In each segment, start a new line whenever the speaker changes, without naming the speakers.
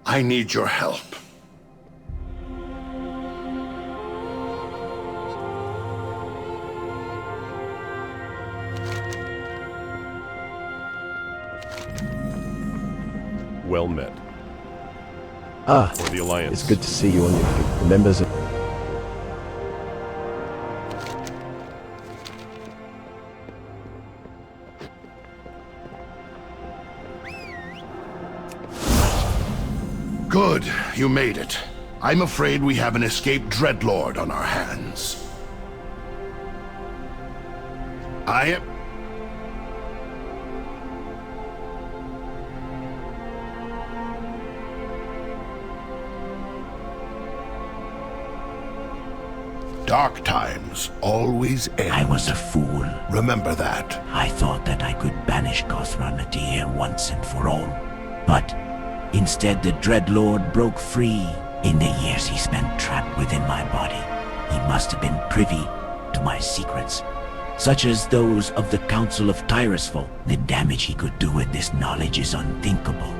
I need your help.
Well met. For the Alliance.
It's good to see you on your feet. The members of...
Good, you made it. I'm afraid we have an escaped dreadlord on our hands. I am... Dark times always end.
I was a fool.
Remember that.
I thought that I could banish Keltharion once and for all. But instead the Dreadlord broke free. In the years he spent trapped within my body, he must have been privy to my secrets, such as those of the Council of Tiresful. The damage he could do with this knowledge is unthinkable.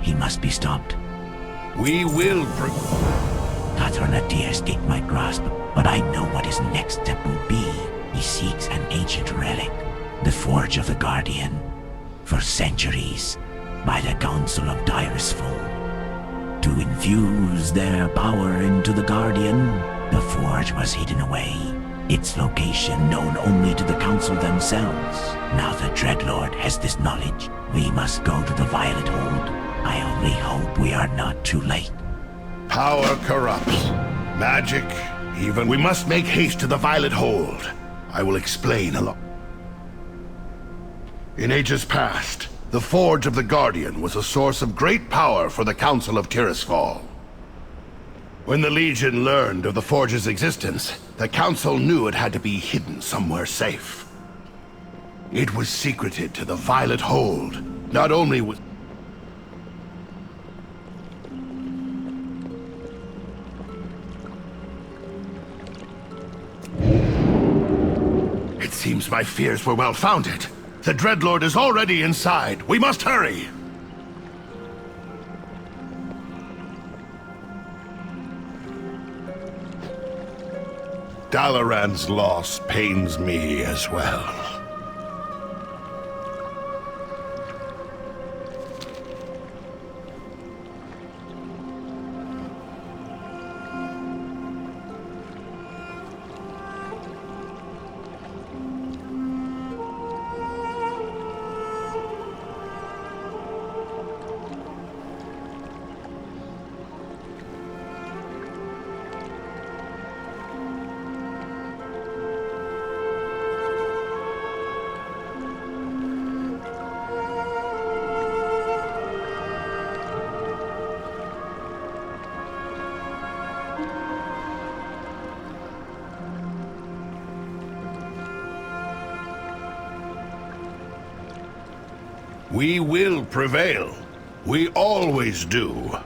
He must be stopped.
We will
Keltharion escaped my grasp, but I know what his next step will be. He seeks an ancient relic, the Forge of the Guardian. For centuries, by the Council of Tiresful. To infuse their power into the Guardian, the Forge was hidden away, its location known only to the Council themselves. Now the Dreadlord has this knowledge. We must go to the Violet Hold. I only hope we are not too late.
Power corrupts. Magic, even. We must make haste to the Violet Hold. I will explain a lot. In ages past, the Forge of the Guardian was a source of great power for the Council of Tiresfall. When the Legion learned of the Forge's existence, the Council knew it had to be hidden somewhere safe. It was secreted to the Violet Hold. Not only was... It seems my fears were well-founded. The Dreadlord is already inside. We must hurry! Dalaran's loss pains me as well. We will prevail. We always do.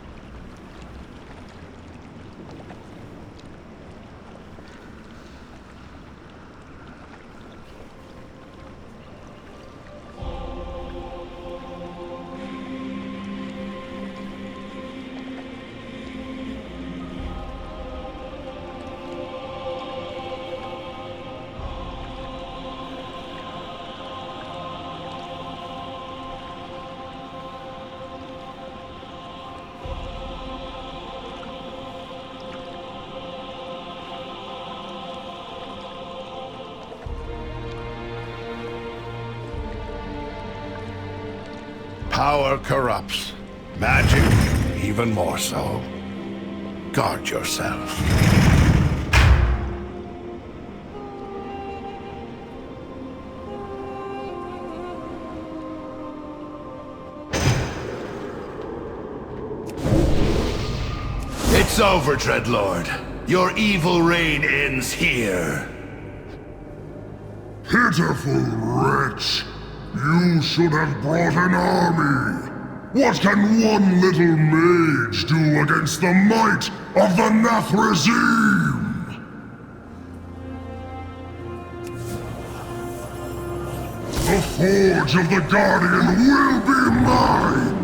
Power corrupts. Magic, even more so. Guard yourself. It's over, Dreadlord. Your evil reign ends here.
Pitiful wretch! You should have brought an army! What can one little mage do against the might of the Nathrazim? The Forge of the Guardian will be mine!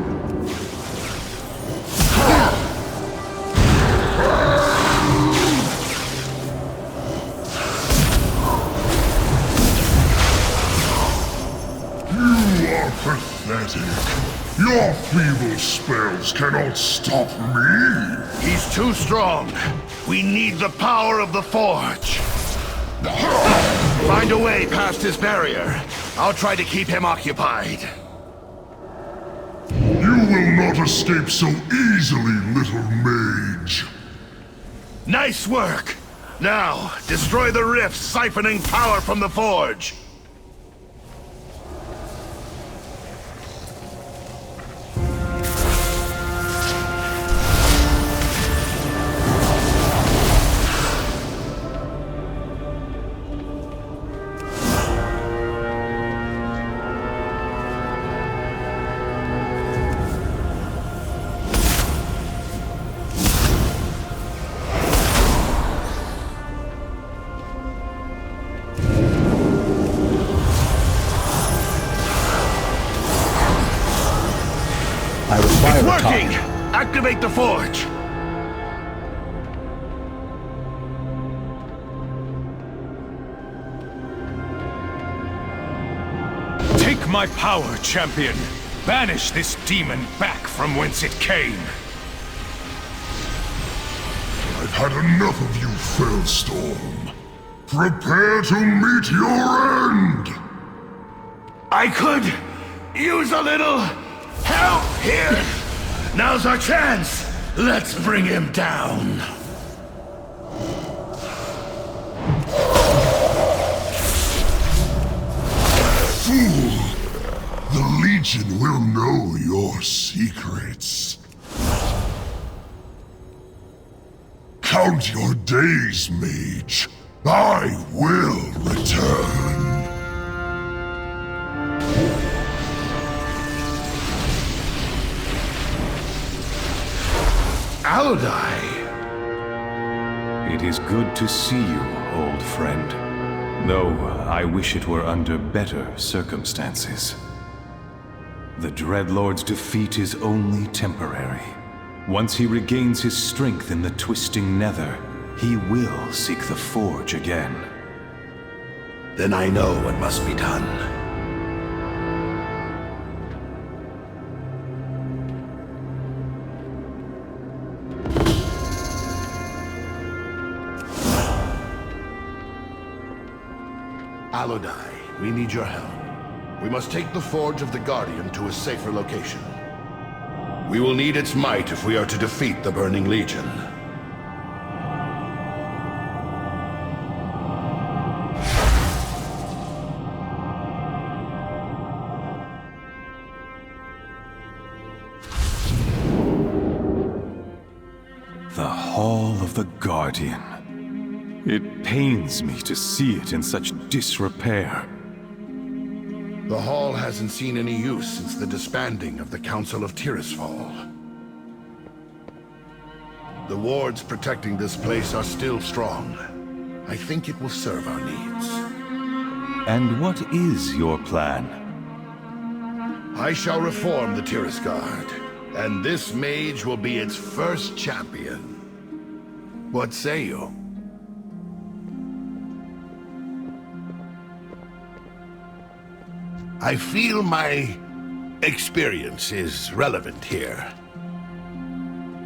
Your feeble spells cannot stop me!
He's too strong. We need the power of the Forge. Find a way past his barrier. I'll try to keep him occupied.
You will not escape so easily, little mage.
Nice work! Now, destroy the rift siphoning power from the Forge. It's working! Activate the Forge!
Take my power, champion! Banish this demon back from whence it came!
I've had enough of you, Fellstorm. Prepare to meet your end!
I could use a little help here! Now's our chance! Let's bring him down!
Fool! The Legion will know your secrets. Count your days, Mage. I will return.
Alodi!
It is good to see you, old friend. Though I wish it were under better circumstances. The Dreadlord's defeat is only temporary. Once he regains his strength in the twisting nether, he will seek the Forge again.
Then I know what must be done. Alodi, we need your help. We must take the Forge of the Guardian to a safer location. We will need its might if we are to defeat the Burning Legion.
The Hall of the Guardian. It pains me to see it in such disrepair.
The Hall hasn't seen any use since the disbanding of the Council of Tirisfal. The wards protecting this place are still strong. I think it will serve our needs.
And what is your plan?
I shall reform the Tiris Guard, and this mage will be its first champion. What say you? I feel my experience is relevant here.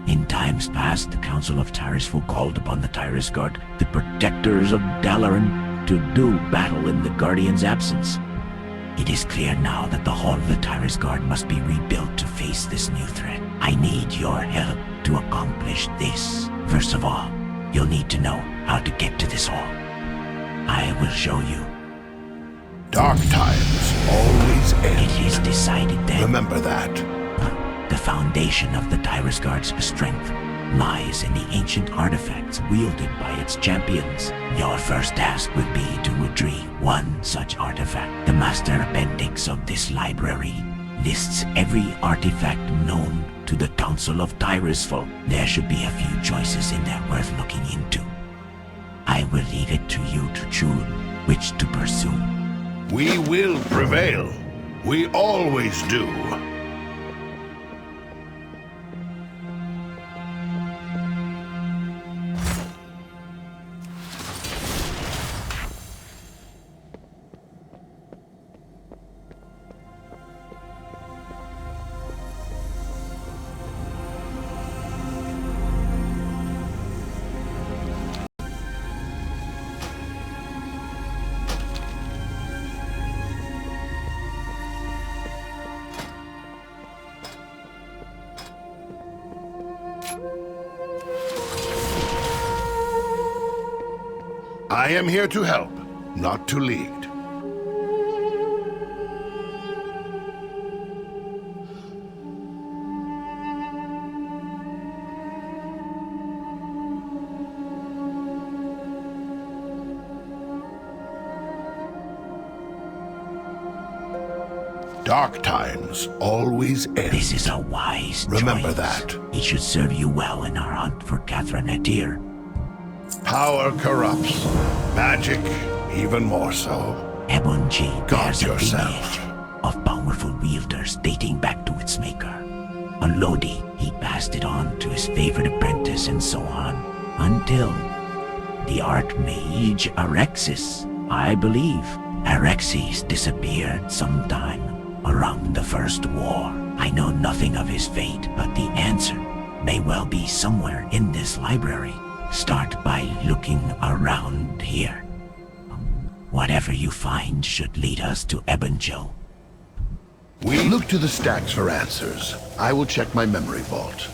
In times past, the Council of Tirisfal called upon the Tiris Guard, the protectors of Dalaran, to do battle in the Guardian's absence. It is clear now that the Hall of the Tiris Guard must be rebuilt to face this new threat. I need your help to accomplish this. First of all, you'll need to know how to get to this hall. I will show you.
Dark times always end.
It is decided then.
Remember that.
The foundation of the Tiris Guard's strength lies in the ancient artifacts wielded by its champions. Your first task will be to retrieve one such artifact. The master appendix of this library lists every artifact known to the Council of Tirisfal. There should be a few choices in there worth looking into. I will leave it to you to choose which to pursue.
We will prevail. We always do. I am here to help, not to lead. Dark times always end.
This is a wise
Remember
choice.
that.
It should serve you well in our hunt for Catherine Adir.
Power corrupts. Magic, even more so.
Ebon-G bears a
yourself.
lineage of powerful wielders dating back to its maker. Alodi, he passed it on to his favorite apprentice and so on, until the Archmage Arexis, I believe. Arexis disappeared sometime around the First War. I know nothing of his fate, but the answer may well be somewhere in this library. Start by looking around here. Whatever you find should lead us to Ebonjo.
We look to the stacks for answers. I will check my memory vault.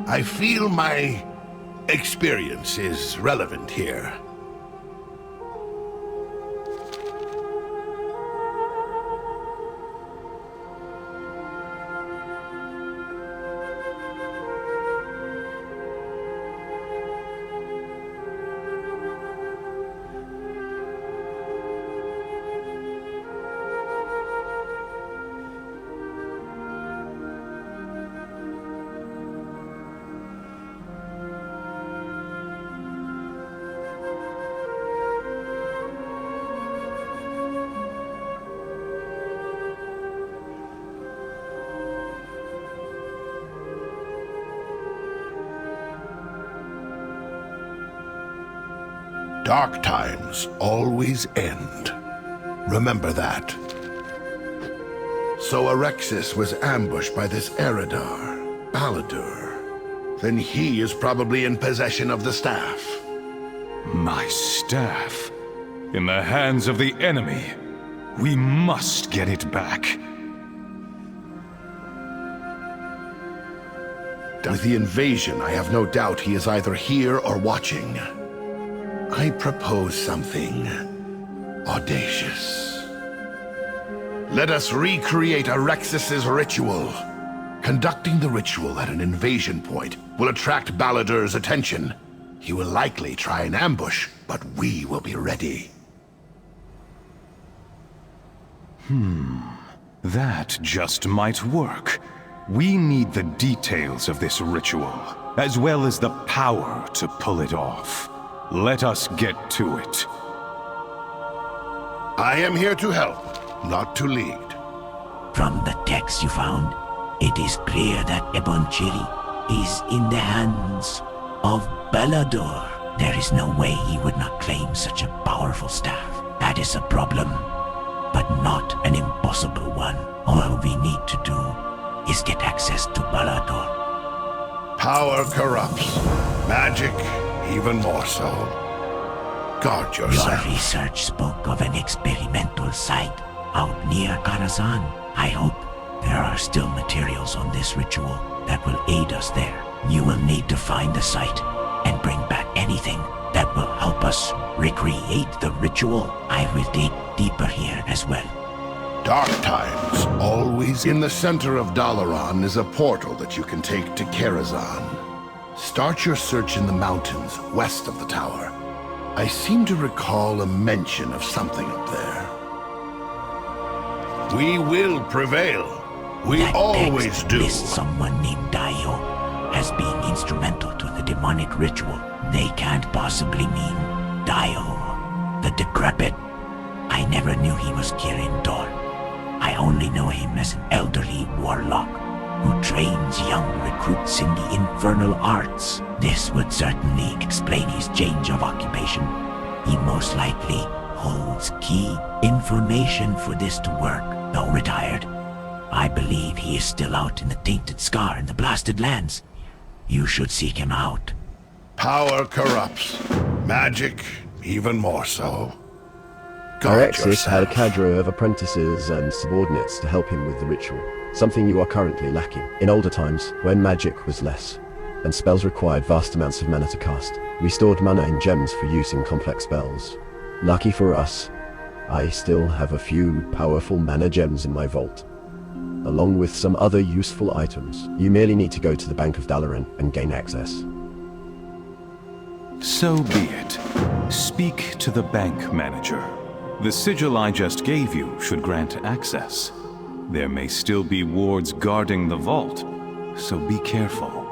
I feel my experience is relevant here. Dark times always end. Remember that. So Arexis was ambushed by this Eridar, Baladur. Then he is probably in possession of the staff.
My staff? In the hands of the enemy. We must get it back.
With the invasion, I have no doubt he is either here or watching. I propose something audacious. Let us recreate Arexis' ritual. Conducting the ritual at an invasion point will attract Baladur's attention. He will likely try an ambush, but we will be ready.
That just might work. We need the details of this ritual, as well as the power to pull it off. Let us get to it.
I am here to help, not to lead.
From the text you found, it is clear that Ebon-Chiri is in the hands of Baladur. There is no way he would not claim such a powerful staff. That is a problem, but not an impossible one. All we need to do is get access to Baladur.
Power corrupts. Magic, even more so. Guard yourself.
Your research spoke of an experimental site out near Karazhan. I hope there are still materials on this ritual that will aid us there. You will need to find the site and bring back anything that will help us recreate the ritual. I will dig deeper here as well.
Dark times, always. In the center of Dalaran is a portal that you can take to Karazhan. Start your search in the mountains west of the tower. I seem to recall a mention of something up there. We will prevail. We
That
always
text
do.
lists someone named Dio as being instrumental to the demonic ritual. They can't possibly mean Dio, the decrepit. I never knew he was Kirin Tor. I only know him as an elderly warlock who trains young recruits in the infernal arts. This would certainly explain his change of occupation. He most likely holds key information for this to work, though retired. I believe he is still out in the Tainted Scar in the Blasted Lands. You should seek him out.
Power corrupts. Magic, even more so.
Our
Guard
Exis had a
yourself.
cadre of apprentices and subordinates to help him with the ritual, something you are currently lacking. In older times, when magic was less, and spells required vast amounts of mana to cast, we stored mana in gems for use in complex spells. Lucky for us, I still have a few powerful mana gems in my vault, along with some other useful items. You merely need to go to the Bank of Dalaran and gain access.
So be it. Speak to the bank manager. The sigil I just gave you should grant access. There may still be wards guarding the vault, so be careful.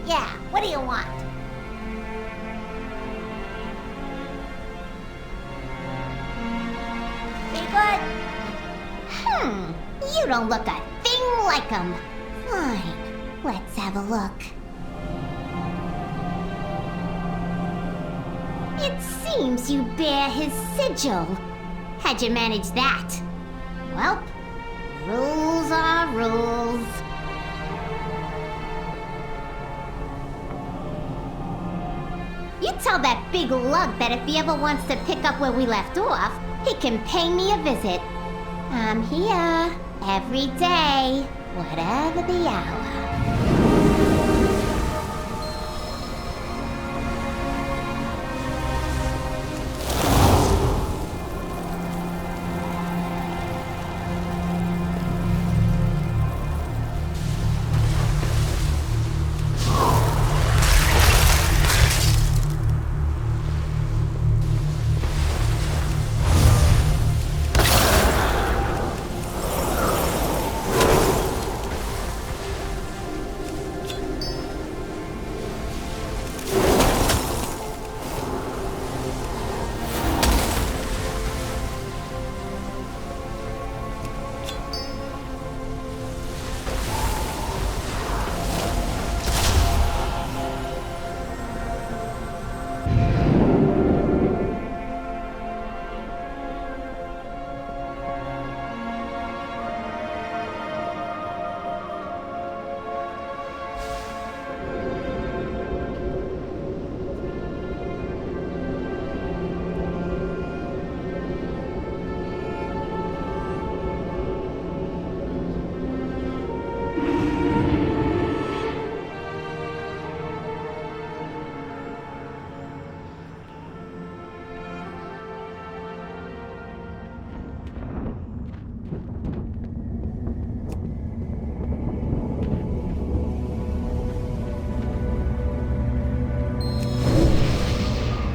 Yeah, what do you want? Be good? You don't look a thing like him. Fine, let's have a look. It seems you bear his sigil. How'd you manage that? Well, rules are rules. You tell that big lug that if he ever wants to pick up where we left off, he can pay me a visit. I'm here every day, whatever the hour.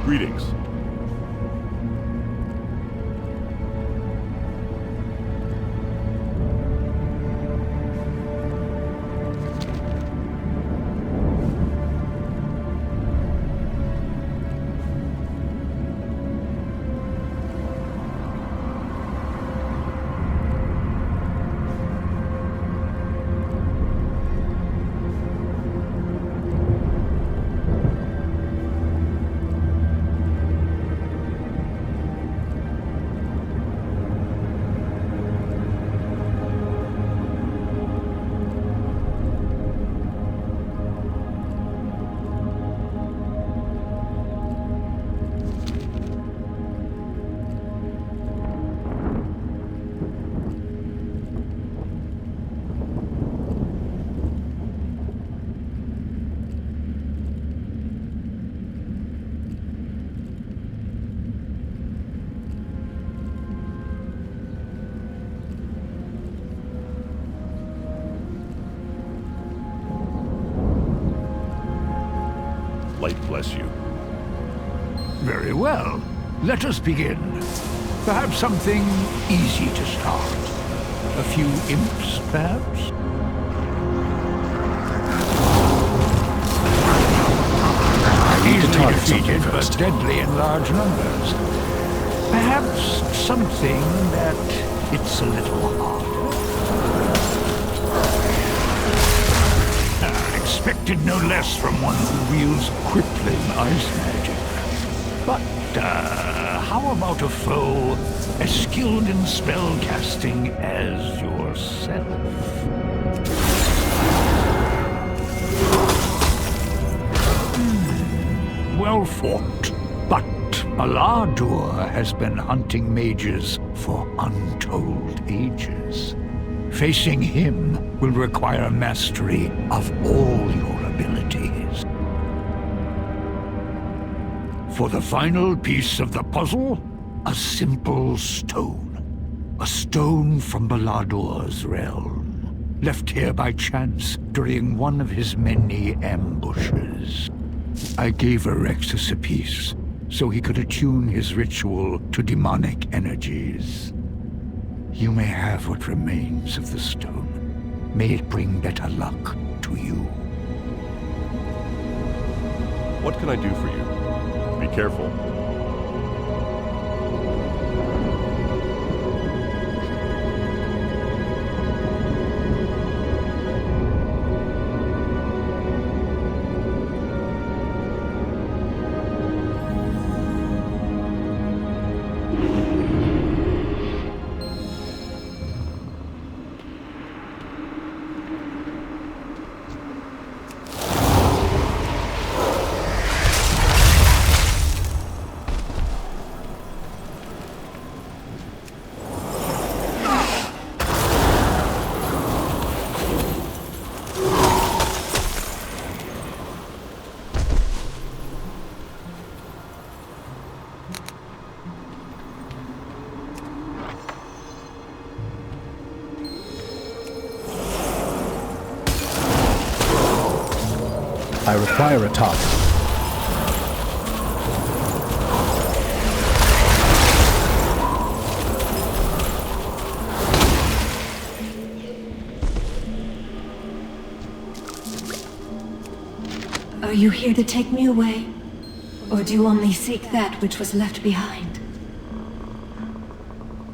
Greetings. impress you.
Very well. Let us begin. Perhaps something easy to start. A few imps, perhaps? Easily defeated, but deadly in large numbers. Perhaps something that hits a little harder. I expected no less from one who wields crippling ice magic. But, how about a foe as skilled in spell casting as yourself? Well fought. But Aladur has been hunting mages for untold ages. Facing him will require mastery of all your abilities. For the final piece of the puzzle, a simple stone. A stone from Balador's realm, left here by chance during one of his many ambushes. I gave Erexus a piece, so he could attune his ritual to demonic energies. You may have what remains of the stone. May it bring better luck to you.
What can I do for you? Be careful.
I require a target.
Are you here to take me away? Or do you only seek that which was left behind?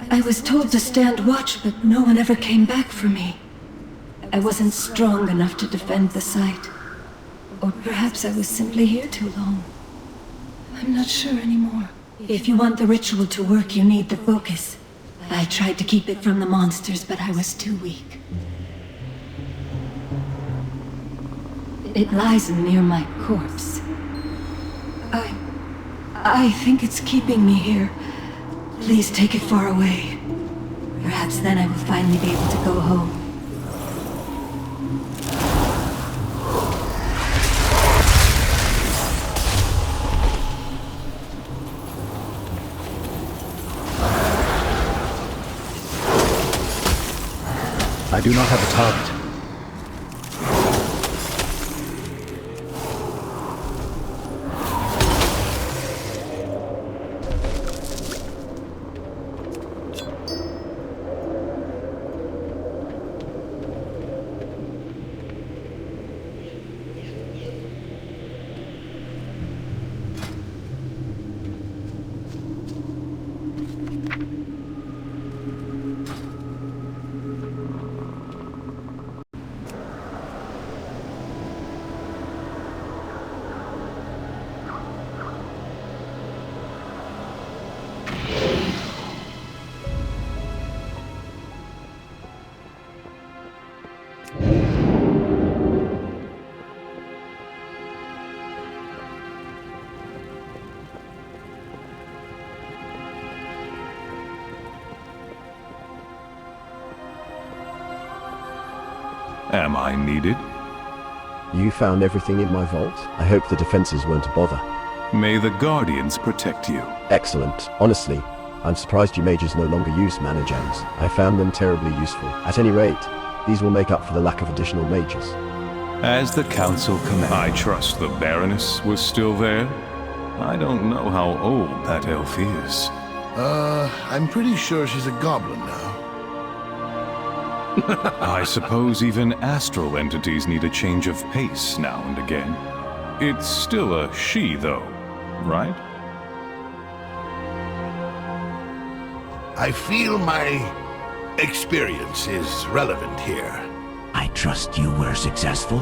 I was told to stand watch, but no one ever came back for me. I wasn't strong enough to defend the site. Or perhaps I was simply here too long. I'm not sure anymore. If you want the ritual to work, you need the focus. I tried to keep it from the monsters, but I was too weak. It lies near my corpse. I think it's keeping me here. Please take it far away. Perhaps then I will finally be able to go home.
I do not have a target.
Am I needed?
You found everything in my vault? I hope the defenses weren't a bother.
May the Guardians protect you.
Excellent. Honestly, I'm surprised you mages no longer use mana gems. I found them terribly useful. At any rate, these will make up for the lack of additional mages.
As the council commanded. I trust the Baroness was still there? I don't know how old that elf is.
I'm pretty sure she's a goblin now.
I suppose even astral entities need a change of pace now and again. It's still a she, though, right?
I feel my experience is relevant here.
I trust you were successful?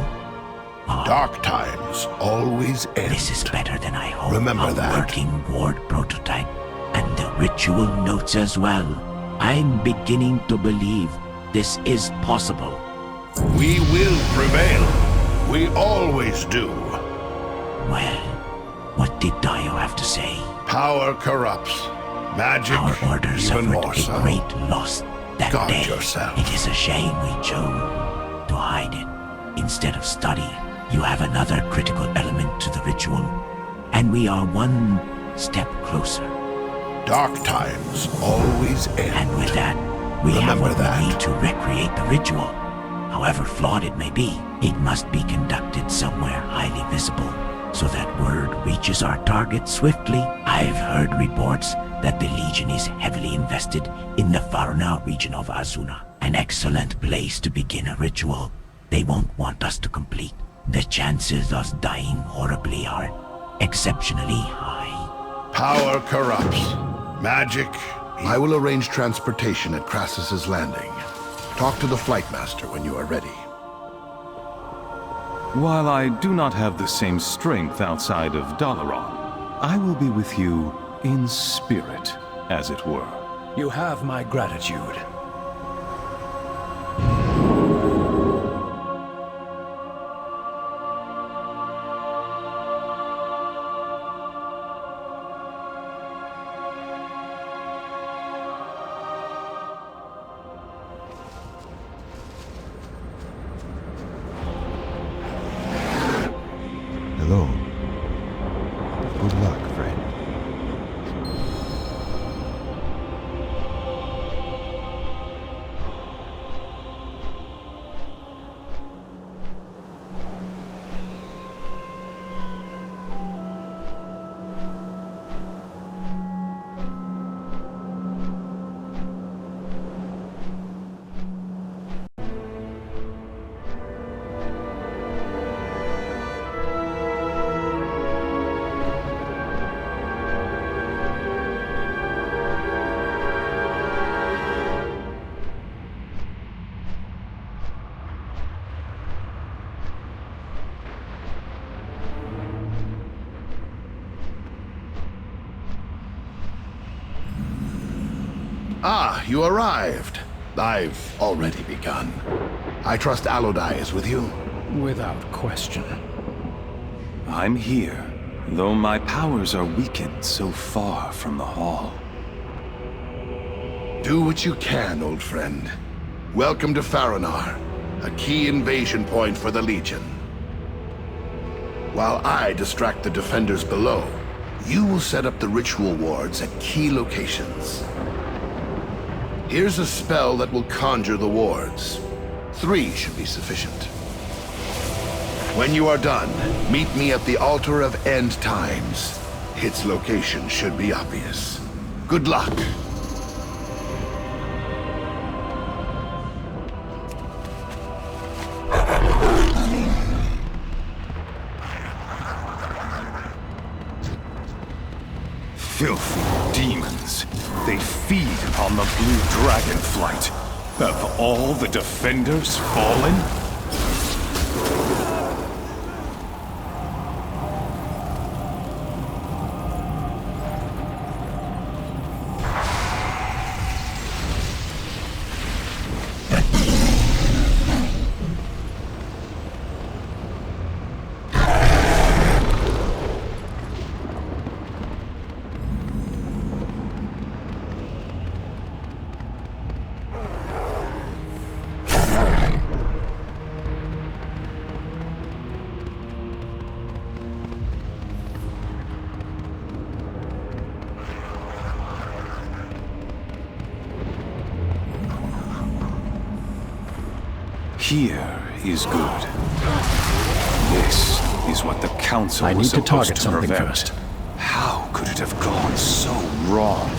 Dark times always end.
This is better than I hoped.
Remember
a
that.
Working ward prototype. And the ritual notes as well. I'm beginning to believe this is possible.
We will prevail. We always do.
Well, what did Dio have to say?
Power corrupts. Magic
Our order
even
suffered
more
a
so.
great loss that
Guard
day.
yourself.
It is a shame we chose to hide it instead of study. You have another critical element to the ritual, and we are one step closer.
Dark times always end.
And with that, we have
Remember
what
that.
we need to recreate the ritual. However flawed it may be, it must be conducted somewhere highly visible, so that word reaches our target swiftly. I've heard reports that the Legion is heavily invested in the Varna region of Azuna, an excellent place to begin a ritual they won't want us to complete. The chances of us dying horribly are exceptionally high.
Power corrupts. Magic. I will arrange transportation at Crassus's landing. Talk to the flight master when you are ready.
While I do not have the same strength outside of Dalaran, I will be with you in spirit, as it were.
You have my gratitude.
Hello. Good luck, friend.
Ah, you arrived. I've already begun. I trust Alodi is with you.
Without question.
I'm here, though my powers are weakened so far from the hall.
Do what you can, old friend. Welcome to Faranar, a key invasion point for the Legion. While I distract the defenders below, you will set up the ritual wards at key locations. Here's a spell that will conjure the wards. 3 should be sufficient. When you are done, meet me at the Altar of End Times. Its location should be obvious. Good luck.
Filthy demons. They feed upon the blue dragon flight. Have all the defenders fallen? Here is good. This is what the Council
I need
was
to target
supposed to
something
prevent.
first.
How could it have gone so wrong?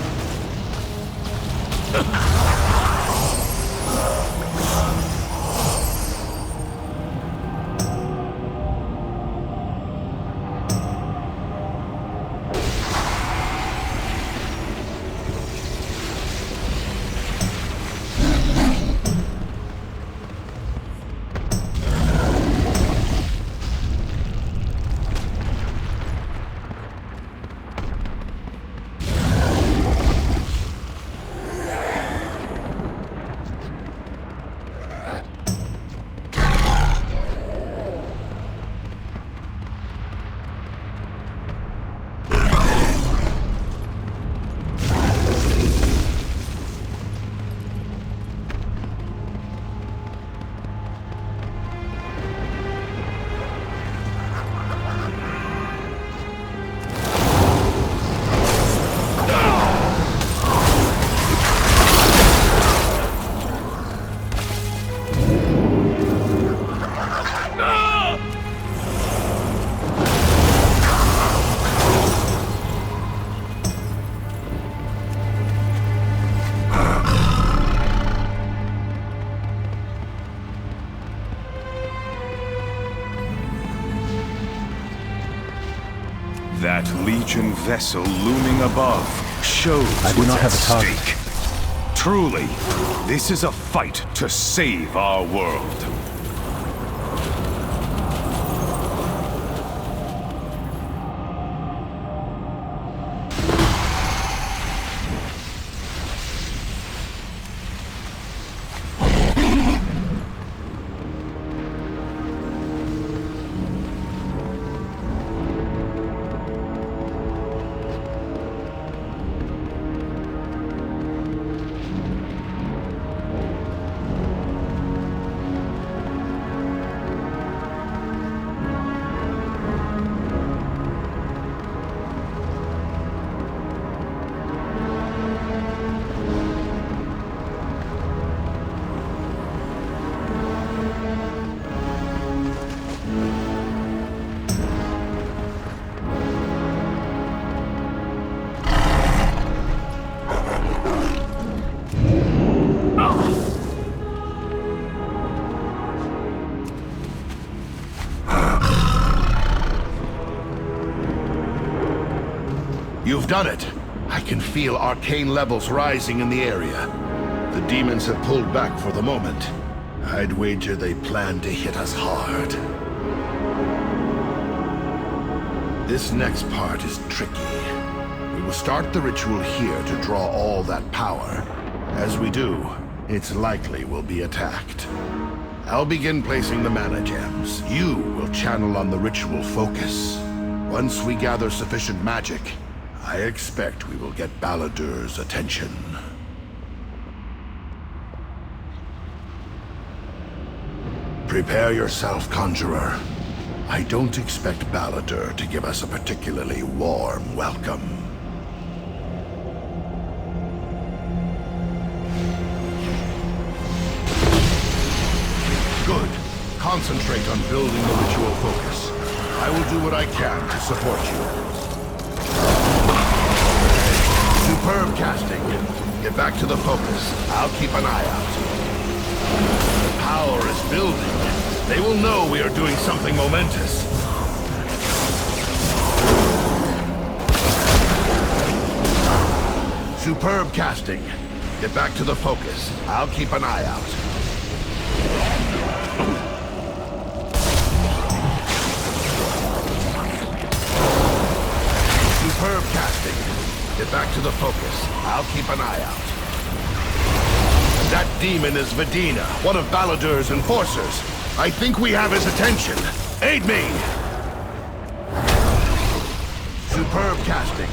That Legion vessel looming above shows
I do
what's
not
at
have a target.
stake. Truly, this is a fight to save our world.
You've done it. I can feel arcane levels rising in the area. The demons have pulled back for the moment. I'd wager they plan to hit us hard. This next part is tricky. We will start the ritual here to draw all that power. As we do, it's likely we'll be attacked. I'll begin placing the mana gems. You will channel on the ritual focus. Once we gather sufficient magic, I expect we will get Balladur's attention. Prepare yourself, Conjurer. I don't expect Balladur to give us a particularly warm welcome. Good. Concentrate on building the ritual focus. I will do what I can to support you. Superb casting. Get back to the focus. I'll keep an eye out. The power is building. They will know we are doing something momentous. Superb casting. Get back to the focus. I'll keep an eye out. Superb casting. Get back to the focus. I'll keep an eye out. That demon is Vedina, one of Balladur's enforcers. I think we have his attention. Aid me! Superb casting.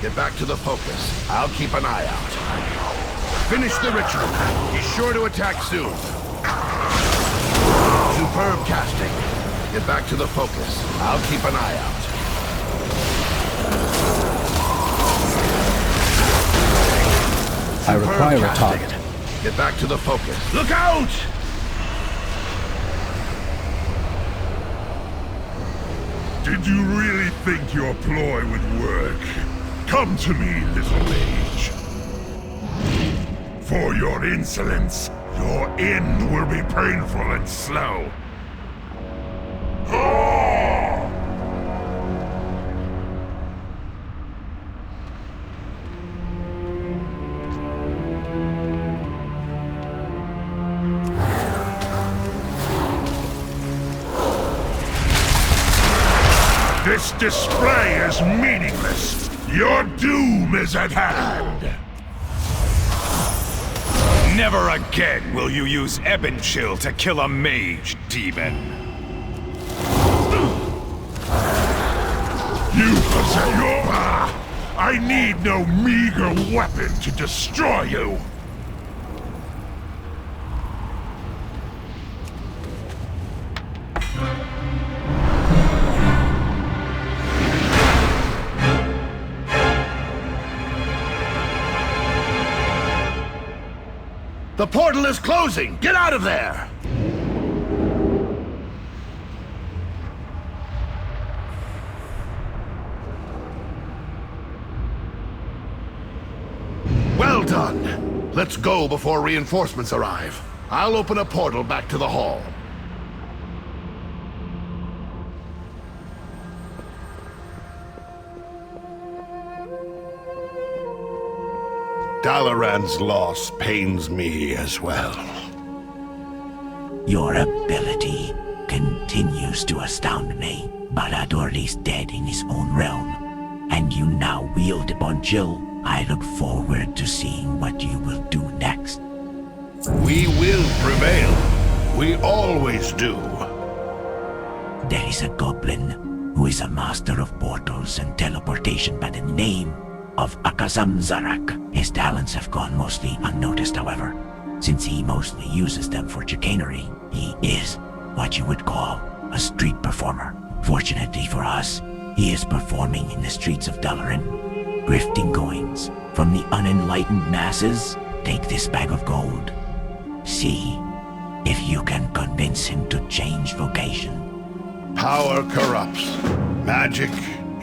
Get back to the focus. I'll keep an eye out. Finish the ritual. He's sure to attack soon. Superb casting. Get back to the focus. I'll keep an eye out.
I require a target.
Get back to the focus. Look out!
Did you really think your ploy would work? Come to me, little mage. For your insolence, your end will be painful and slow. This display is meaningless. Your doom is at hand.
Never again will you use Ebon Chill to kill a mage, demon.
You possess your... I need no meager weapon to destroy you.
The portal is closing! Get out of there! Well done! Let's go before reinforcements arrive. I'll open a portal back to the hall. Dalaran's loss pains me as well.
Your ability continues to astound me. Baradorli's dead in his own realm, and you now wield upon Jill. I look forward to seeing what you will do next.
We will prevail. We always do.
There is a goblin who is a master of portals and teleportation by the name of Akazam Zarak. His talents have gone mostly unnoticed, however, since he mostly uses them for chicanery. He is what you would call a street performer. Fortunately for us, he is performing in the streets of Dalaran, grifting coins from the unenlightened masses. Take this bag of gold. See if you can convince him to change vocation.
Power corrupts. Magic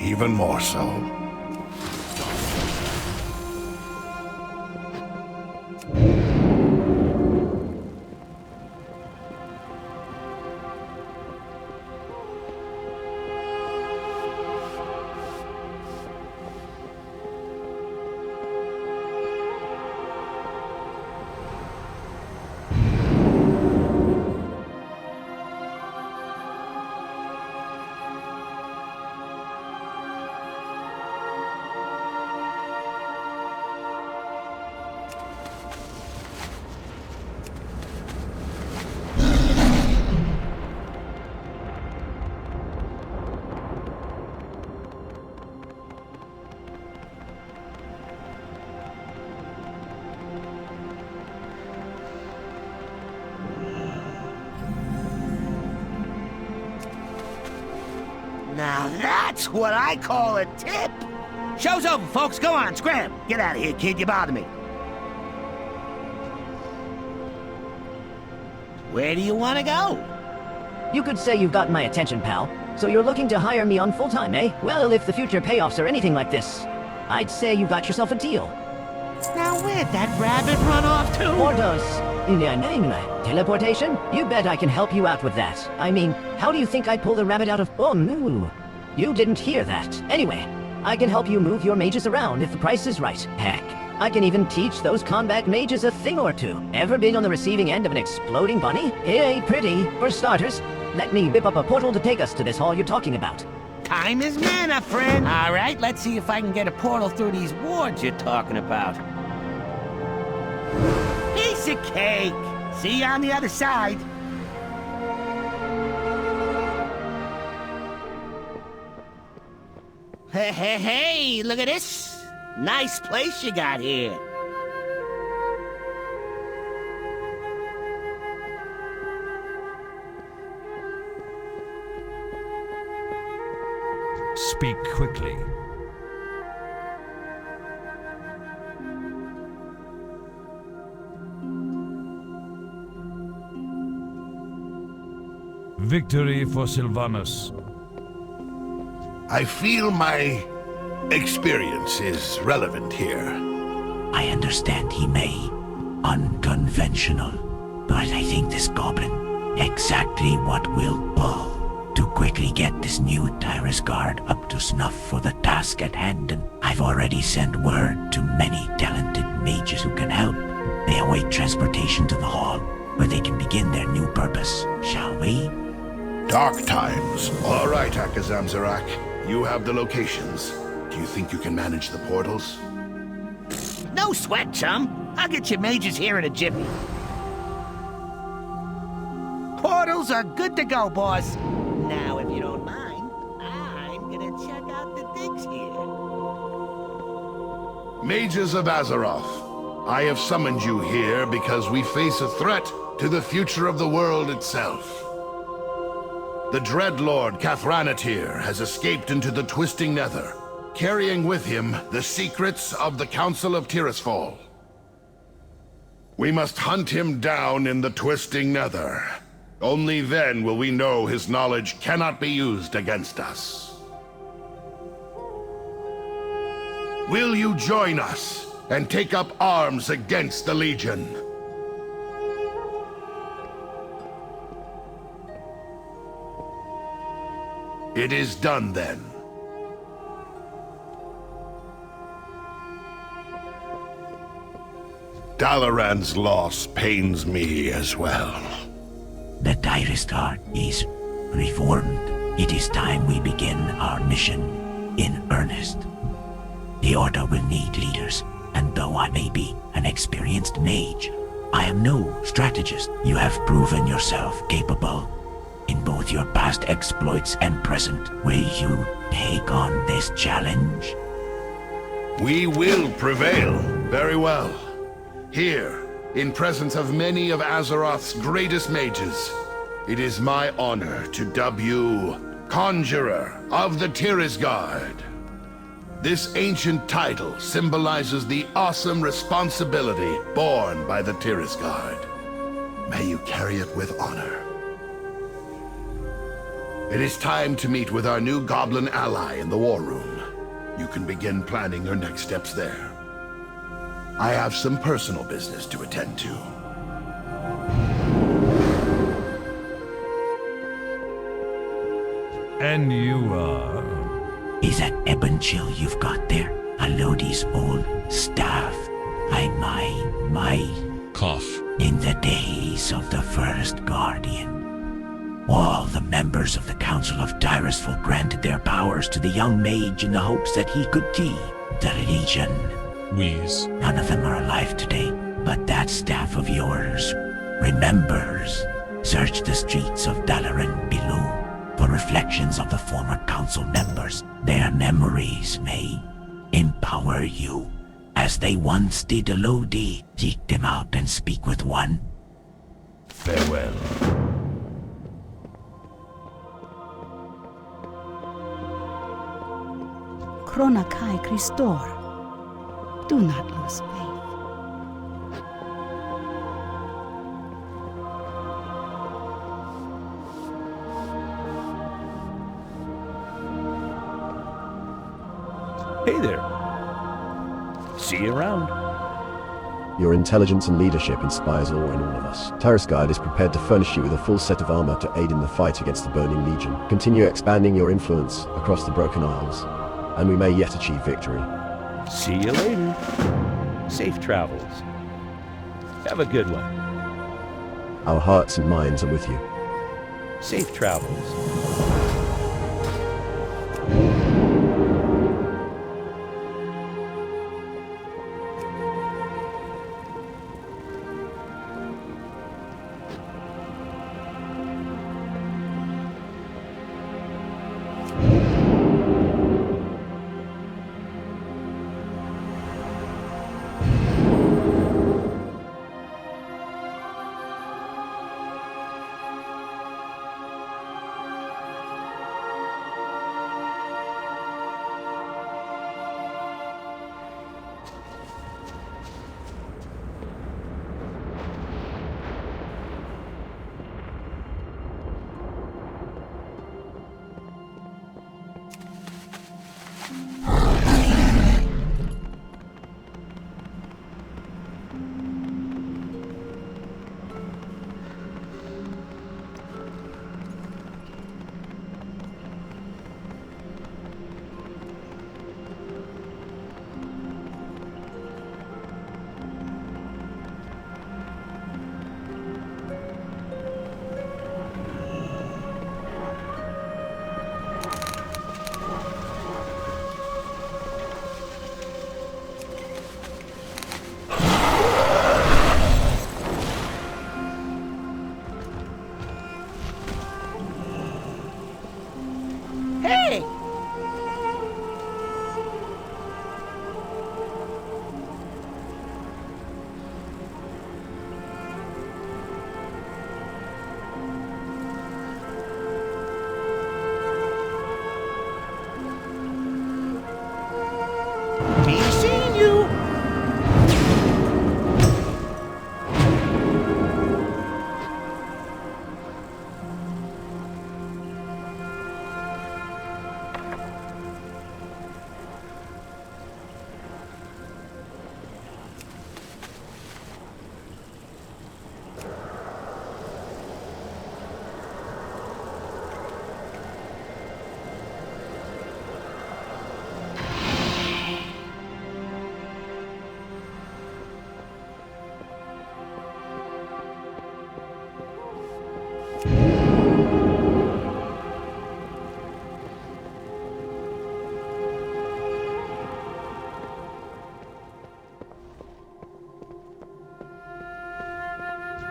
even more so.
Now that's what I call a tip! Show's over, folks. Go on, scram! Get out of here, kid. You bother me. Where do you want to go?
You could say you've got my attention, pal. So you're looking to hire me on full-time, eh? Well, if the future payoffs are anything like this, I'd say you got yourself a deal.
Now where'd that rabbit run off to?
Portos. Teleportation? You bet I can help you out with that. I mean, how do you think I pull the rabbit out of... Oh, no. You didn't hear that. Anyway, I can help you move your mages around if the price is right. Heck, I can even teach those combat mages a thing or two. Ever been on the receiving end of an exploding bunny? It ain't pretty. For starters, let me whip up a portal to take us to this hall you're talking about.
Time is mana, friend. All right, let's see if I can get a portal through these wards you're talking about. Piece of cake. See you on the other side. Hey, look at this. Nice place you got here.
Speak quickly.
Victory for Sylvanus.
I feel my experience is relevant here.
I understand he may. Unconventional. But I think this goblin exactly what will pull to quickly get this new Tyrus guard up to snuff for the task at hand, and I've already sent word to many talented mages who can help. They await transportation to the hall, where they can begin their new purpose. Shall we?
Dark times. All right, Akazamzarak. You have the locations. Do you think you can manage the portals?
No sweat, chum. I'll get your mages here in a jiffy. Portals are good to go, boss. Now, if you don't mind, I'm gonna check out the digs here.
Mages of Azeroth, I have summoned you here because we face a threat to the future of the world itself. The Dreadlord Keltharion has escaped into the Twisting Nether, carrying with him the secrets of the Council of Tirisfal. We must hunt him down in the Twisting Nether. Only then will we know his knowledge cannot be used against us. Will you join us and take up arms against the Legion? It is done then. Dalaran's loss pains me as well.
The Tyrus guard is reformed. It is time we begin our mission in earnest. The Order will need leaders, and though I may be an experienced mage, I am no strategist. You have proven yourself capable in both your past exploits and present. Will you take on this challenge?
We will prevail. Very well. Here, in presence of many of Azeroth's greatest mages, it is my honor to dub you Conjurer of the Tirisgard. This ancient title symbolizes the awesome responsibility borne by the Tirisgard. May you carry it with honor. It is time to meet with our new goblin ally in the war room. You can begin planning your next steps there. I have some personal business to attend to.
And you are?
Is that ebon chill you've got there Alodi's old staff? My
cough.
In the days of the first Guardian, all the members of the Council of Tirisfal granted their powers to the young mage in the hopes that he could key the Legion.
Wheeze.
None of them are alive today, but that staff of yours remembers. Search the streets of Dalaran below for reflections of the former council members. Their memories may empower you, as they once did Alodi. Seek them out and speak with one.
Farewell.
Chronakai Christor. Do not lose faith.
Hey there. See you around.
Your intelligence and leadership inspires awe in all of us. Tirisgard is prepared to furnish you with a full set of armor to aid in the fight against the Burning Legion. Continue expanding your influence across the Broken Isles, and we may yet achieve victory.
See you later. Safe travels. Have a good one.
Our hearts and minds are with you.
Safe travels.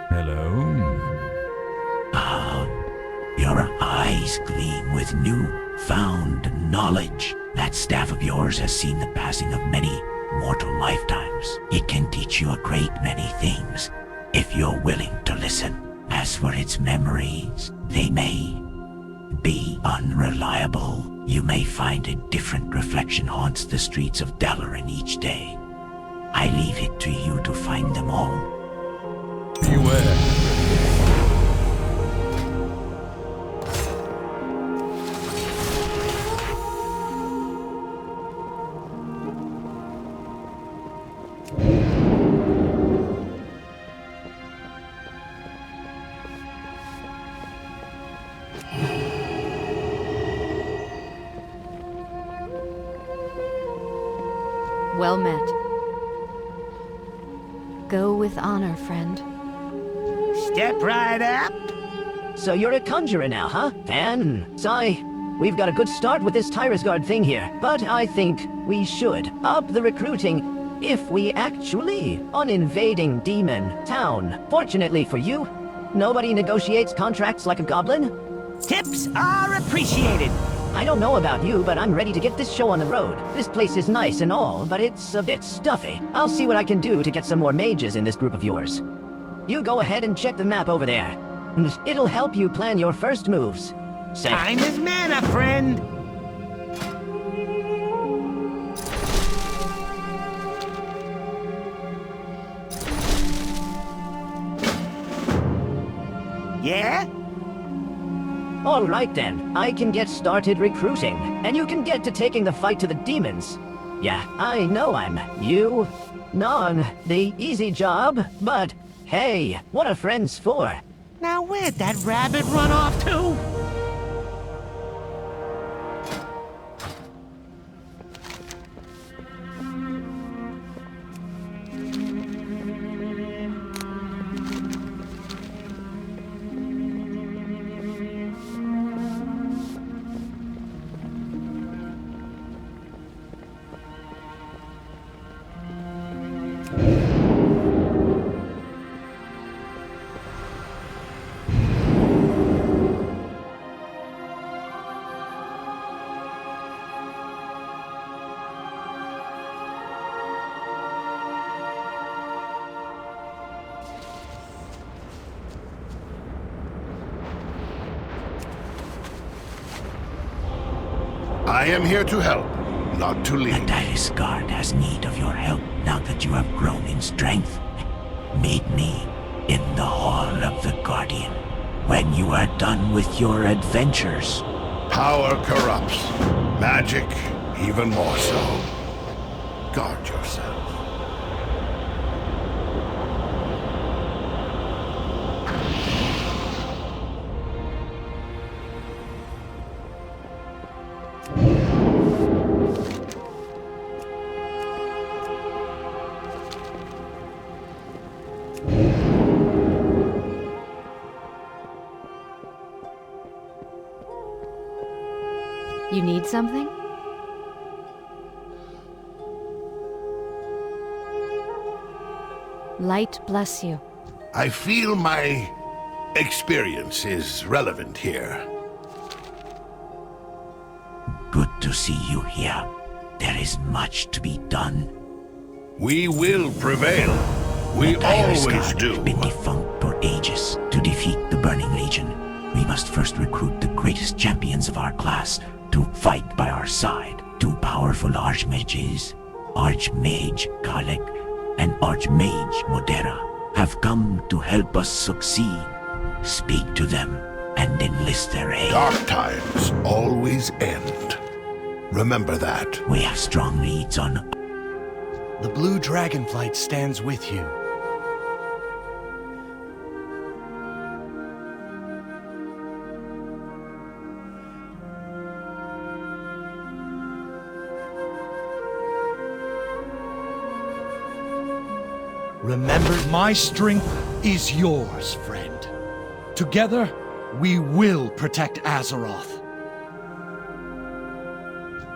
Hello?
Your eyes gleam with new-found knowledge. That staff of yours has seen the passing of many mortal lifetimes. It can teach you a great many things, if you're willing to listen. As for its memories, they may be unreliable. You may find a different reflection haunts the streets of Dalaran each day. I leave it to you to find them all.
Beware.
Well met. Go with honor, friend.
Step right up.
So you're a conjurer now, huh? Sigh. We've got a good start with this Tyresguard thing here, but I think we should up the recruiting if we actually on invading Demon Town. Fortunately for you, nobody negotiates contracts like a goblin.
Tips are appreciated.
I don't know about you, but I'm ready to get this show on the road. This place is nice and all, but it's a bit stuffy. I'll see what I can do to get some more mages in this group of yours. You go ahead and check the map over there. It'll help you plan your first moves.
Time is mana, friend. Yeah?
All right then, I can get started recruiting, and you can get to taking the fight to the demons. Yeah, I know I'm you. Non, the easy job, but hey, what are friends for?
Now where'd that rabbit run off to?
I am here to help, not to lead.
The Tyresguard has need of your help now that you have grown in strength. Meet me in the Hall of the Guardian when you are done with your adventures.
Power corrupts. Magic, even more so. Guard yourself.
You need something? Light bless you.
I feel my experience is relevant here.
Good to see you here. There is much to be done.
We will prevail. We always do.
Have been defunct for ages. To defeat the Burning Legion, we must first recruit the greatest champions of our class to fight by our side. Two powerful Archmages, Archmage Kalek and Archmage Modera, have come to help us succeed. Speak to them and enlist their aid.
Dark times always end. Remember that.
We have strong leads on...
The Blue Dragonflight stands with you. Remember, my strength is yours, friend. Together, we will protect Azeroth.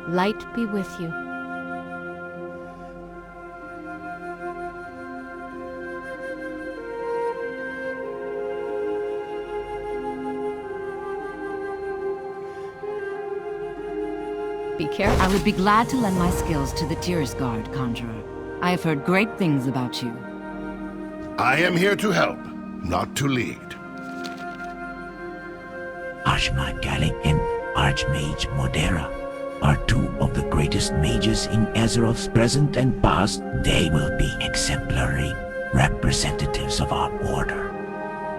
Light be with you. Be careful.
I would be glad to lend my skills to the Guard, Conjurer. I have heard great things about you.
I am here to help, not to lead.
Archmage Gallic and Archmage Modera are two of the greatest mages in Azeroth's present and past. They will be exemplary representatives of our order.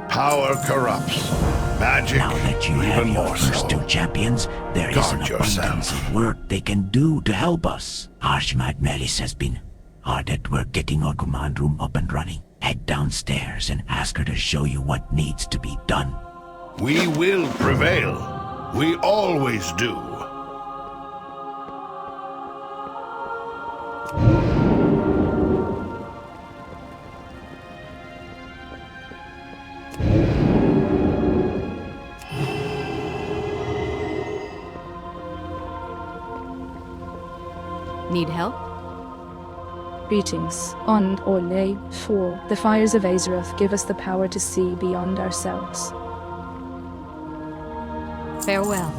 Power corrupts. Magic,
now that you have
even
your
more
first
so.
two champions, there is an abundance of work they can do to help us. Archmage Melis has been hard at work getting our command room up and running. Head downstairs and ask her to show you what needs to be done.
We will prevail. We always do.
Need help?
Greetings, on Ole, for the fires of Azeroth give us the power to see beyond ourselves.
Farewell.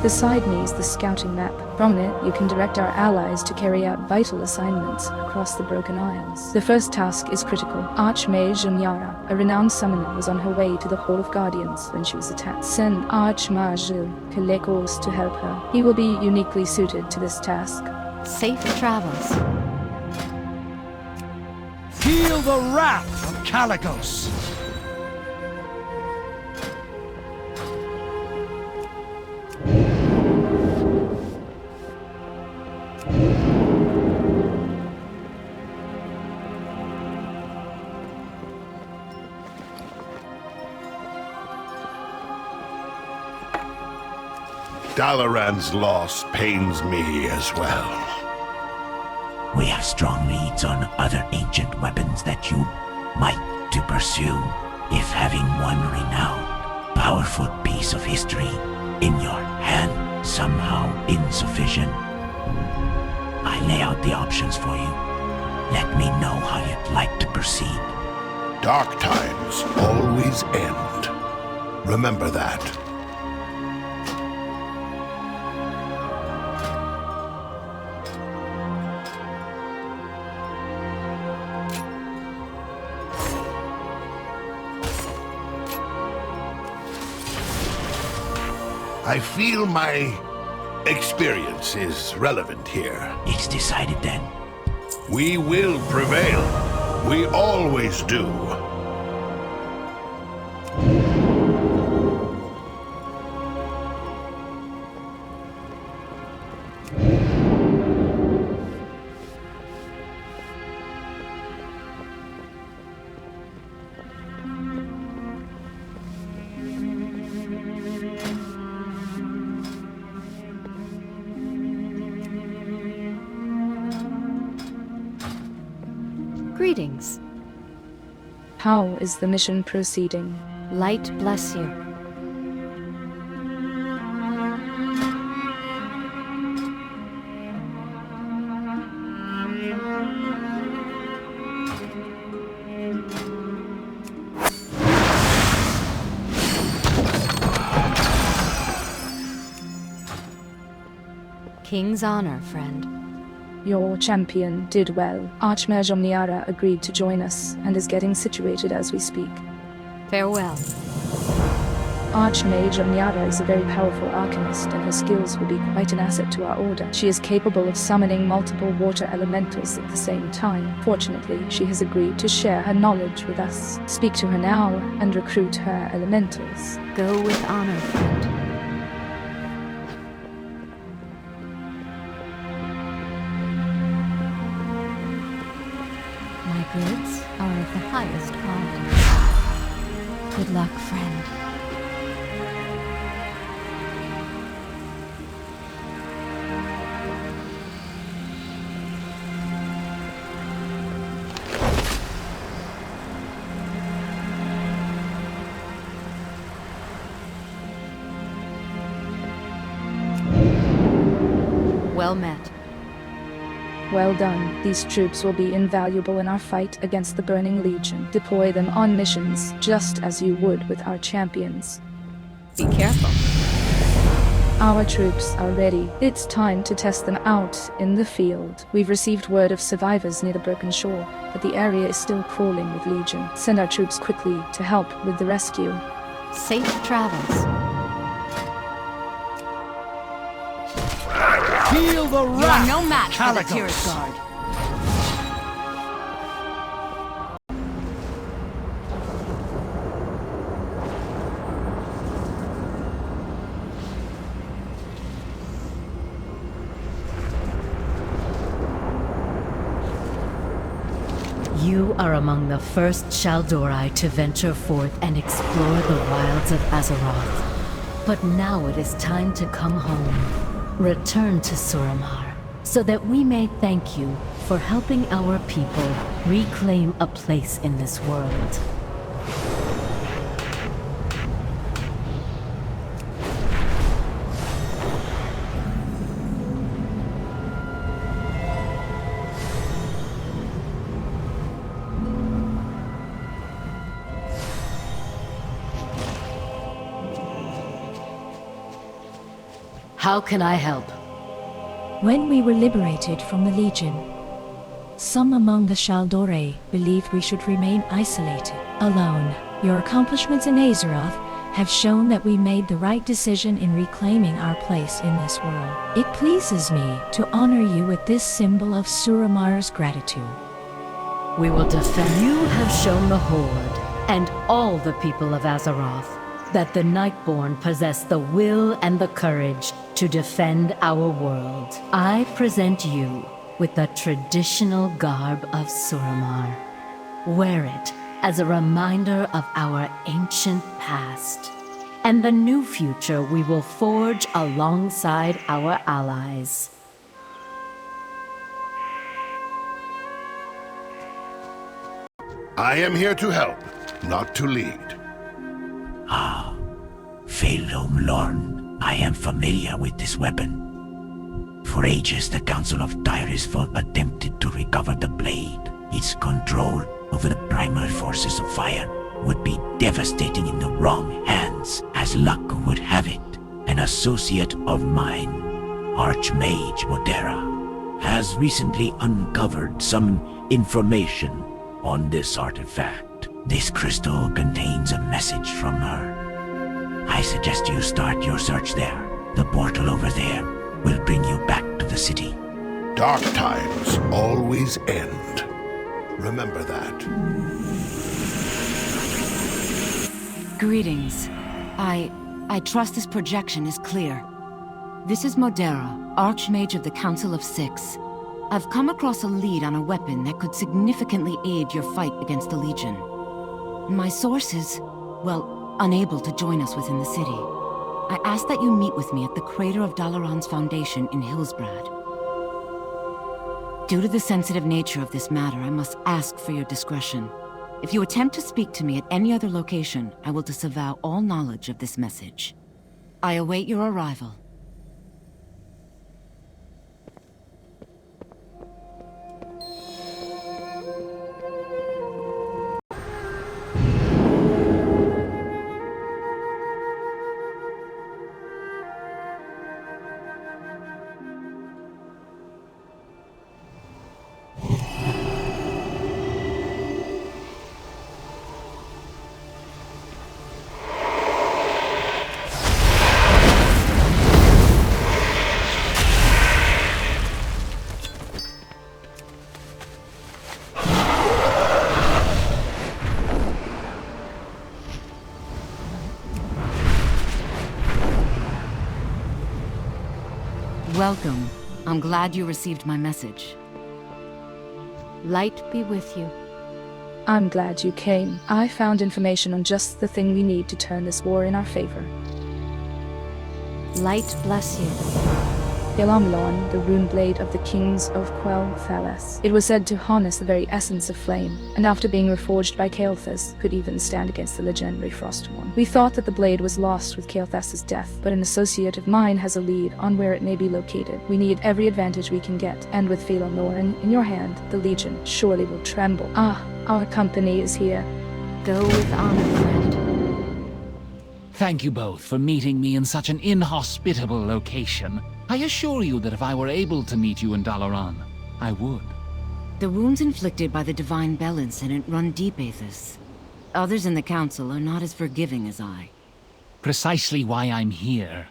Beside me is the scouting map. From it, you can direct our allies to carry out vital assignments across the Broken Isles. The first task is critical. Archmage Unyara, a renowned summoner, was on her way to the Hall of Guardians when she was attacked. Send Archmage Kalekos to help her. He will be uniquely suited to this task.
Safe travels.
Feel the wrath of Kalecgos!
Dalaran's loss pains me as well.
We have strong leads on other ancient weapons that you might to pursue. If having one renowned, powerful piece of history in your hand somehow insufficient, I lay out the options for you. Let me know how you'd like to proceed.
Dark times always end. Remember that. I feel my experience is relevant here.
It's decided then.
We will prevail. We always do.
Greetings.
How is the mission proceeding?
Light bless you. King's honor, friend.
Your champion did well. Archmage Omniara agreed to join us and is getting situated as we speak.
Farewell.
Archmage Omniara is a very powerful alchemist, and her skills will be quite an asset to our order. She is capable of summoning multiple water elementals at the same time. Fortunately, she has agreed to share her knowledge with us. Speak to her now and recruit her elementals.
Go with honor, friend. Goods are of the highest quality. Good luck, friend. Well met.
Well done. These troops will be invaluable in our fight against the Burning Legion. Deploy them on missions, just as you would with our champions.
Be careful.
Our troops are ready. It's time to test them out in the field. We've received word of survivors near the broken shore, but the area is still crawling with Legion. Send our troops quickly to help with the rescue.
Safe travels.
Feel the
You are no match for the Tears Guard.
You are among the first Shaldori to venture forth and explore the wilds of Azeroth. But now it is time to come home. Return to Suramar, so that we may thank you for helping our people reclaim a place in this world. How can I help?
When we were liberated from the Legion, some among the Shaldori believed we should remain isolated, alone. Your accomplishments in Azeroth have shown that we made the right decision in reclaiming our place in this world. It pleases me to honor you with this symbol of Suramar's gratitude.
We will defend. You have shown the Horde, and all the people of Azeroth, that the Nightborn possess the will and the courage to defend our world. I present you with the traditional garb of Suramar. Wear it as a reminder of our ancient past and the new future we will forge alongside our allies.
I am here to help, not to lead.
Ah, Phalom Lorn, I am familiar with this weapon. For ages, the Council of Tiresfall attempted to recover the blade. Its control over the primal forces of fire would be devastating in the wrong hands. As luck would have it, an associate of mine, Archmage Modera, has recently uncovered some information on this artifact. This crystal contains a message from her. I suggest you start your search there. The portal over there will bring you back to the city.
Dark times always end. Remember that.
Greetings. I trust this projection is clear. This is Modera, Archmage of the Council of Six. I've come across a lead on a weapon that could significantly aid your fight against the Legion. My source is, well, unable to join us within the city. I ask that you meet with me at the crater of Dalaran's foundation in Hillsbrad. Due to the sensitive nature of this matter, I must ask for your discretion. If you attempt to speak to me at any other location, I will disavow all knowledge of this message. I await your arrival. Welcome. I'm glad you received my message.
Light be with you.
I'm glad you came. I found information on just the thing we need to turn this war in our favor.
Light bless you.
Yalamlon, the rune blade of the kings of Quel'Thalas. It was said to harness the very essence of flame, and after being reforged by Kael'thas, could even stand against the legendary Frostborn. We thought that the blade was lost with Kael'thas' death, but an associate of mine has a lead on where it may be located. We need every advantage we can get, and with Phalom in your hand, the Legion surely will tremble. Ah, our company is here.
Go with honor, friend.
Thank you both for meeting me in such an inhospitable location. I assure you that if I were able to meet you in Dalaran, I would.
The wounds inflicted by the Divine Bell incident run deep, Aethys. Others in the Council are not as forgiving as I.
Precisely why I'm here.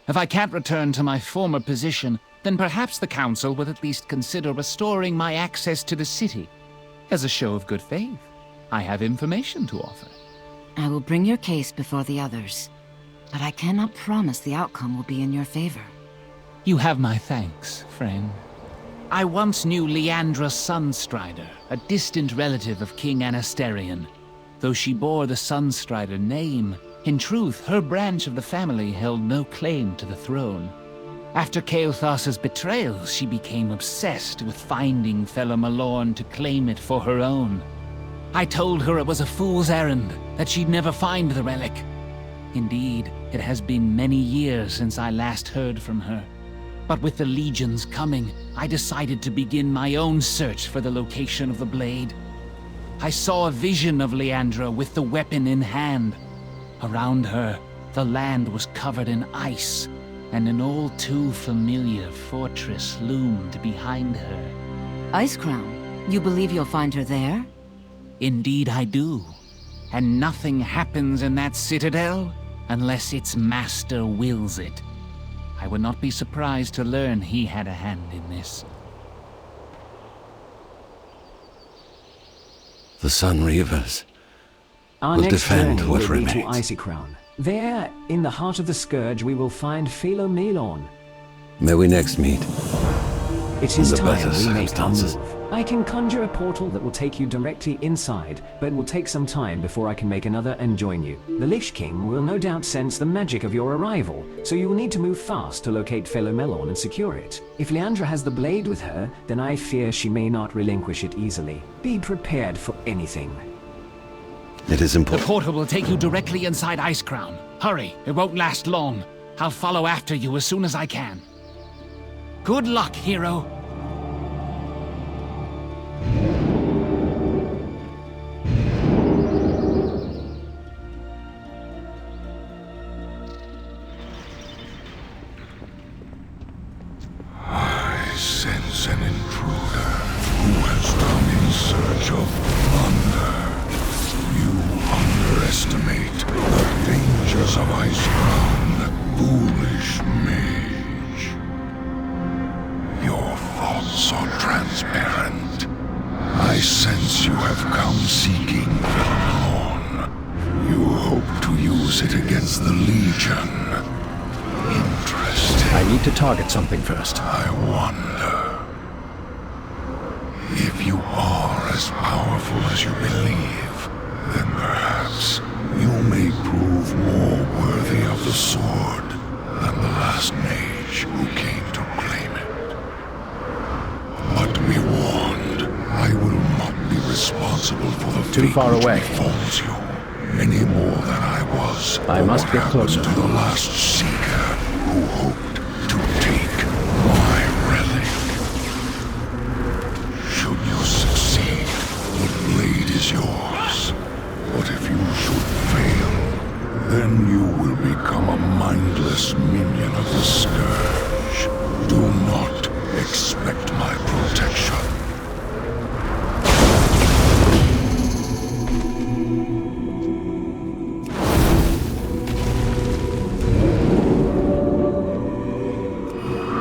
If I can't return to my former position, then perhaps the Council would at least consider restoring my access to the city. As a show of good faith, I have information to offer.
I will bring your case before the others, but I cannot promise the outcome will be in your favor.
You have my thanks, friend. I once knew Leandra Sunstrider, a distant relative of King Anasterion. Though she bore the Sunstrider name, in truth, her branch of the family held no claim to the throne. After Kael'thas's betrayal, she became obsessed with finding fellow Malorn to claim it for her own. I told her it was a fool's errand, that she'd never find the relic. Indeed, it has been many years since I last heard from her. But with the Legion's coming, I decided to begin my own search for the location of the blade. I saw a vision of Leandra with the weapon in hand. Around her, the land was covered in ice, and an all too familiar fortress loomed behind her.
Icecrown, you believe you'll find her there?
Indeed I do. And nothing happens in that citadel unless its master wills it. I would not be surprised to learn he had a hand in this.
The Sun Reavers
Our
will
next
defend
journey
what
will be to
remains.
Icecrown. There, in the heart of the Scourge, we will find Philomelon.
May we next meet.
It is
under
time
better
we make our
circumstances.
move. I can conjure a portal that will take you directly inside, but it will take some time before I can make another and join you. The Lich King will no doubt sense the magic of your arrival, so you will need to move fast to locate Philomelon and secure it. If Leandra has the blade with her, then I fear she may not relinquish it easily. Be prepared for anything.
It is
The
important.
portal will take you directly inside Icecrown. Hurry, it won't last long. I'll follow after you as soon as I can. Good luck, hero.
I sense an intruder who has come in search of plunder. You underestimate the dangers of Icecrown, foolish mage. Your thoughts are transparent. I sense you have come seeking Philomelon. You hope to use it against the Legion. Interesting.
I need to target something first.
I wonder if you are as powerful as you believe, then perhaps you may prove more worthy of the sword than the last mage who came to claim it. But be warned, I will not be responsible for the
Too
fate
far
which
away.
befalls you, any more than I was.
I
for
must
what
get
happened
closer.
to the last seeker who hoped to take my relic. Should you succeed, the blade is yours. But if you should fail, then you will become a mindless minion of the Scourge. Do not expect my protection.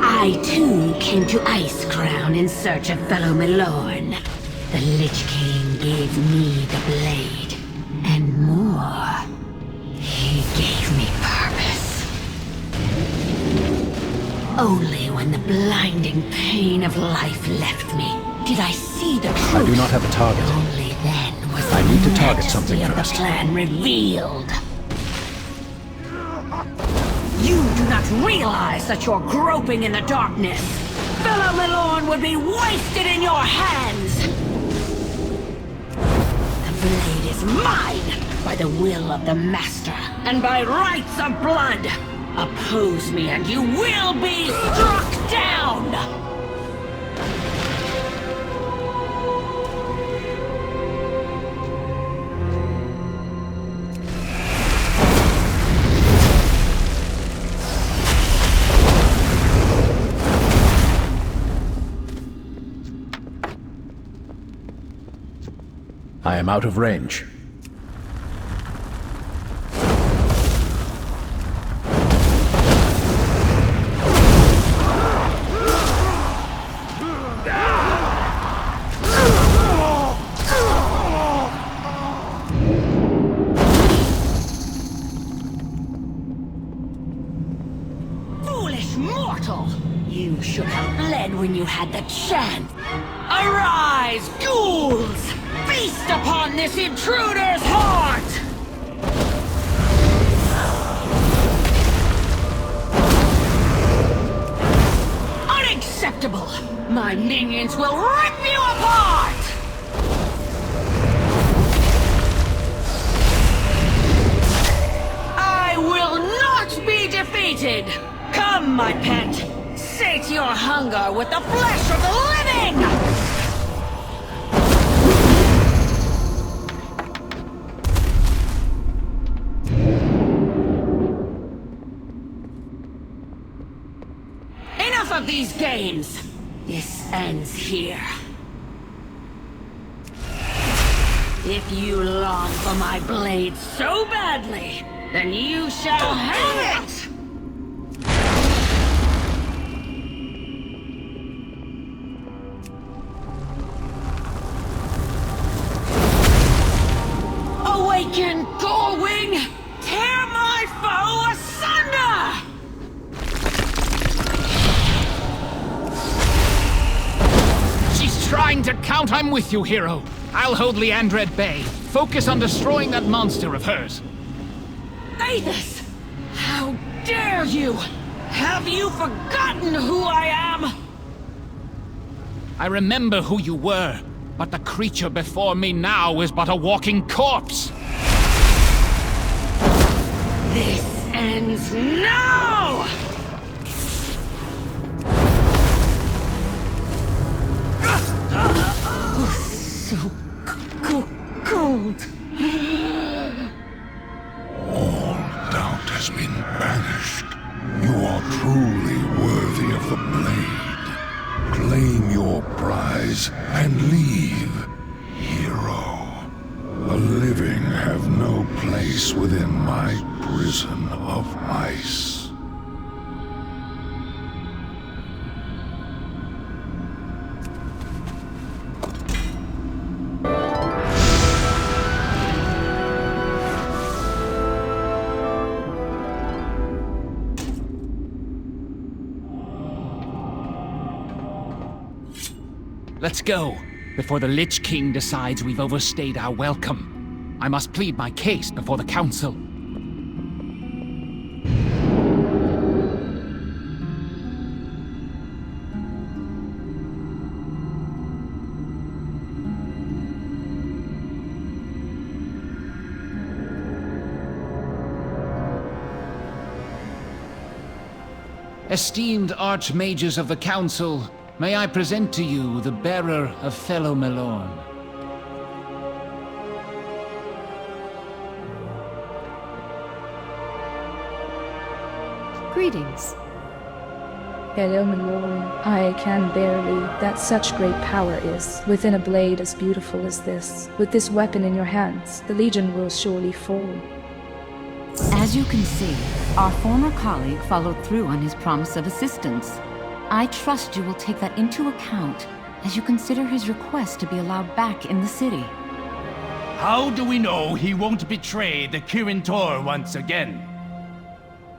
I too came to Icecrown in search of fellow Malorn. The Lich King gave me the blade, and more. He gave me purpose. Only when the blinding pain of life left me did I see the truth.
I do not have a target.
Only then was
I
the
need to target
majesty
something
of
first.
the plan revealed.
You do not realize that you're groping in the darkness. Fellow Malorn would be wasted in your hands. The blade is mine by the will of the Master and by rights of blood. Oppose me and you will be struck down.
I am out of range.
Foolish mortal! You should have bled when you had the chance. Arise, ghouls! Feast upon this intruder's heart! Unacceptable! My minions will rip you apart! I will not be defeated! Come, my pet! Sate your hunger with the flesh of the living! Enough of these games! This ends here. If you long for my blade so badly, then you shall have it! Awaken, Gullwing! Tear my foe asunder!
She's trying to count. I'm with you, hero. I'll hold Leandra at bay. Focus on destroying that monster of hers.
Athos! How dare you! Have you forgotten who I am?
I remember who you were, but the creature before me now is but a walking corpse.
This ends now! So cold.
All doubt has been banished. You are truly worthy of the blade. Claim your prize and leave, hero. The living have no place within my prison of ice.
Let's go, before the Lich King decides we've overstayed our welcome. I must plead my case before the Council. Esteemed Archmages of the Council, may I present to you the bearer of Fellow Melorn.
Greetings.
Hello, Melorn. I can barely. That such great power is within a blade as beautiful as this. With this weapon in your hands, the Legion will surely fall.
As you can see, our former colleague followed through on his promise of assistance. I trust you will take that into account as you consider his request to be allowed back in the city.
How do we know he won't betray the Kirin Tor once again?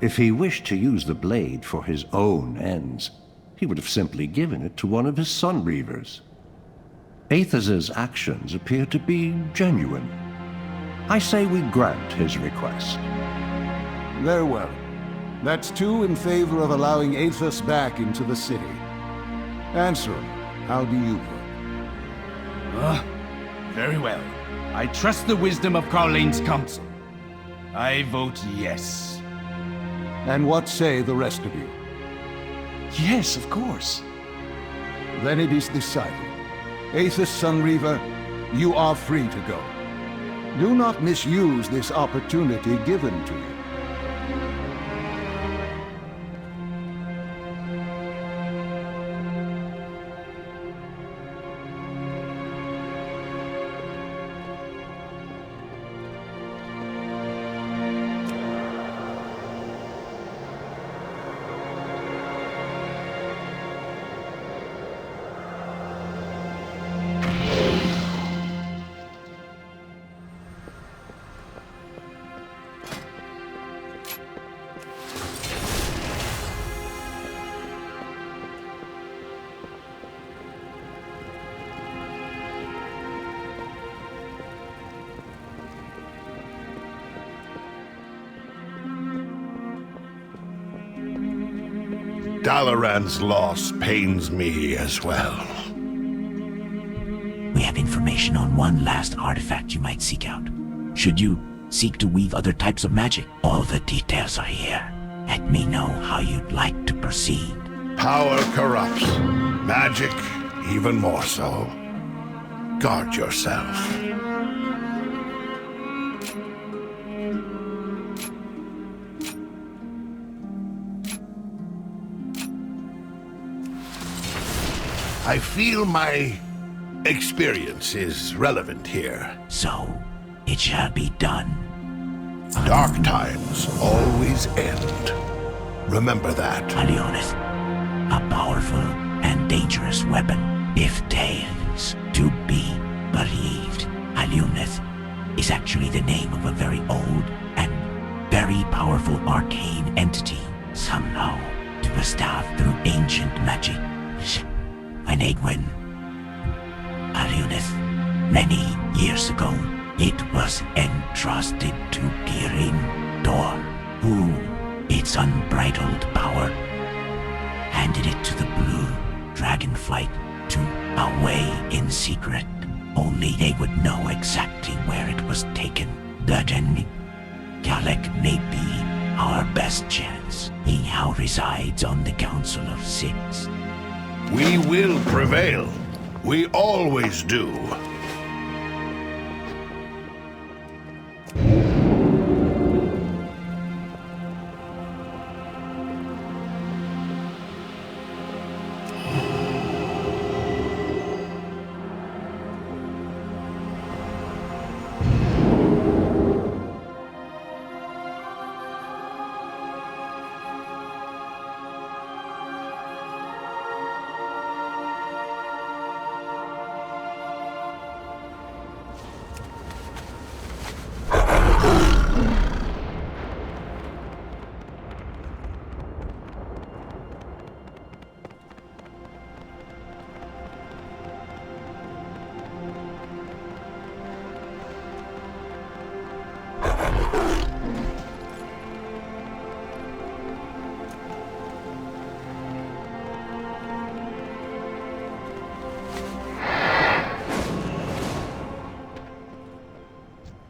If he wished to use the blade for his own ends, he would have simply given it to one of his Sun Reavers. Aethos's actions appear to be genuine. I say we grant his request.
Very well. That's 2 in favor of allowing Aethos back into the city. Answer him. How do you vote?
Very well. I trust the wisdom of Carlene's council. I vote yes.
And what say the rest of you?
Yes, of course.
Then it is decided. Aethos Sunreaver, you are free to go. Do not misuse this opportunity given to you.
Dalaran's loss pains me as well.
We have information on one last artifact you might seek out. Should you seek to weave other types of magic, all the details are here. Let me know how you'd like to proceed.
Power corrupts. Magic, even more so. Guard yourself. I feel my experience is relevant here.
So, it shall be done.
Dark times always end. Remember that.
Alionith, a powerful and dangerous weapon, if tales to be believed. Alionith is actually the name of a very old and very powerful arcane entity, somehow to a staff through ancient magic. When Egwin, Alionith, many years ago, it was entrusted to Kirin Tor, who, its unbridled power, handed it to the blue dragonflight to away in secret. Only they would know exactly where it was taken. Then, Galek may be our best chance. He now resides on the Council of Six.
We will prevail. We always do.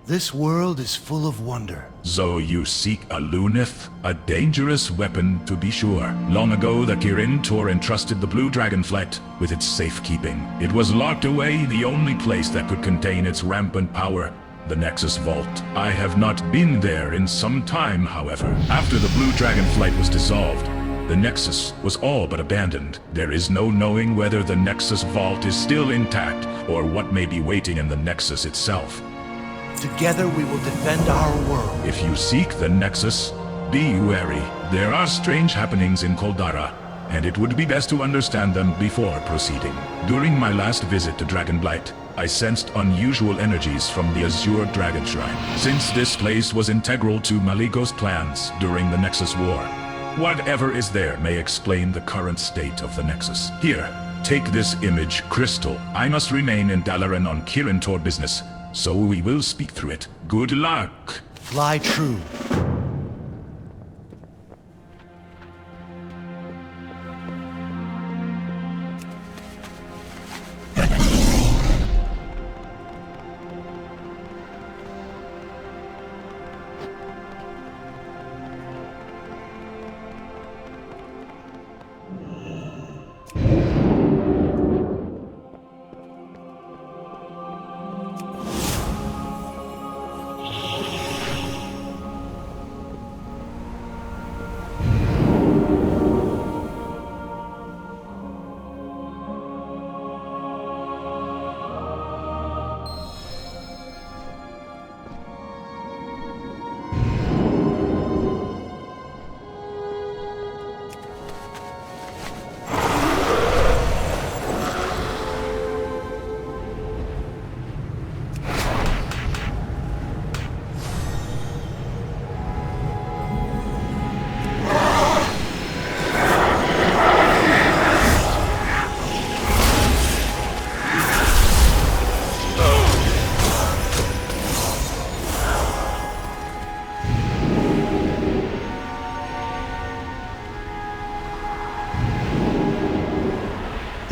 This world is full of wonder.
So you seek a Lunith? A dangerous weapon, to be sure. Long ago, the Kirin Tor entrusted the Blue Dragonflight with its safekeeping. It was locked away, the only place that could contain its rampant power. The Nexus Vault. I have not been there in some time, however. After the Blue Dragonflight was dissolved, the Nexus was all but abandoned. There is no knowing whether the Nexus Vault is still intact, or what may be waiting in the Nexus itself.
Together we will defend our world.
If you seek the Nexus, be wary. There are strange happenings in Koldara, and it would be best to understand them before proceeding. During my last visit to Dragonblight, I sensed unusual energies from the Azure Dragon Shrine, since this place was integral to Maligo's plans during the Nexus War. Whatever is there may explain the current state of the Nexus. Here, take this image crystal. I must remain in Dalaran on Kirin Tor business, so we will speak through it. Good luck!
Fly true.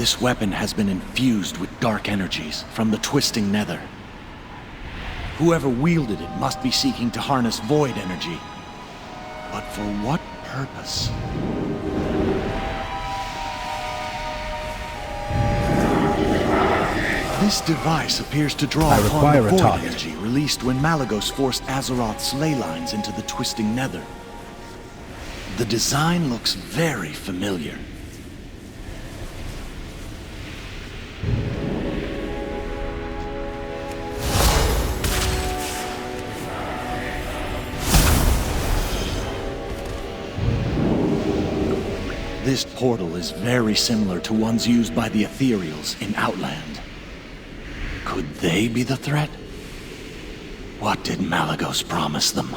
This weapon has been infused with dark energies from the twisting nether. Whoever wielded it must be seeking to harness void energy. But for what purpose? This device appears to draw upon the void energy released when Malygos forced Azeroth's ley lines into the twisting nether. The design looks very familiar. This portal is very similar to ones used by the Ethereals in Outland. Could they be the threat? What did Malygos promise them?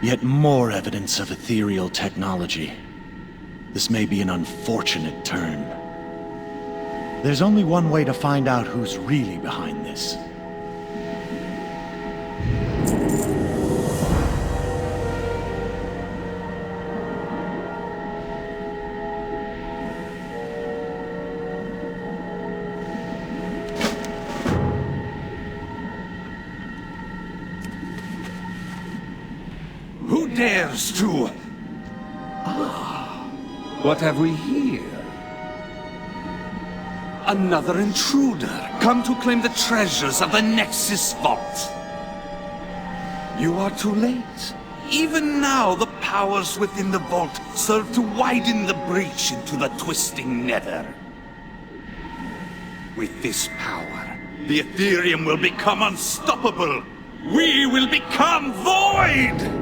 Yet more evidence of ethereal technology. This may be an unfortunate turn. There's only one way to find out who's really behind this.
Who dares to... What have we here? Another intruder, come to claim the treasures of the Nexus Vault. You are too late. Even now, the powers within the vault serve to widen the breach into the twisting nether. With this power, the Ethereum will become unstoppable. We will become void!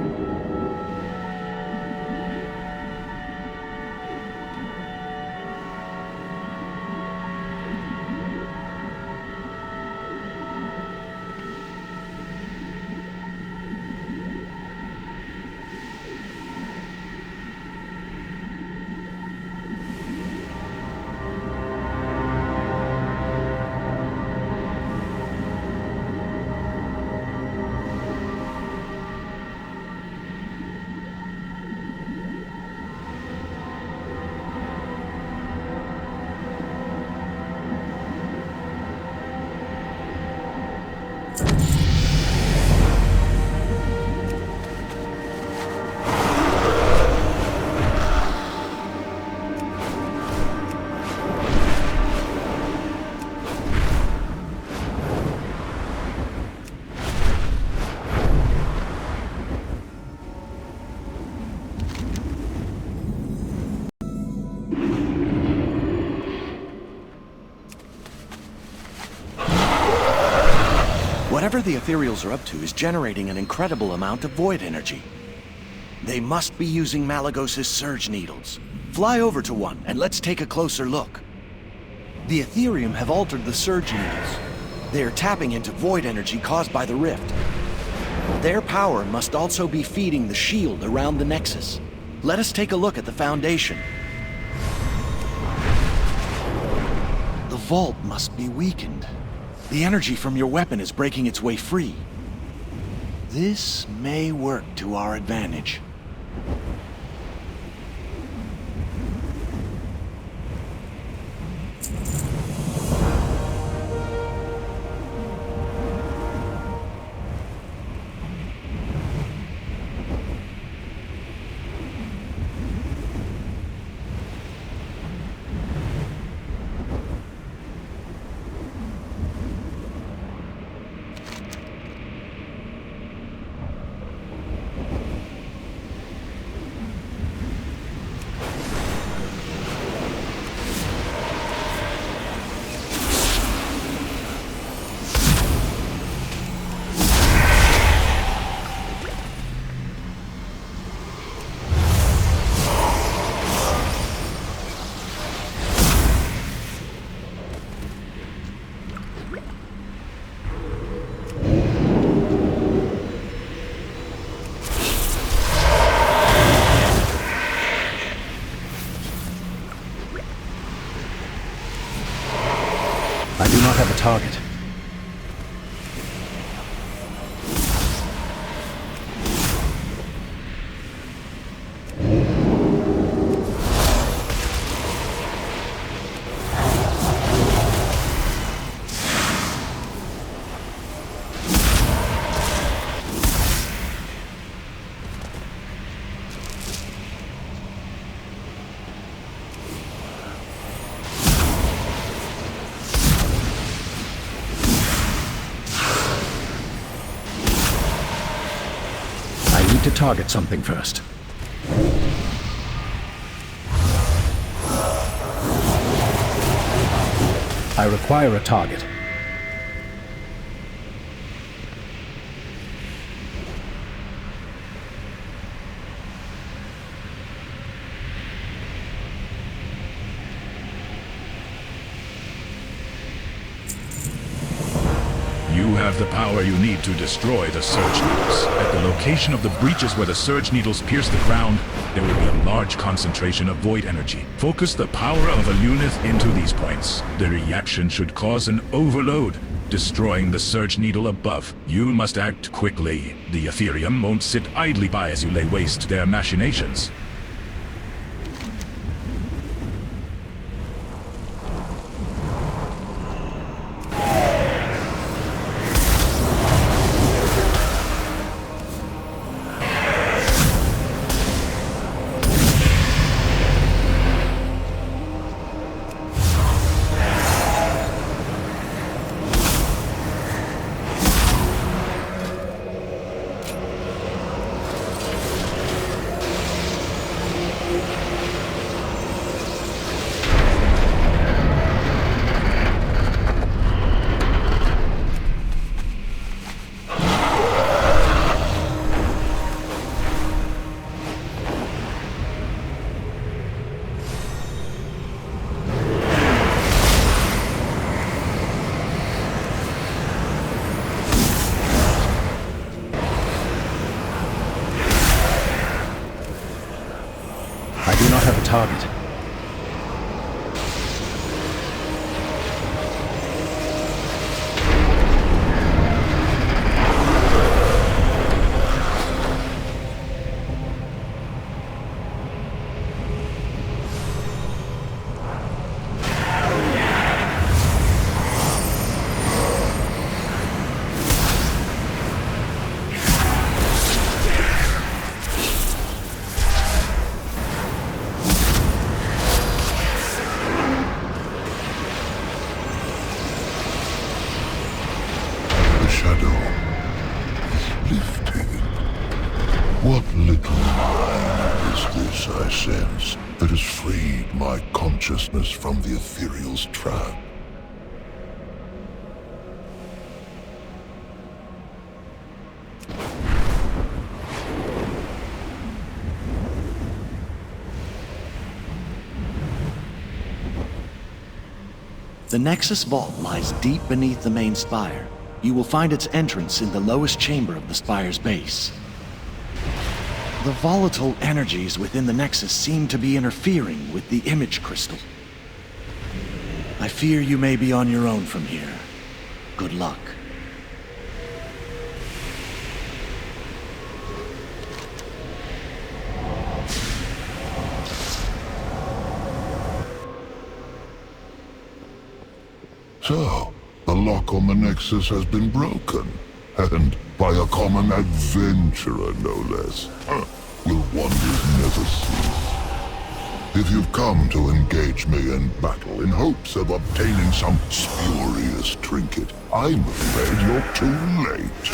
Whatever the Ethereals are up to is generating an incredible amount of void energy. They must be using Malygos' surge needles. Fly over to one, and let's take a closer look. The Ethereum have altered the surge needles. They are tapping into void energy caused by the rift. Their power must also be feeding the shield around the Nexus. Let us take a look at the Foundation. The vault must be weakened. The energy from your weapon is breaking its way free. This may work to our advantage.
target. To target something first. I require a target.
You have the power you need to destroy the Surge Needles. At the location of the breaches where the Surge Needles pierce the ground, there will be a large concentration of void energy. Focus the power of a unit into these points. The reaction should cause an overload, destroying the Surge Needle above. You must act quickly. The Ethereum won't sit idly by as you lay waste to their machinations.
I do not have a target.
What little mind is this I sense that has freed my consciousness from the ethereal's trap?
The Nexus Vault lies deep beneath the main spire. You will find its entrance in the lowest chamber of the spire's base. The volatile energies within the Nexus seem to be interfering with the image crystal. I fear you may be on your own from here. Good luck.
So, the lock on the Nexus has been broken, and by a common adventurer, no less. Will wonders never cease? If you've come to engage me in battle in hopes of obtaining some spurious trinket, I'm afraid you're too late.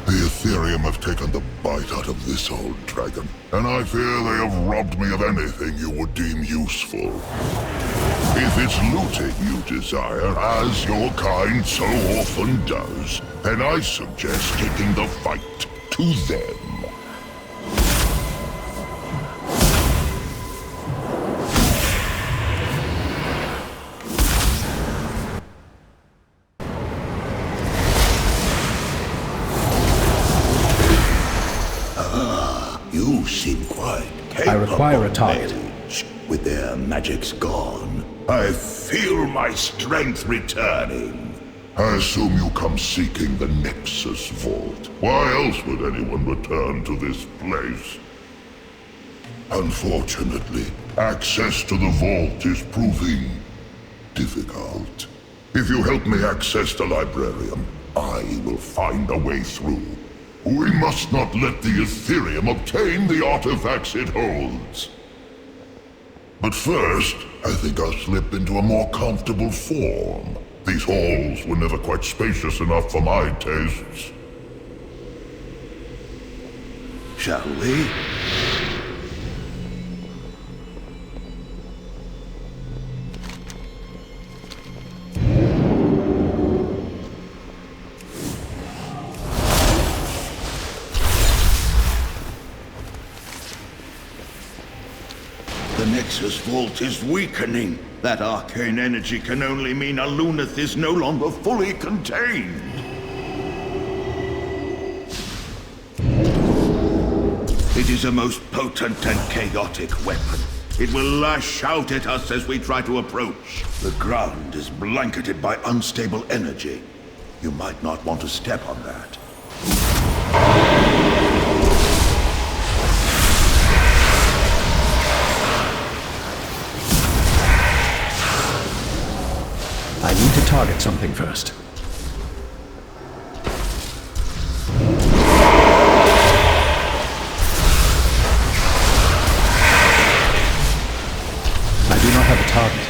The Ethereum have taken the bite out of this old dragon, and I fear they have robbed me of anything you would deem useful. If it's looting you desire, as your kind so often does, then I suggest taking the fight to them.
You seem quite capable,
I require a target.
Mage. With their magics gone,
I feel my strength returning. I assume you come seeking the Nexus Vault. Why else would anyone return to this place? Unfortunately, access to the vault is proving difficult. If you help me access the librarium, I will find a way through. We must not let the Ethereum obtain the artifacts it holds. But first, I think I'll slip into a more comfortable form. These halls were never quite spacious enough for my tastes.
Shall we?
The Nexus Vault is weakening. That arcane energy can only mean a Luneth is no longer fully contained. It is a most potent and chaotic weapon. It will lash out at us as we try to approach. The ground is blanketed by unstable energy. You might not want to step on that.
I need to target something first. I do not have a target.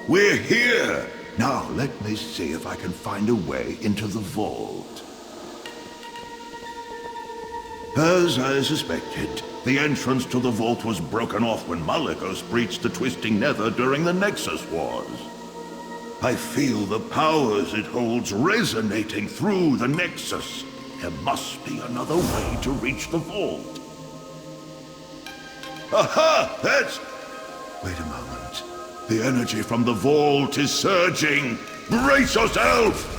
We're here! Now let me see if I can find a way into the vault. As I suspected, the entrance to the vault was broken off when Malygos breached the Twisting Nether during the Nexus Wars. I feel the powers it holds resonating through the Nexus. There must be another way to reach the vault. Aha! That's... Wait a moment. The energy from the vault is surging! Brace yourself!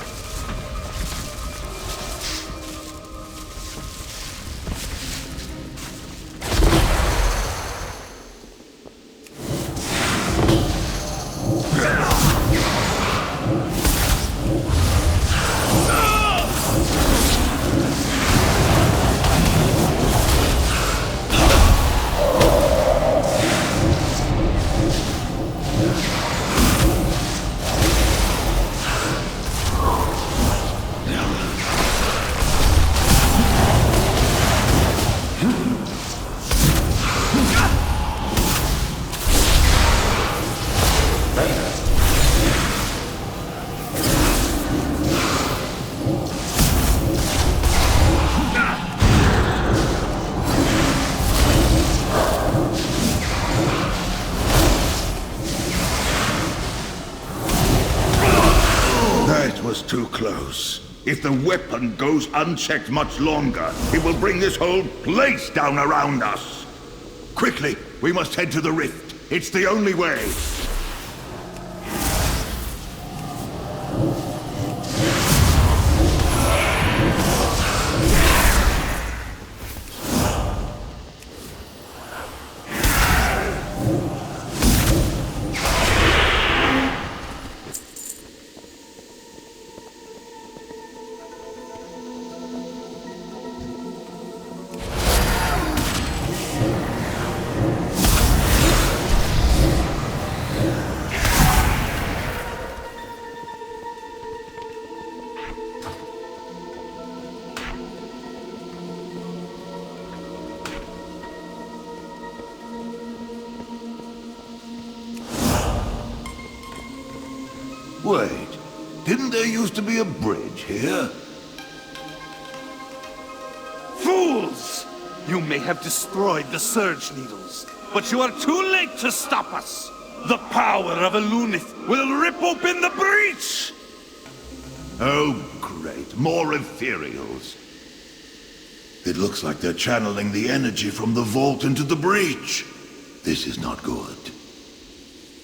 Too close. If the weapon goes unchecked much longer, it will bring this whole place down around us. Quickly, we must head to the rift. It's the only way. Wait, didn't there used to be a bridge here?
You may have destroyed the Surge Needles, but you are too late to stop us! The power of Elunith will rip open the breach!
Oh, great. More ethereals. It looks like they're channeling the energy from the vault into the breach. This is not good.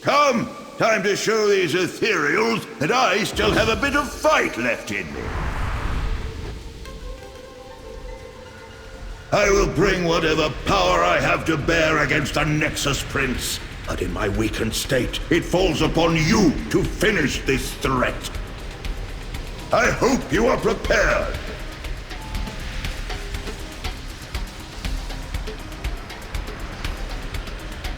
Come! Time to show these ethereals that I still have a bit of fight left in me. I will bring whatever power I have to bear against the Nexus Prince. But in my weakened state, it falls upon you to finish this threat. I hope you are prepared.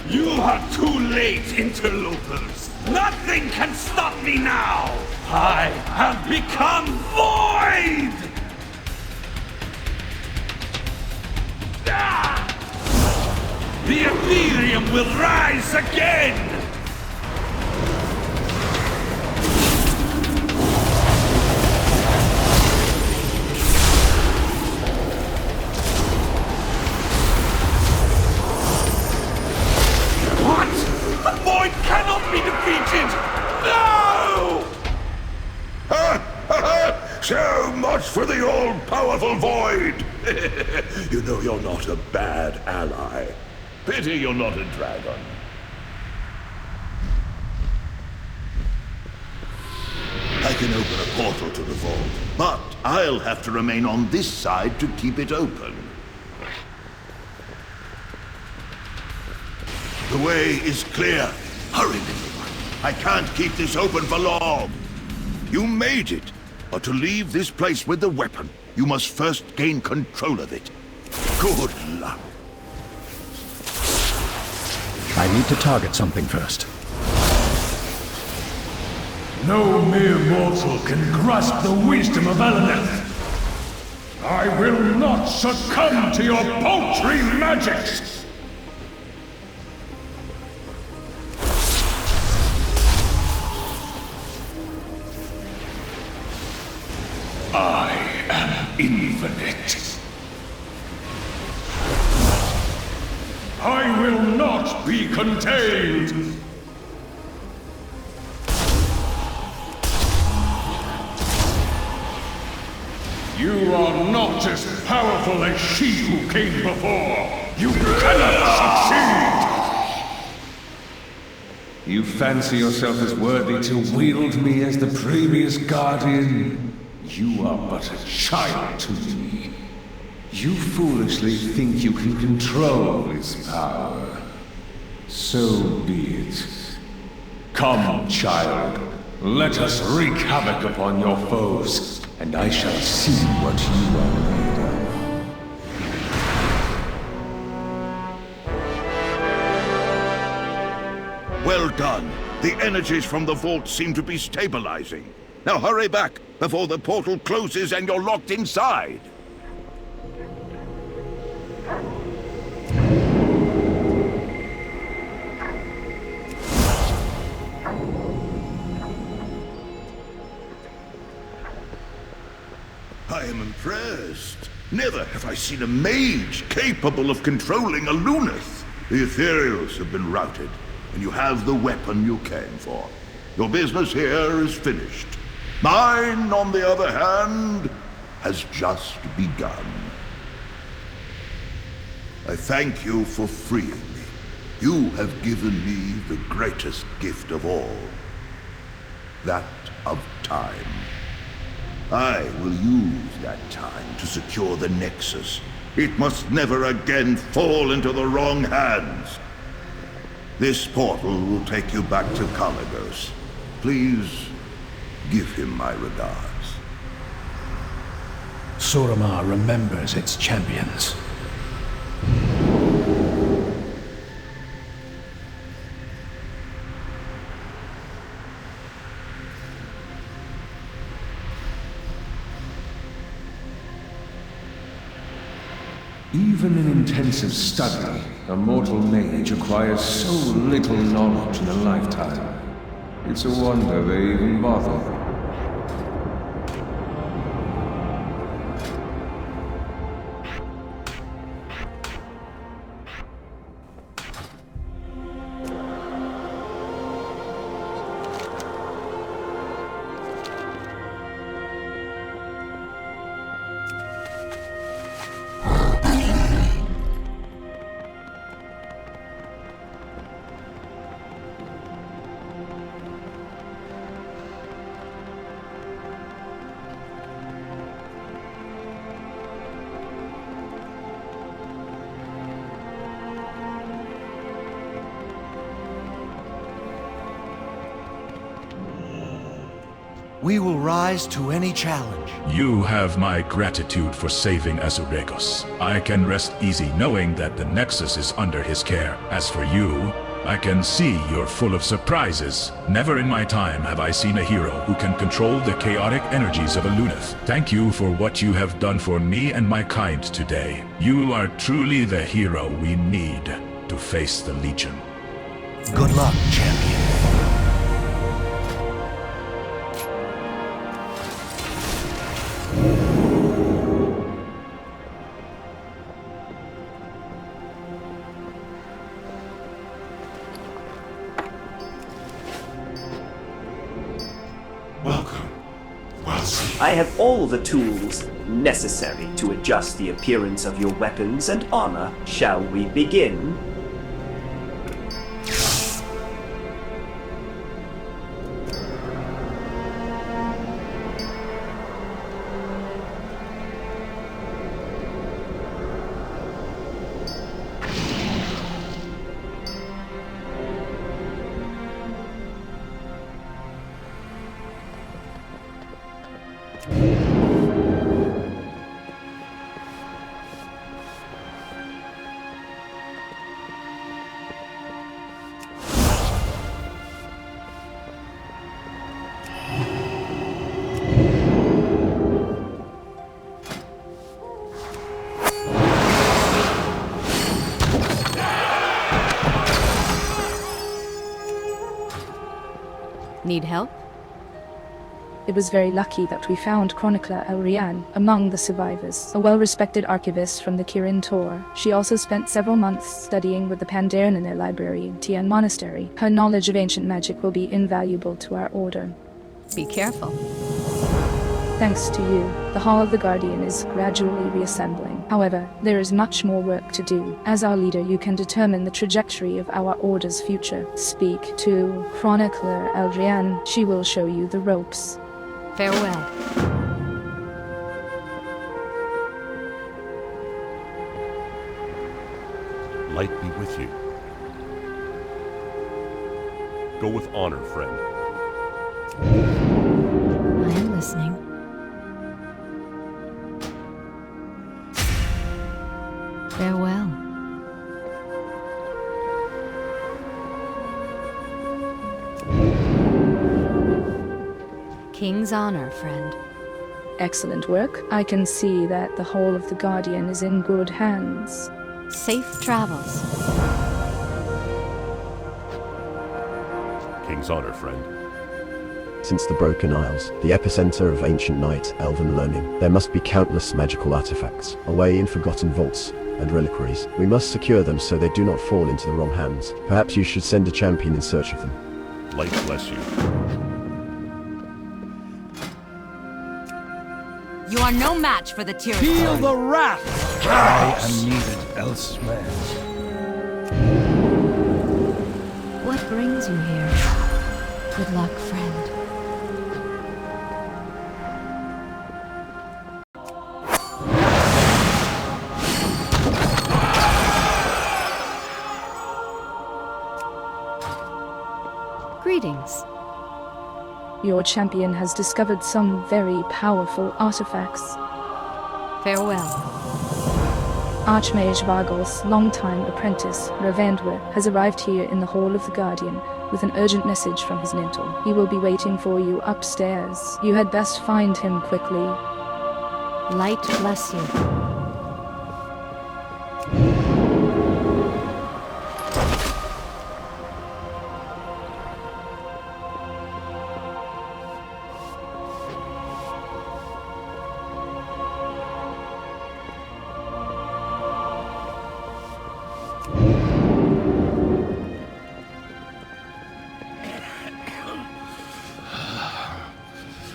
You are too late, interlopers! Nothing can stop me now! I have become void! Ah! The Ethereum will rise again! The Void cannot be defeated! No!
So much for the all-powerful Void! You know you're not a bad ally. Pity you're not a dragon. I can open a portal to the vault, but I'll have to remain on this side to keep it open. The way is clear. Hurry, little one. I can't keep this open for long. You made it. But to leave this place with the weapon, you must first gain control of it. Good luck.
I need to target something first.
No mere mortal can grasp the wisdom of Eluneth. I will not succumb to your paltry magics! I am infinite. I will not be contained! You are not as powerful as she who came before! You cannot succeed!
You fancy yourself as worthy to wield me as the previous Guardian? You are but a child to me. You foolishly think you can control this power. So be it. Come, child. Let us wreak havoc upon your foes, and I shall see what you are made of.
Well done. The energies from the vault seem to be stabilizing. Now hurry back, before the portal closes and you're locked inside. I am impressed. Never have I seen a mage capable of controlling a Luneth. The Ethereals have been routed, and you have the weapon you came for. Your business here is finished. Mine, on the other hand, has just begun. I thank you for freeing me. You have given me the greatest gift of all. That of time. I will use that time to secure the Nexus. It must never again fall into the wrong hands. This portal will take you back to Kalagos. Please, give him my regards.
Suramar remembers its champions.
Even in intensive study, a mortal mage acquires so little knowledge in a lifetime. It's a wonder they even bother.
We will rise to any challenge.
You have my gratitude for saving Azuregos. I can rest easy knowing that the Nexus is under his care. As for you, I can see you're full of surprises. Never in my time have I seen a hero who can control the chaotic energies of a Luneth. Thank you for what you have done for me and my kind today. You are truly the hero we need to face the Legion.
Good luck, champion.
I have all the tools necessary to adjust the appearance of your weapons and armor. Shall we begin?
Need help?
It was very lucky that we found Chronicler Elrian among the survivors, a well-respected archivist from the Kirin Tor. She also spent several months studying with the Pandaren in their library in Tian Monastery. Her knowledge of ancient magic will be invaluable to our order.
Be careful.
Thanks to you, the Hall of the Guardian is gradually reassembling. However, there is much more work to do. As our leader, you can determine the trajectory of our order's future. Speak to Chronicler Elrian. She will show you the ropes.
Farewell.
Light be with you. Go with honor, friend.
I am listening. Farewell. King's honor, friend.
Excellent work. I can see that the Hall of the Guardian is in good hands.
Safe travels.
King's honor, friend.
Since the Broken Isles, the epicenter of ancient night, elven learning, there must be countless magical artifacts, away in forgotten vaults and reliquaries. We must secure them so they do not fall into the wrong hands. Perhaps you should send a champion in search of them.
Light bless you.
You are no match for the Tyranid.
Feel the wrath!
I am needed elsewhere.
What brings you here? Good luck, friend. Greetings.
Your champion has discovered some very powerful artifacts.
Farewell.
Archmage Vargol's longtime apprentice, Ravandwer, has arrived here in the Hall of the Guardian with an urgent message from his mentor. He will be waiting for you upstairs. You had best find him quickly.
Light bless you.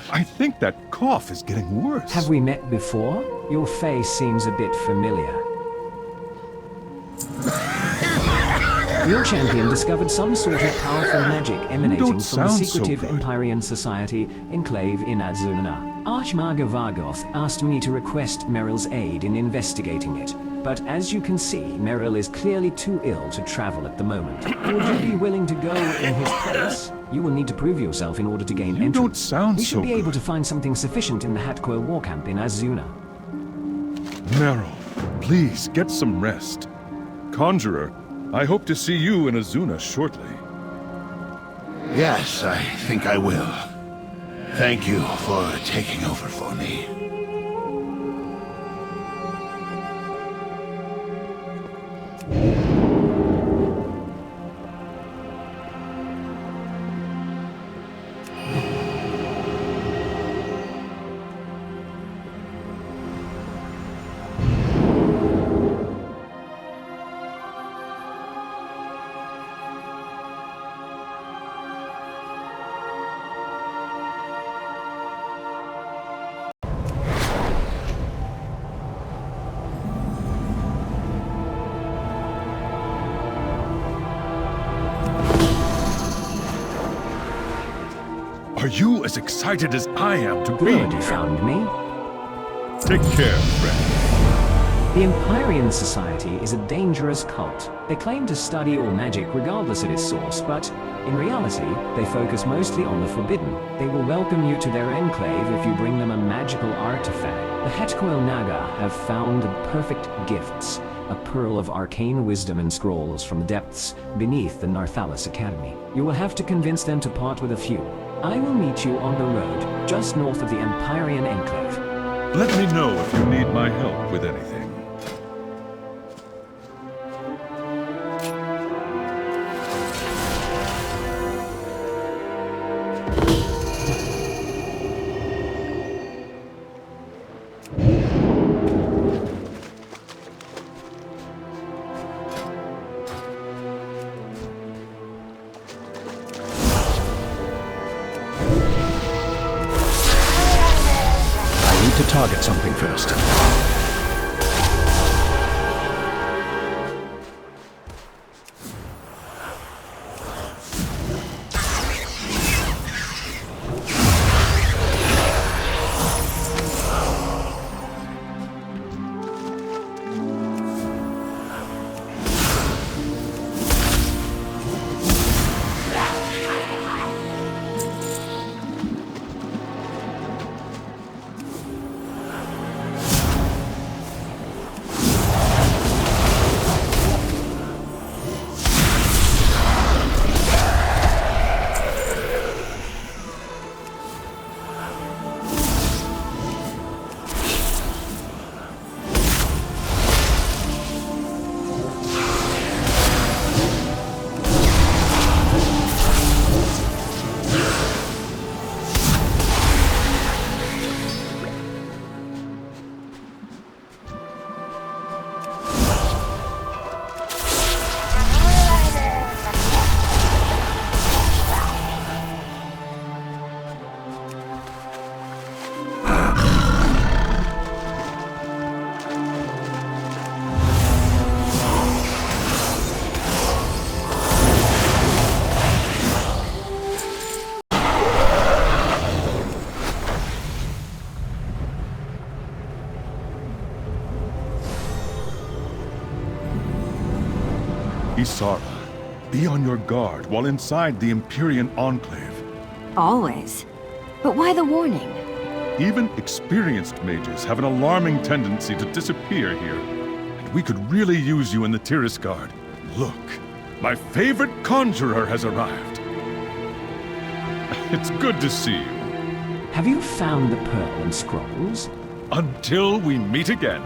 I think that cough is getting worse.
Have we met before? Your face seems a bit familiar. Your champion discovered some sort of powerful magic emanating from the secretive Empyrean Society enclave in Adzuna. Archmaga Vargoth asked me to request Meryl's aid in investigating it. but as you can see, Merrill is clearly too ill to travel at the moment. Would you be willing to go in his place? You will need to prove yourself in order to gain entrance.
You don't sound
We should
so
be
good.
able to find something sufficient in the Hatquo war camp in Azuna.
Merrill, please get some rest. Conjurer, I hope to see you in Azuna shortly.
Yes, I think I will. Thank you for taking over for me.
Are you as excited as I am to be
Good,
here?
you found me.
Take care, friend.
The Empyrean Society is a dangerous cult. They claim to study all magic regardless of its source, but in reality, they focus mostly on the forbidden. They will welcome you to their enclave if you bring them a magical artifact. The Hetcoil Naga have found the perfect gifts, a pearl of arcane wisdom and scrolls from the depths beneath the Narthalis Academy. You will have to convince them to part with a few. I will meet you on the road, just north of the Empyrean Enclave.
Let me know if you need my help with anything.
To target something first.
Isara, be on your guard while inside the Empyrean Enclave.
Always. But why the warning?
Even experienced mages have an alarming tendency to disappear here. And we could really use you in the Tiris Guard. Look, my favorite conjurer has arrived. It's good to see you.
Have you found the pearl and scrolls?
Until we meet again.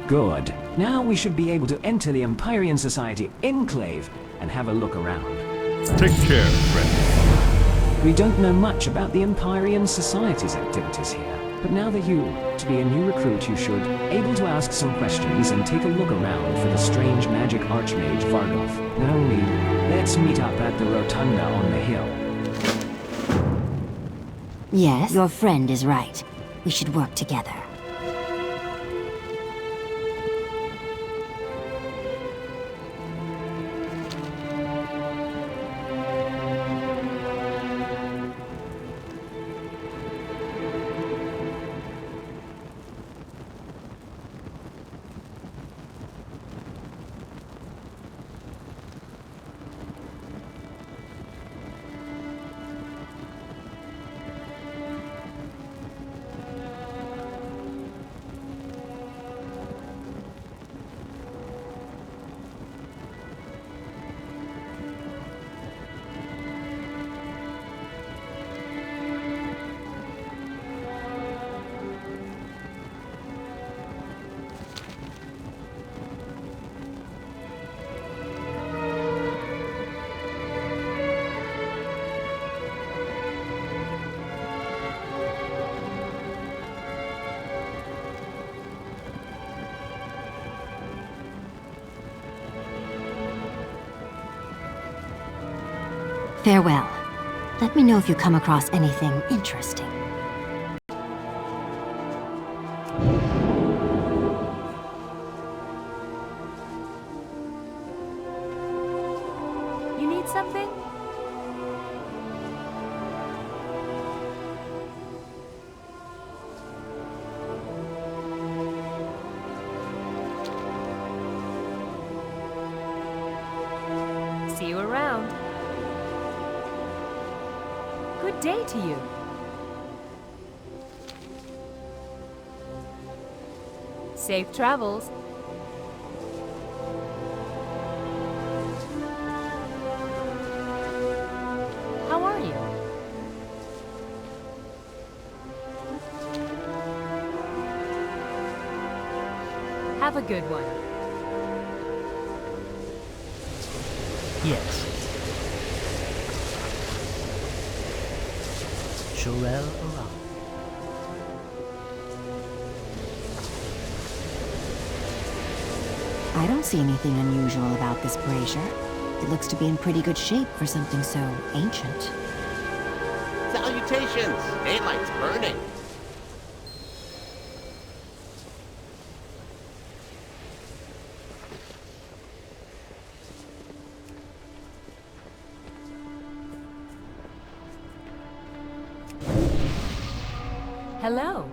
Good. Now we should be able to enter the Empyrean Society Enclave and have a look around.
Take care, friend.
We don't know much about the Empyrean Society's activities here, but now that to be a new recruit, you should able to ask some questions and take a look around for the strange magic archmage Vargoth. Now let's meet up at the rotunda on the hill.
Yes, your friend is right. We should work together. Farewell. Let me know if you come across anything interesting.
You need something? See you around. Good day to you. Safe travels. How are you? Have a good one.
Yes. Shorel Oran.
I don't see anything unusual about this brazier. It looks to be in pretty good shape for something so ancient.
Salutations! Daylight's burning.
Hello.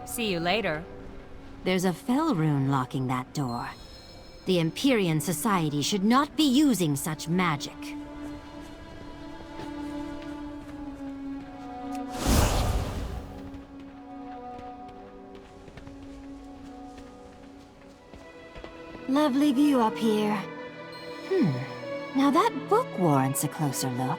See you later.
There's a fell rune locking that door. The Empyrean Society should not be using such magic. Lovely view up here. Now that book warrants a closer look.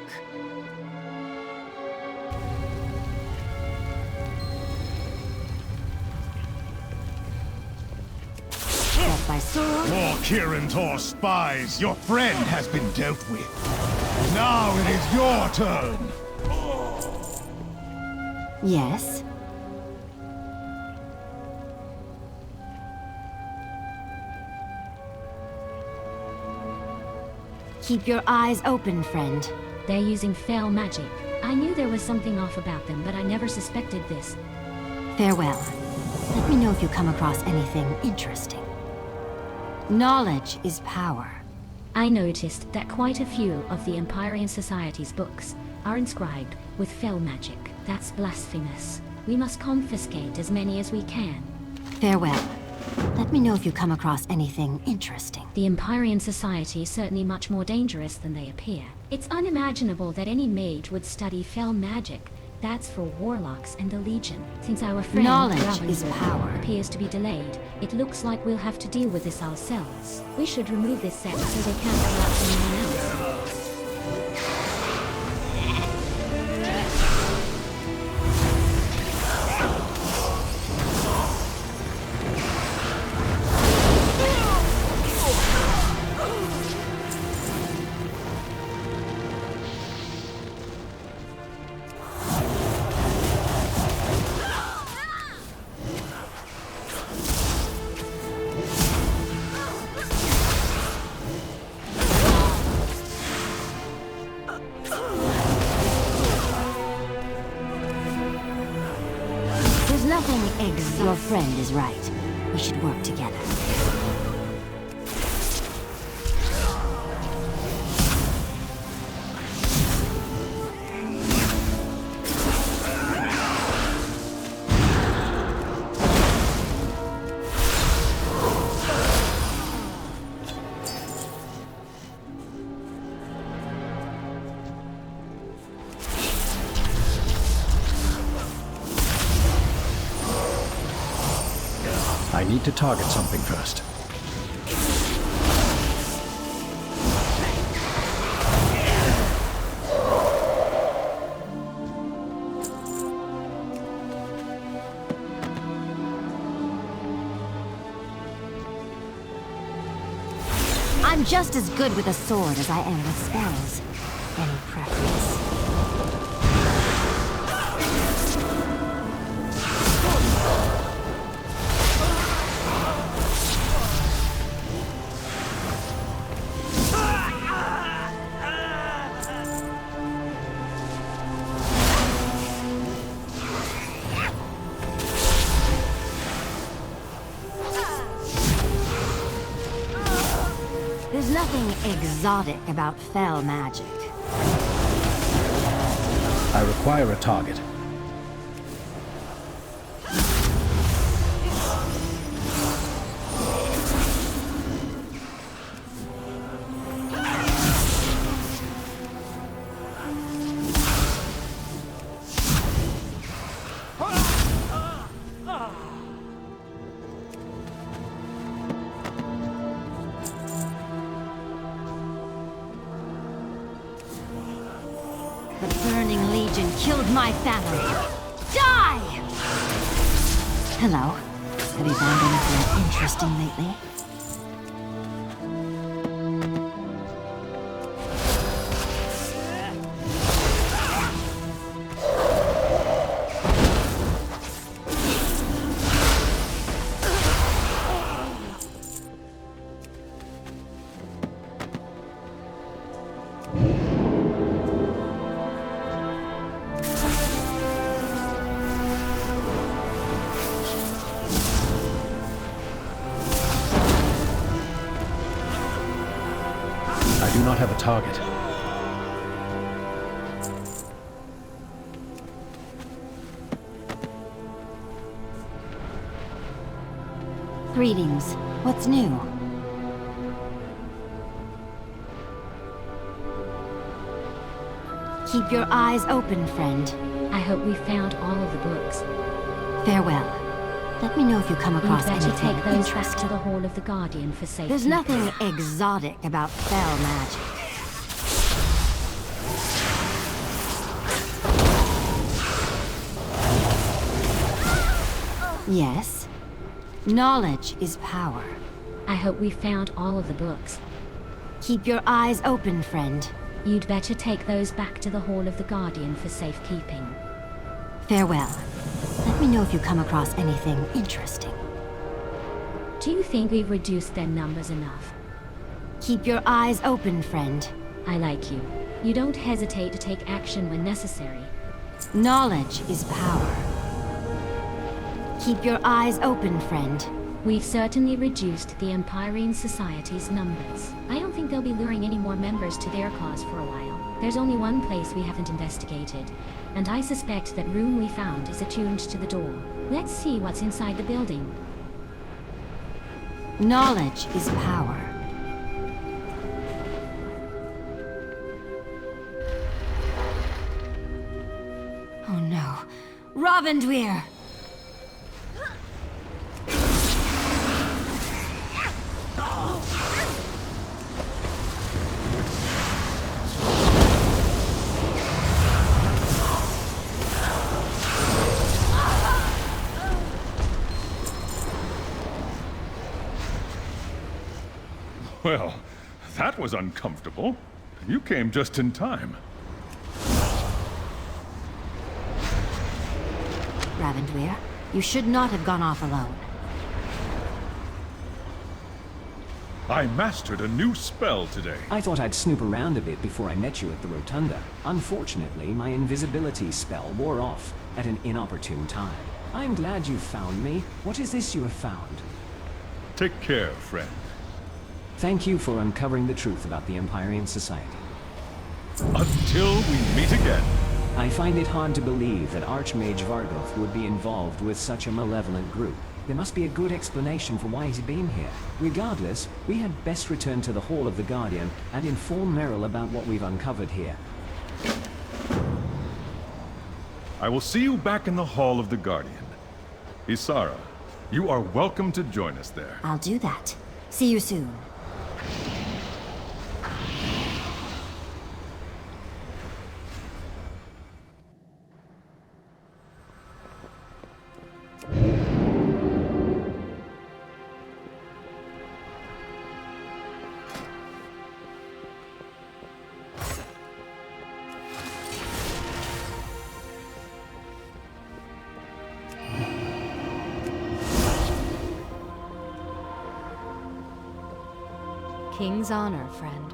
More Kirin Tor spies! Your friend has been dealt with. Now it is your turn!
Yes? Keep your eyes open, friend.
They're using fell magic. I knew there was something off about them, but I never suspected this.
Farewell. Let me know if you come across anything interesting. Knowledge is power.
I noticed that quite a few of the Empyrean Society's books are inscribed with fell magic. That's blasphemous. We must confiscate as many as we can.
Farewell. Let me know if you come across anything interesting.
The Empyrean Society is certainly much more dangerous than they appear. It's unimaginable that any mage would study fell magic. That's for warlocks and the Legion. Since our friend
Knowledge is power.
appears to be delayed, it looks like we'll have to deal with this ourselves. We should remove this sect so they can't corrupt anyone else.
Your friend is right. We should work together.
I need to target something first.
I'm just as good with a sword as I am with spells. Any preference? exotic about fell magic.
I require a target.
The Burning Legion killed my family. Die! Hello. Have you found anything interesting lately?
I do not have a target.
Greetings. What's new? Keep your eyes open, friend.
I hope we found all of the books.
Farewell. Let me know if you come across
We'd better
anything
take those back
interesting.
to the Hall of the Guardian for safety.
There's nothing exotic about fell magic. Yes. Knowledge is power.
I hope we found all of the books.
Keep your eyes open, friend.
You'd better take those back to the Hall of the Guardian for safekeeping.
Farewell. Let me know if you come across anything interesting.
Do you think we've reduced their numbers enough?
Keep your eyes open, friend.
I like you. You don't hesitate to take action when necessary.
Knowledge is power. Keep your eyes open, friend.
We've certainly reduced the Empyrean Society's numbers. I don't think they'll be luring any more members to their cause for a while. There's only one place we haven't investigated, and I suspect that room we found is attuned to the door. Let's see what's inside the building.
Knowledge is power. Oh no. Ravendweir!
Well, that was uncomfortable. You came just in time.
Ravendweir, you should not have gone off alone.
I mastered a new spell today.
I thought I'd snoop around a bit before I met you at the Rotunda. Unfortunately, my invisibility spell wore off at an inopportune time. I'm glad you found me. What is this you have found?
Take care, friend.
Thank you for uncovering the truth about the Empyrean Society.
Until we meet again.
I find it hard to believe that Archmage Vargoth would be involved with such a malevolent group. There must be a good explanation for why he's been here. Regardless, we had best return to the Hall of the Guardian and inform Merrill about what we've uncovered here.
I will see you back in the Hall of the Guardian. Isara, you are welcome to join us there.
I'll do that. See you soon. King's honor, friend.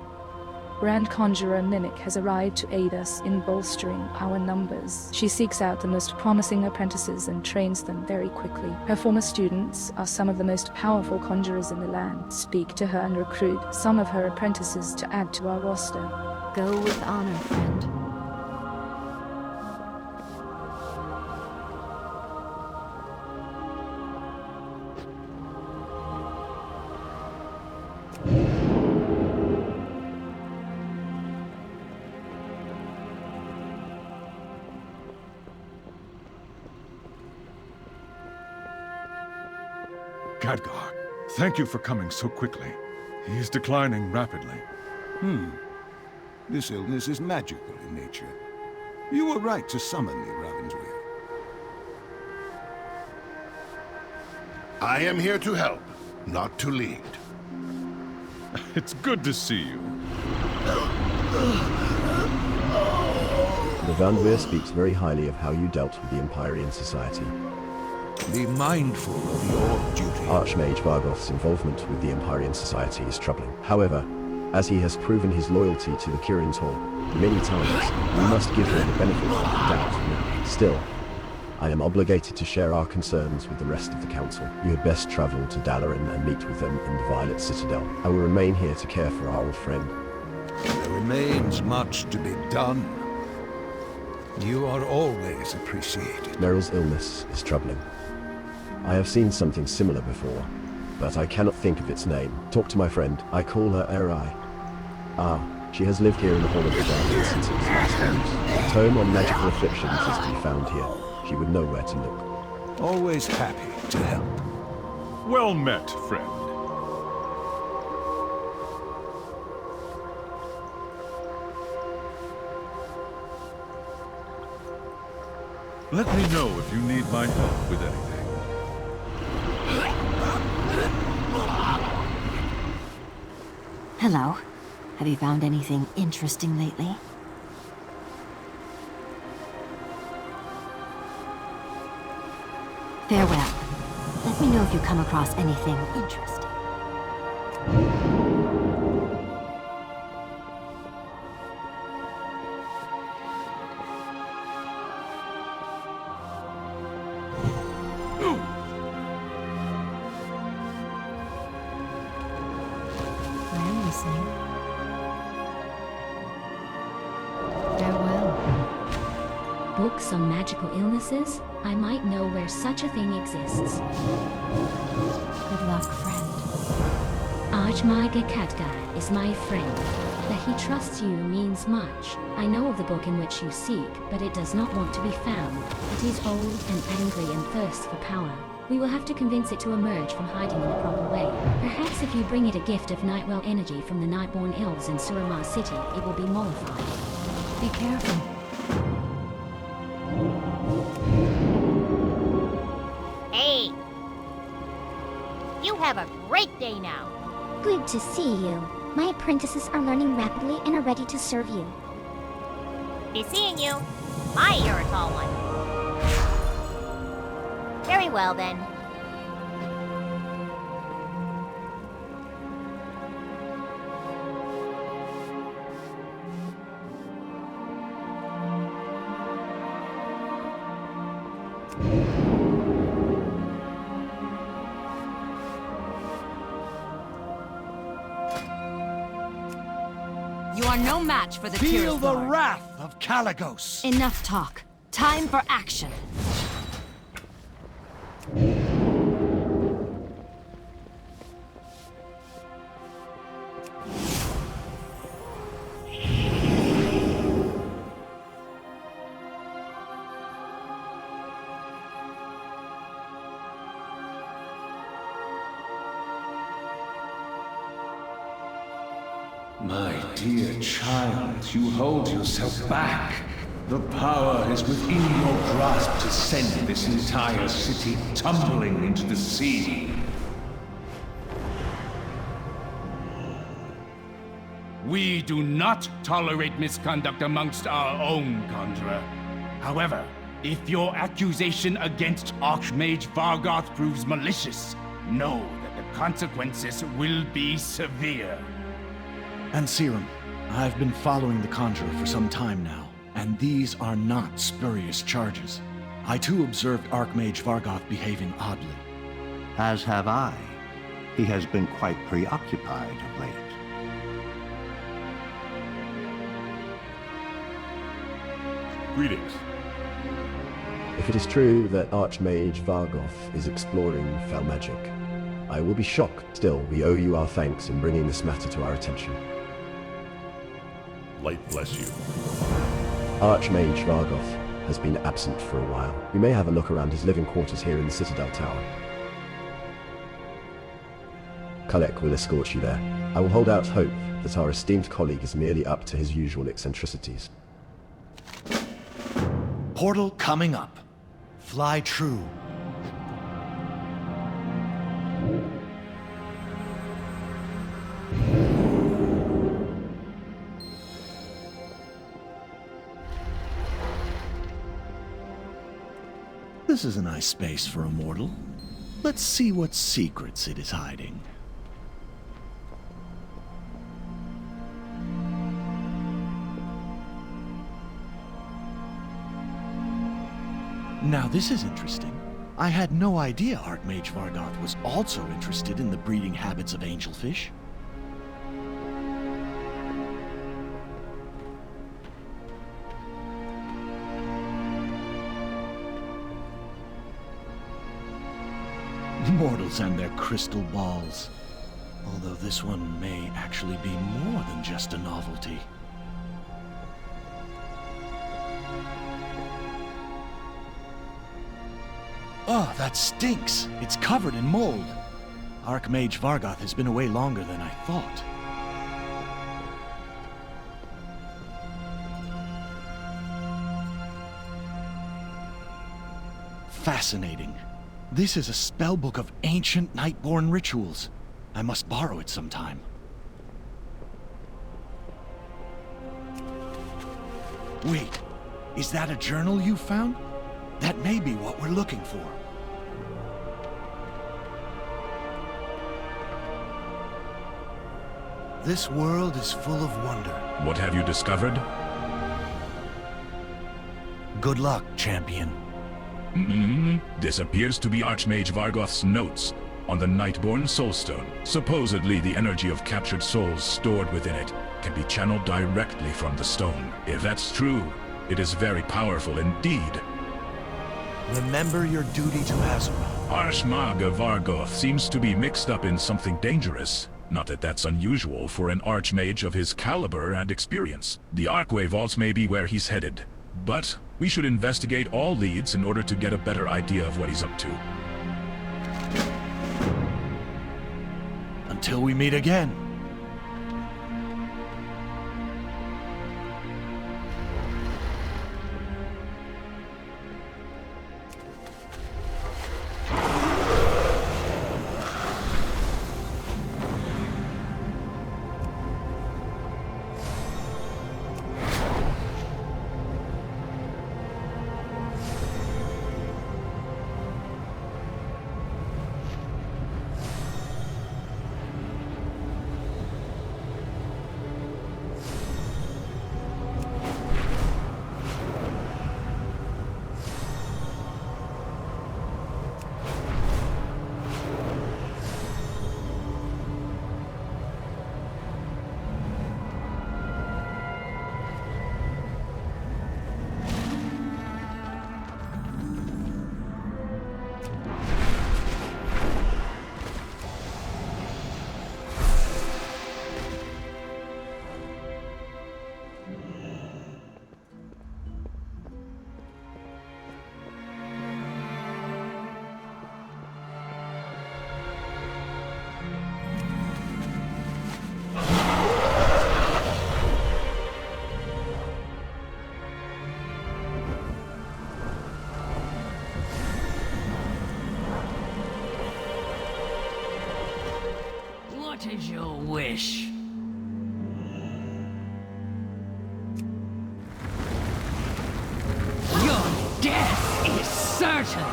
Grand Conjurer Mimic has arrived to aid us in bolstering our numbers. She seeks out the most promising apprentices and trains them very quickly. Her former students are some of the most powerful conjurers in the land. Speak to her and recruit some of her apprentices to add to our roster.
Go with honor, friend.
Khadgar, thank you for coming so quickly. He is declining rapidly.
This illness is magical in nature. You were right to summon me, Ravensweir.
I am here to help, not to lead.
It's good to see you.
Ravensweir speaks very highly of how you dealt with the Empyrean Society.
Be mindful of your duty.
Archmage Vargoth's involvement with the Empyrean Society is troubling. However, as he has proven his loyalty to the Kirin Tor many times, we must give him the benefit of the doubt. Still, I am obligated to share our concerns with the rest of the Council. You had best travel to Dalaran and meet with them in the Violet Citadel. I will remain here to care for our old friend.
There remains much to be done. You are always appreciated.
Meryl's illness is troubling. I have seen something similar before, but I cannot think of its name. Talk to my friend. I call her Erai. She has lived here in the Hall of the Guardian since it was last used. A tome on magical afflictions is to be found here. She would know where to look.
Always happy to help.
Well met, friend. Let me know if you need my help with anything.
Hello. Have you found anything interesting lately? Farewell. Let me know if you come across anything interesting.
Books on magical illnesses? I might know where such a thing exists.
Good luck, friend.
Archmage Khadgar is my friend. That he trusts you means much. I know of the book in which you seek, but it does not want to be found. It is old and angry and thirsts for power. We will have to convince it to emerge from hiding in the proper way. Perhaps if you bring it a gift of Nightwell energy from the Nightborn Elves in Suramar City, it will be mollified.
Be careful.
Hey! You have a great day now.
Good to see you. My apprentices are learning rapidly and are ready to serve you.
Be seeing you. My you're a tall one. Very well then.
You are no match for the
Feel the
Kirin Tor.
wrath of Kalagos.
Enough talk. Time for action.
My dear child, you hold yourself back. The power is within your grasp to send this entire city tumbling into the sea.
We do not tolerate misconduct amongst our own, Conjurer. However, if your accusation against Archmage Vargoth proves malicious, know that the consequences will be severe.
And Serum, I've been following the Conjurer for some time now, and these are not spurious charges. I too observed Archmage Vargoth behaving oddly.
As have I. He has been quite preoccupied of late.
Greetings.
If it is true that Archmage Vargoth is exploring fell magic, I will be shocked. Still, we owe you our thanks in bringing this matter to our attention.
Light bless you.
Archmage Vargoth has been absent for a while. We may have a look around his living quarters here in the Citadel Tower. Kalek will escort you there. I will hold out hope that our esteemed colleague is merely up to his usual eccentricities.
Portal coming up. Fly true. This is a nice space for a mortal. Let's see what secrets it is hiding. Now this is interesting. I had no idea Archmage Vargoth was also interested in the breeding habits of angelfish. Mortals and their crystal balls. Although this one may actually be more than just a novelty. Oh, that stinks! It's covered in mold. Archmage Vargoth has been away longer than I thought. Fascinating. This is a spellbook of ancient Nightborn rituals. I must borrow it sometime. Wait, is that a journal you found? That may be what we're looking for. This world is full of wonder.
What have you discovered?
Good luck, champion.
This appears to be Archmage Vargoth's notes on the Nightborn Soulstone. Supposedly, the energy of captured souls stored within it can be channeled directly from the stone. If that's true, it is very powerful indeed.
Remember your duty to Azeroth.
Archmage Vargoth seems to be mixed up in something dangerous. Not that that's unusual for an Archmage of his caliber and experience. The Archway Vaults may be where he's headed, but we should investigate all leads in order to get a better idea of what he's up to.
Until we meet again.
What is your wish? Your death is certain!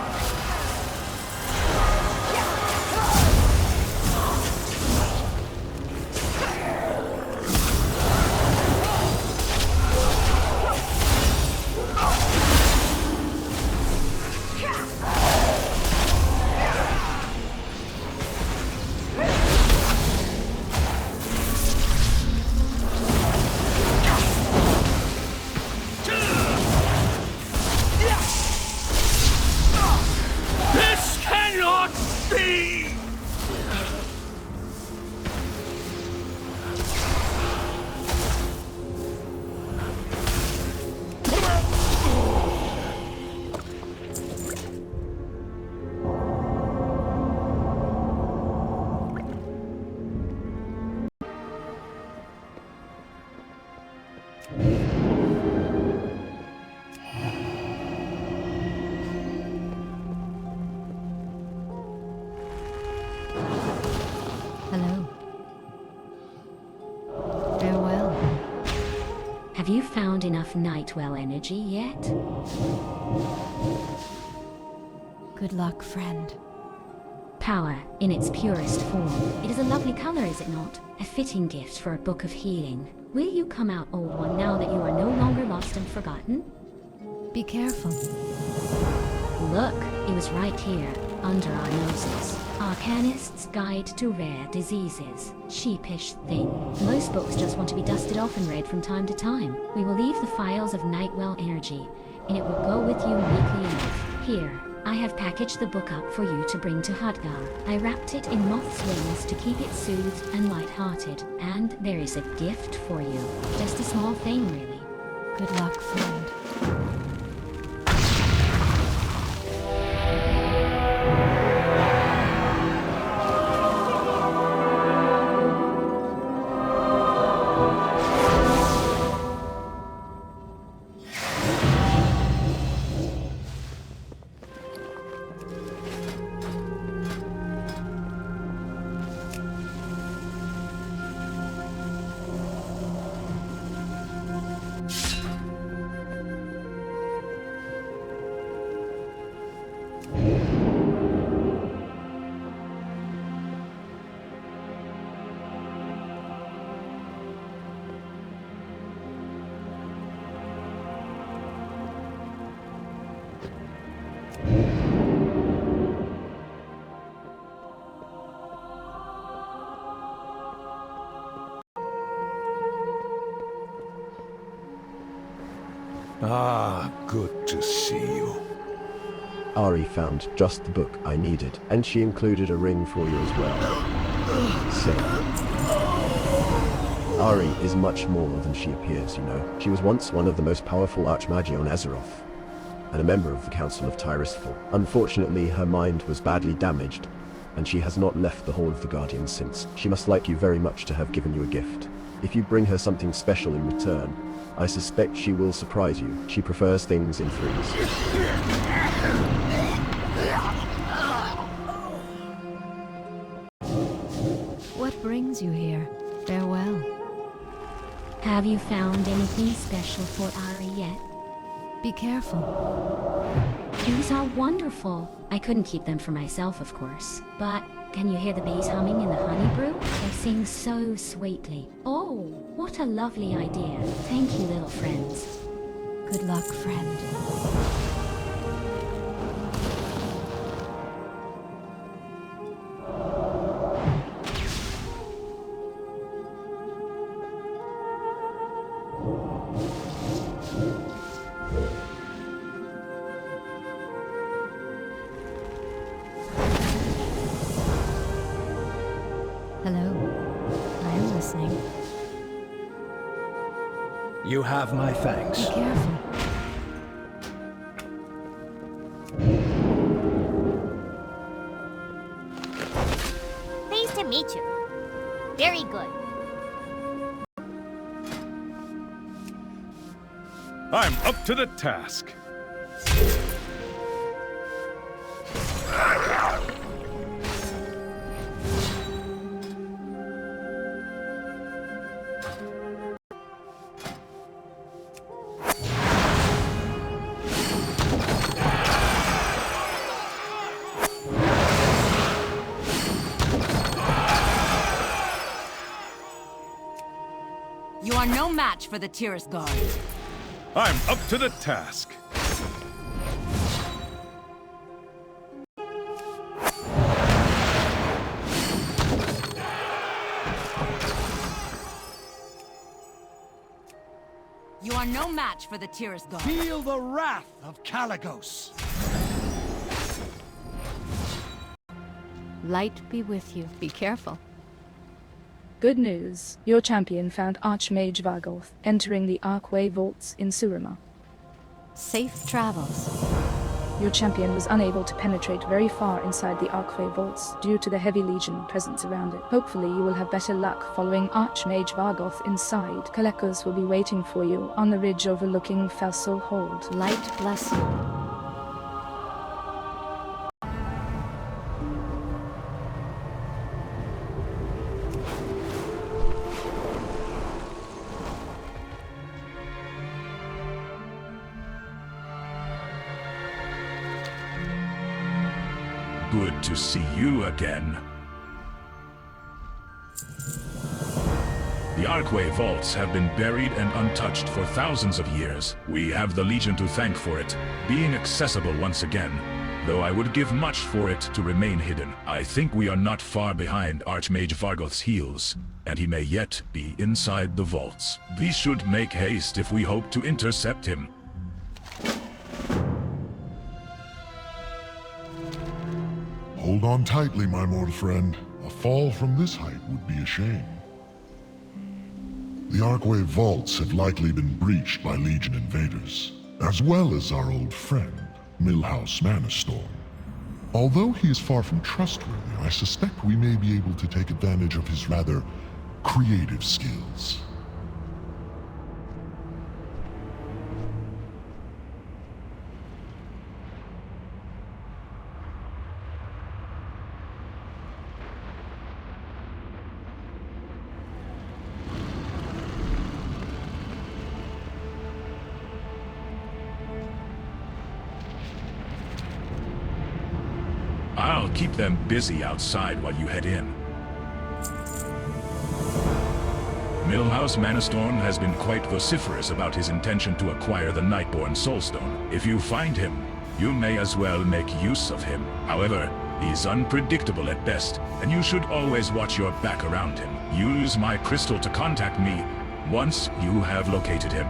be!
Hello. Farewell.
Have you found enough Nightwell energy yet?
Good luck, friend.
Power, in its purest form. It is a lovely color, is it not? A fitting gift for a book of healing. Will you come out, old one, now that you are no longer lost and forgotten?
Be careful.
Look, it was right here, under our noses. Arcanist's Guide to Rare Diseases. Sheepish thing. Most books just want to be dusted off and read from time to time. We will leave the files of Nightwell energy, and it will go with you weekly enough. Here, I have packaged the book up for you to bring to Hadgar. I wrapped it in moth's wings to keep it soothed and light-hearted. And there is a gift for you. Just a small thing, really.
Good luck, friend.
Ah, good to see you.
Ari found just the book I needed, and she included a ring for you as well. Sick. Ari is much more than she appears, you know. She was once one of the most powerful Archmagi on Azeroth, and a member of the Council of Tirisfal. Unfortunately, her mind was badly damaged, and she has not left the Hall of the Guardians since. She must like you very much to have given you a gift. If you bring her something special in return, I suspect she will surprise you. She prefers things in threes.
What brings you here? Farewell.
Have you found anything special for Ari yet?
Be careful.
These are wonderful. I couldn't keep them for myself, of course. But can you hear the bees humming in the honey brew? They sing so sweetly. Oh, what a lovely idea. Thank you, little friends.
Good luck, friend.
You have my thanks.
Be careful.
Pleased to meet you. Very good.
I'm up to the task.
You are no match for the Tiris Guard.
I'm up to the task.
You are no match for the Tiris Guard.
Feel the wrath of Kalagos.
Light be with you. Be careful.
Good news. Your champion found Archmage Vargoth entering the Archway Vaults in Surima.
Safe travels.
Your champion was unable to penetrate very far inside the Archway Vaults due to the heavy legion presence around it. Hopefully you will have better luck following Archmage Vargoth inside. Kalekos will be waiting for you on the ridge overlooking Felsel Hold.
Light bless you.
Good to see you again. The Archway vaults have been buried and untouched for thousands of years. We have the Legion to thank for it, being accessible once again, though I would give much for it to remain hidden. I think we are not far behind Archmage Vargoth's heels, and he may yet be inside the vaults. We should make haste if we hope to intercept him.
Hold on tightly, my mortal friend. A fall from this height would be a shame. The Archway vaults have likely been breached by Legion invaders, as well as our old friend, Millhouse Manastorm. Although he is far from trustworthy, I suspect we may be able to take advantage of his rather creative skills.
I'll keep them busy outside while you head in. Millhouse Manastorm has been quite vociferous about his intention to acquire the Nightborn Soulstone. If you find him, you may as well make use of him. However, he's unpredictable at best, and you should always watch your back around him. Use my crystal to contact me once you have located him.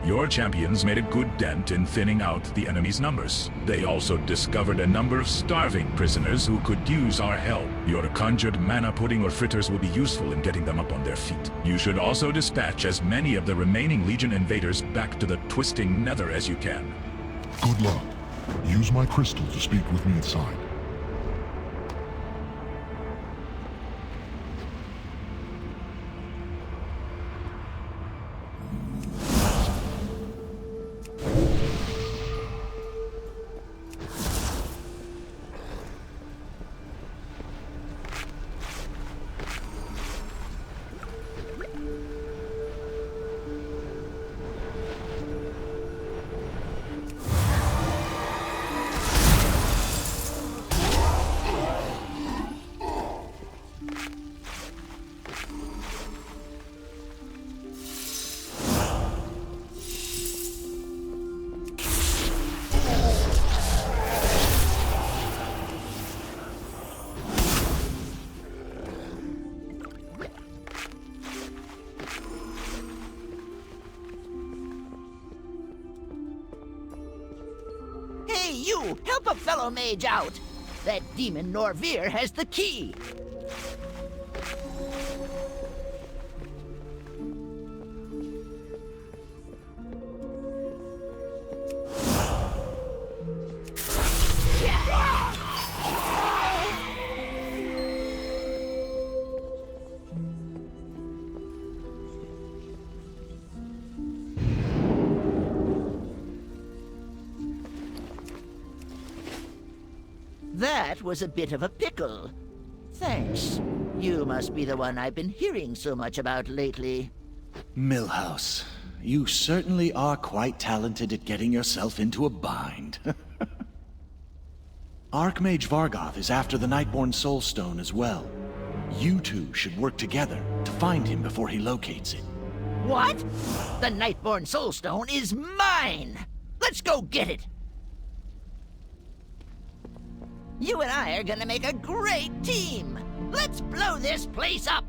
Your champions made a good dent in thinning out the enemy's numbers. They also discovered a number of starving prisoners who could use our help. Your conjured mana pudding or fritters will be useful in getting them up on their feet. You should also dispatch as many of the remaining Legion invaders back to the twisting nether as you can.
Good luck. Use my crystal to speak with me inside.
Hey, you! Help a fellow mage out! That demon Norvir has the key! That was a bit of a pickle. Thanks. You must be the one I've been hearing so much about lately.
Millhouse, you certainly are quite talented at getting yourself into a bind. Archmage Vargoth is after the Nightborn Soulstone as well. You two should work together to find him before he locates it.
What? The Nightborn Soulstone is mine! Let's go get it! You and I are gonna make a great team! Let's blow this place up!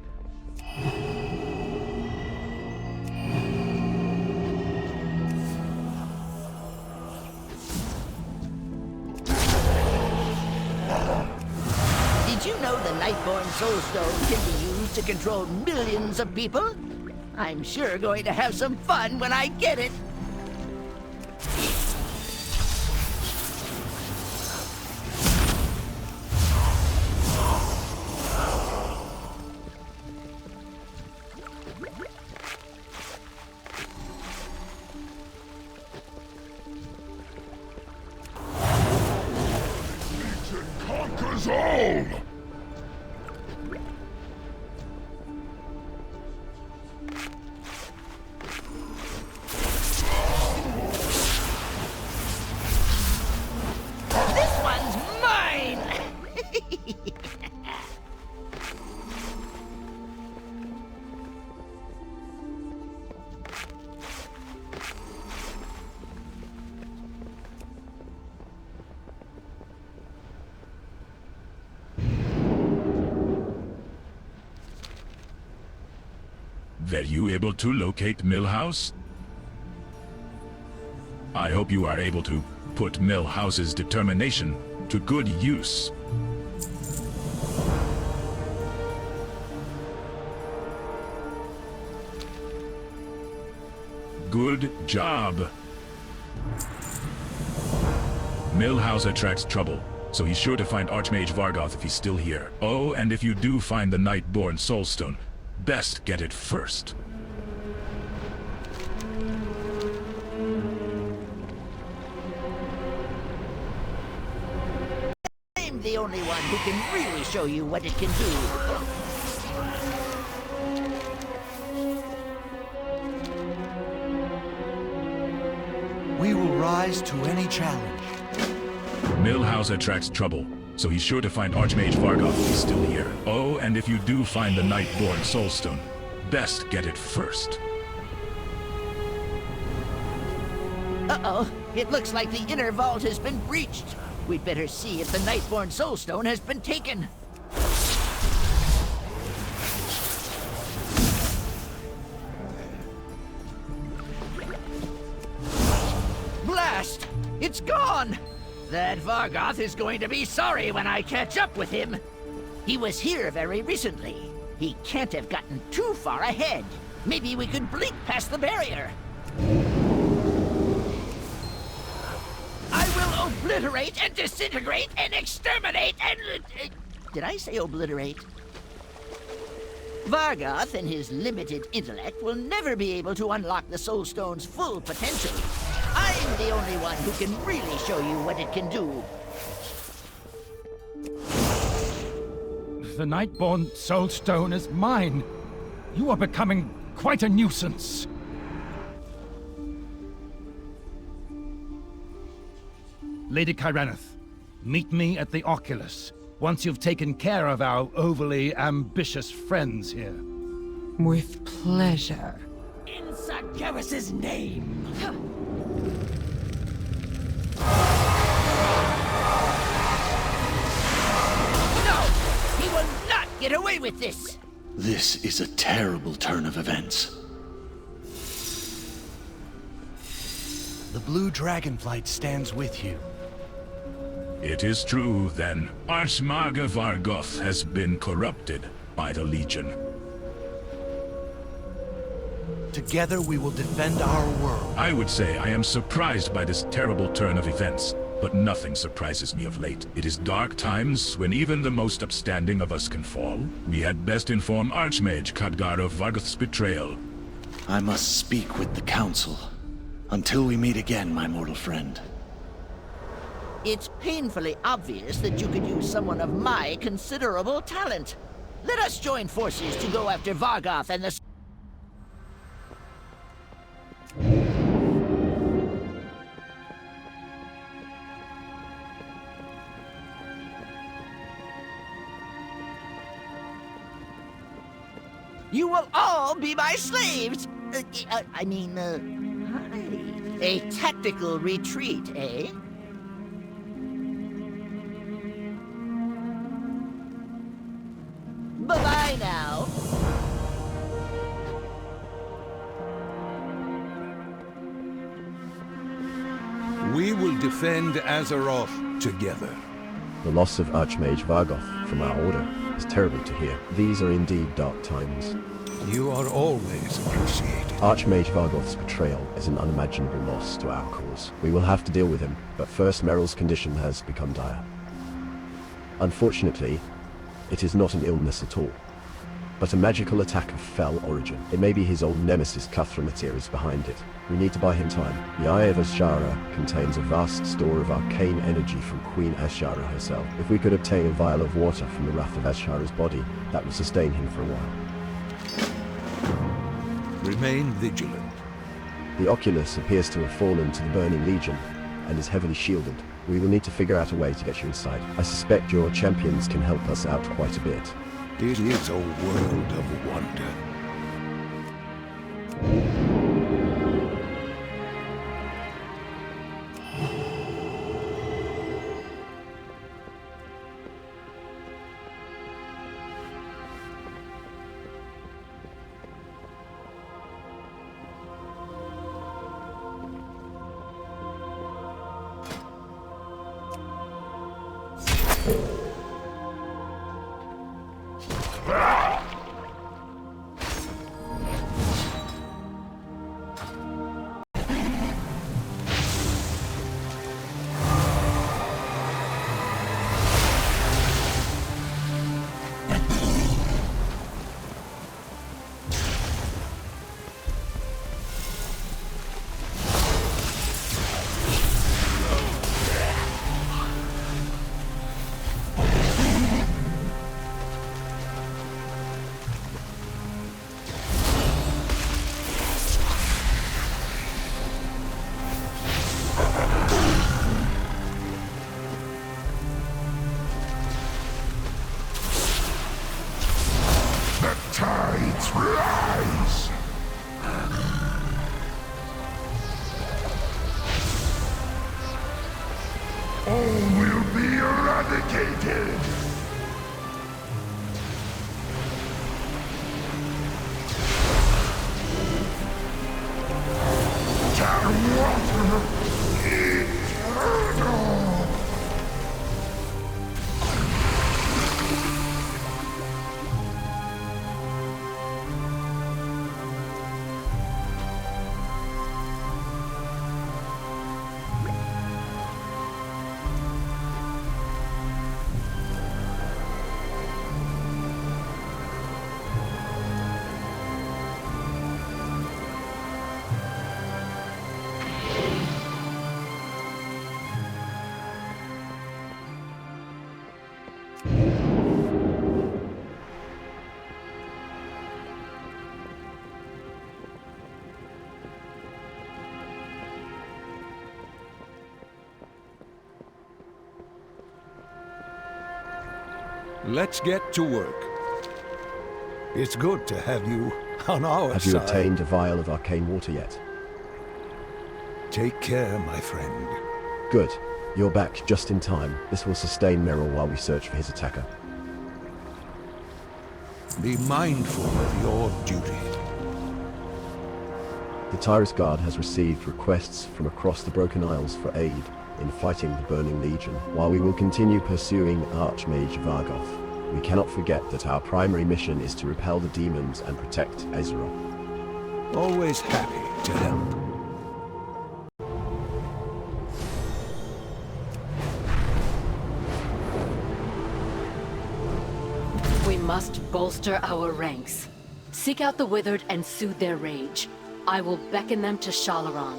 Nightborn Soulstone can be used to control millions of people, I'm sure going to have some fun when I get it.
Conquers all!
This one's mine!
Were you able to locate Millhouse? I hope you are able to put Millhouse's determination to good use. Good job. Millhouse attracts trouble, so he's sure to find Archmage Vargoth if he's still here. Oh, and if you do find the Nightborn Soulstone, best get it first.
I'm the only one who can really show you what it can do.
We will rise to any challenge.
Millhouse attracts trouble, so he's sure to find Archmage Vargoth if he's still here. Oh, and if you do find the Nightborn Soulstone, best get it first.
Uh-oh, it looks like the inner vault has been breached. We'd better see if the Nightborn Soulstone has been taken. Blast! It's gone! That Vargoth is going to be sorry when I catch up with him. He was here very recently. He can't have gotten too far ahead. Maybe we could blink past the barrier. I will obliterate and disintegrate and exterminate and... did I say obliterate? Vargoth and his limited intellect will never be able to unlock the Soulstone's full potential. I'm the only one who can really show you what it can do.
The Nightborn Soulstone is mine. You are becoming quite a nuisance. Lady Kyraneth, meet me at the Oculus, once you've taken care of our overly ambitious friends here.
With pleasure.
In Sargeras's name.
No! He will not get away with this!
This is a terrible turn of events. The blue dragonflight stands with you.
It is true, then. Archmage Vargoth has been corrupted by the Legion.
Together we will defend our world.
I would say I am surprised by this terrible turn of events, but nothing surprises me of late. It is dark times when even the most upstanding of us can fall. We had best inform Archmage Khadgar of Vargoth's betrayal.
I must speak with the Council. Until we meet again, my mortal friend.
It's painfully obvious that you could use someone of my considerable talent. Let us join forces to go after Vargoth and the... You will all be my slaves! A tactical retreat, eh? Bye-bye now.
We will defend Azeroth together.
The loss of Archmage Vargoth from our order is terrible to hear. These are indeed dark times.
You are always appreciated.
Archmage Vargoth's betrayal is an unimaginable loss to our cause. We will have to deal with him, but first Meryl's condition has become dire. Unfortunately, it is not an illness at all, but a magical attack of fell origin. It may be his old nemesis Keltharion is behind it. We need to buy him time. The Eye of Azshara contains a vast store of arcane energy from Queen Azshara herself. If we could obtain a vial of water from the wrath of Azshara's body, that would sustain him for a while.
Remain vigilant.
The Oculus appears to have fallen to the Burning Legion and is heavily shielded. We will need to figure out a way to get you inside. I suspect your champions can help us out quite a bit.
It is a world of wonder.
Tides rise! All will be eradicated! Water eternal!
Let's get to work. It's good to have you on our side.
Have you obtained a vial of arcane water yet?
Take care, my friend.
Good. You're back just in time. This will sustain Meryl while we search for his attacker.
Be mindful of your duty.
The Tyrus Guard has received requests from across the Broken Isles for aid in fighting the Burning Legion, while we will continue pursuing Archmage Vargoth. We cannot forget that our primary mission is to repel the demons and protect Azeroth.
Always happy to help.
We must bolster our ranks. Seek out the Withered and soothe their rage. I will beckon them to Shalaran.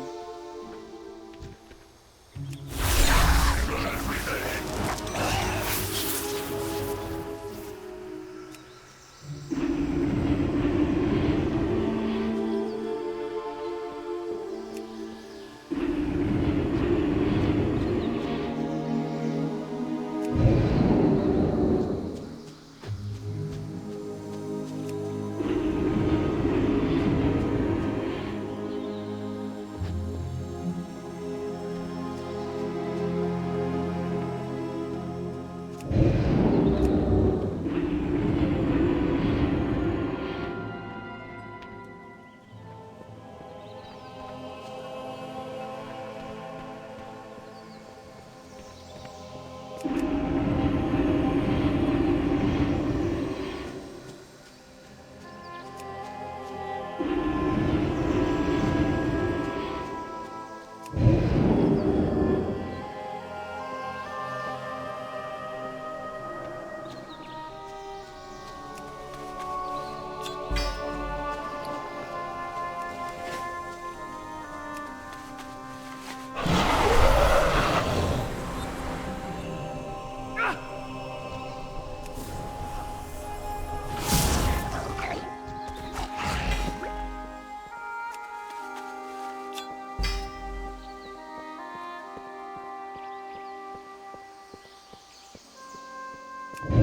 Fine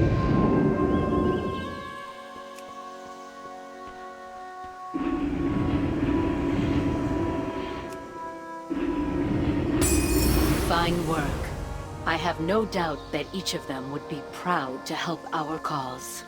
work. I have no doubt that each of them would be proud to help our cause.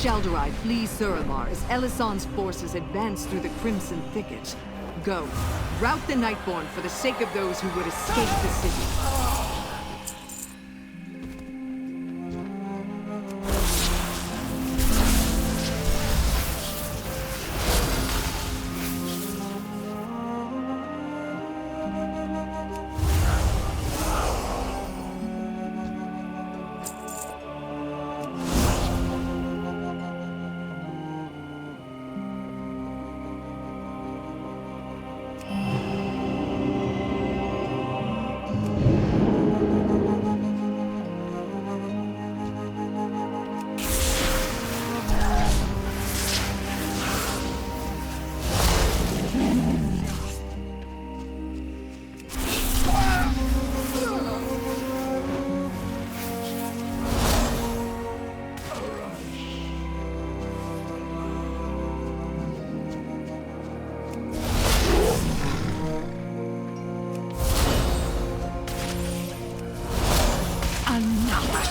Shaldurai flees Suramar as Elisand's forces advance through the Crimson Thicket. Go. Rout the Nightborn for the sake of those who would escape the city.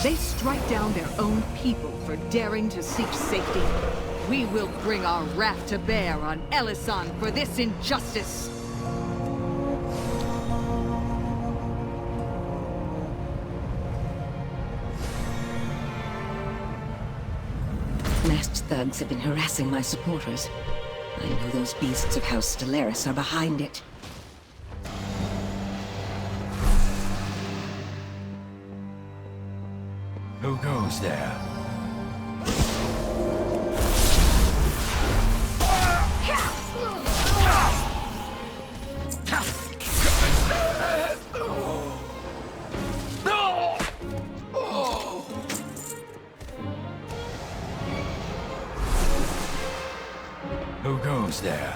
They strike down their own people for daring to seek safety. We will bring our wrath to bear on Elisand for this injustice.
Masked thugs have been harassing my supporters. I know those beasts of House Stellaris are behind it.
goes there? Who goes there?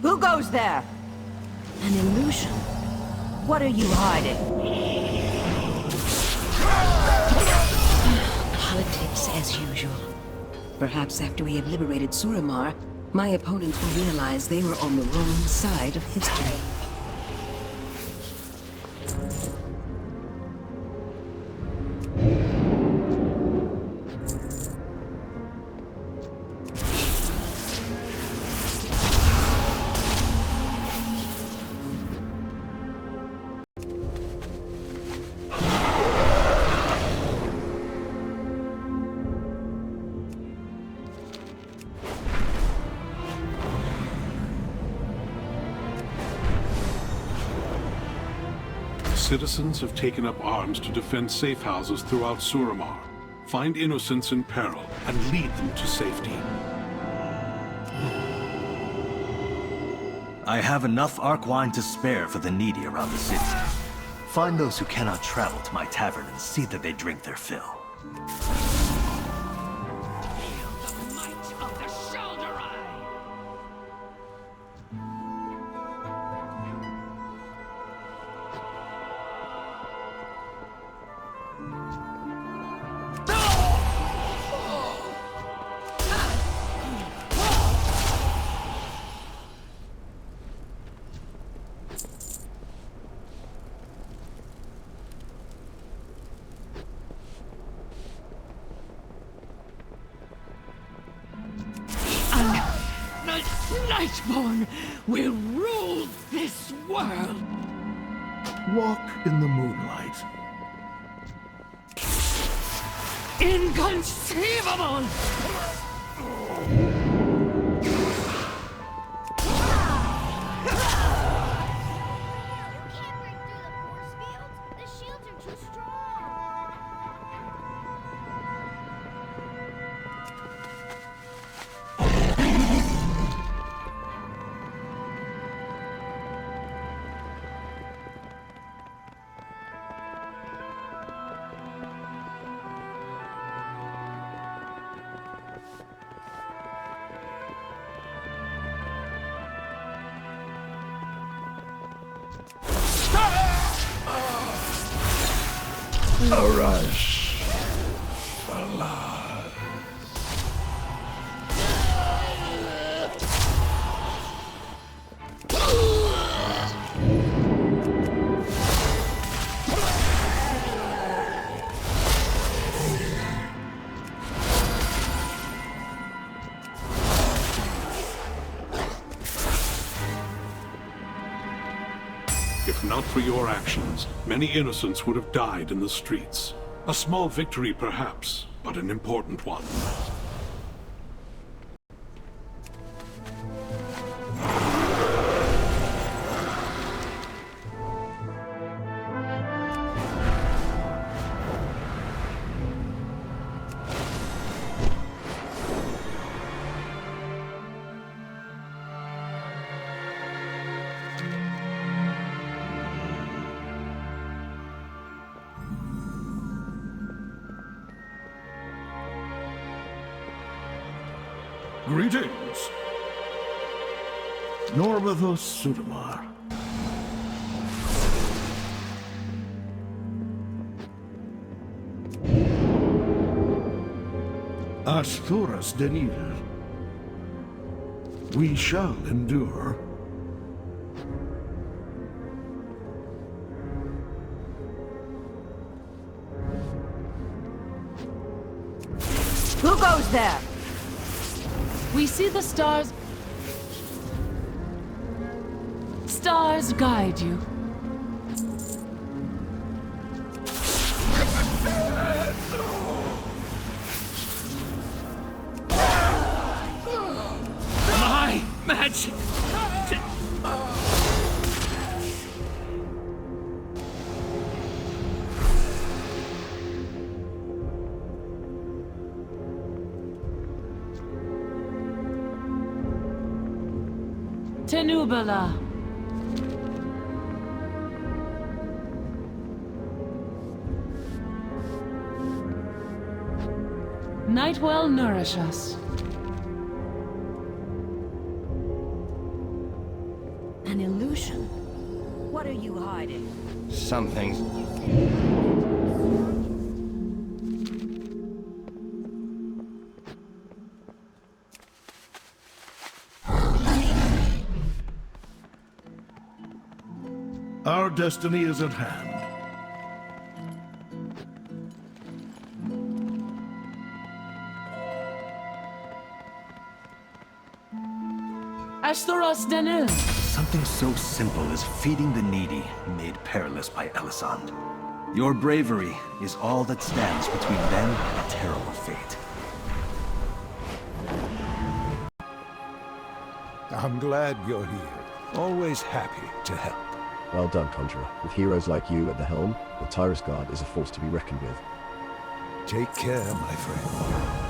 Who goes there?
An illusion.
What are you hiding?
Politics as usual. Perhaps after we have liberated Suramar, my opponents will realize they were on the wrong side of history.
Citizens have taken up arms to defend safe houses throughout Suramar. Find innocents in peril and lead them to safety.
I have enough Arc wine to spare for the needy around the city. Find those who cannot travel to my tavern and see that they drink their fill.
Nightborn will rule this world!
Walk in the moonlight.
Inconceivable!
A rush for life.
If not for your actions, many innocents would have died in the streets. A small victory perhaps, but an important one.
Greetings. Normathos Sudamar. Asturas Denir. We shall endure.
Who goes there?
We see the stars. Stars guide you.
My magic!
Tenubala. Nightwell nourish us.
An illusion? What are you hiding?
Something.
Our destiny is at hand.
Ashtaros Danil.
Something so simple as feeding the needy, made perilous by Elisand. Your bravery is all that stands between them and a terrible fate.
I'm glad you're here. Always happy to help.
Well done, Conjurer. With heroes like you at the helm, the Tyrus Guard is a force to be reckoned with.
Take care, my friend.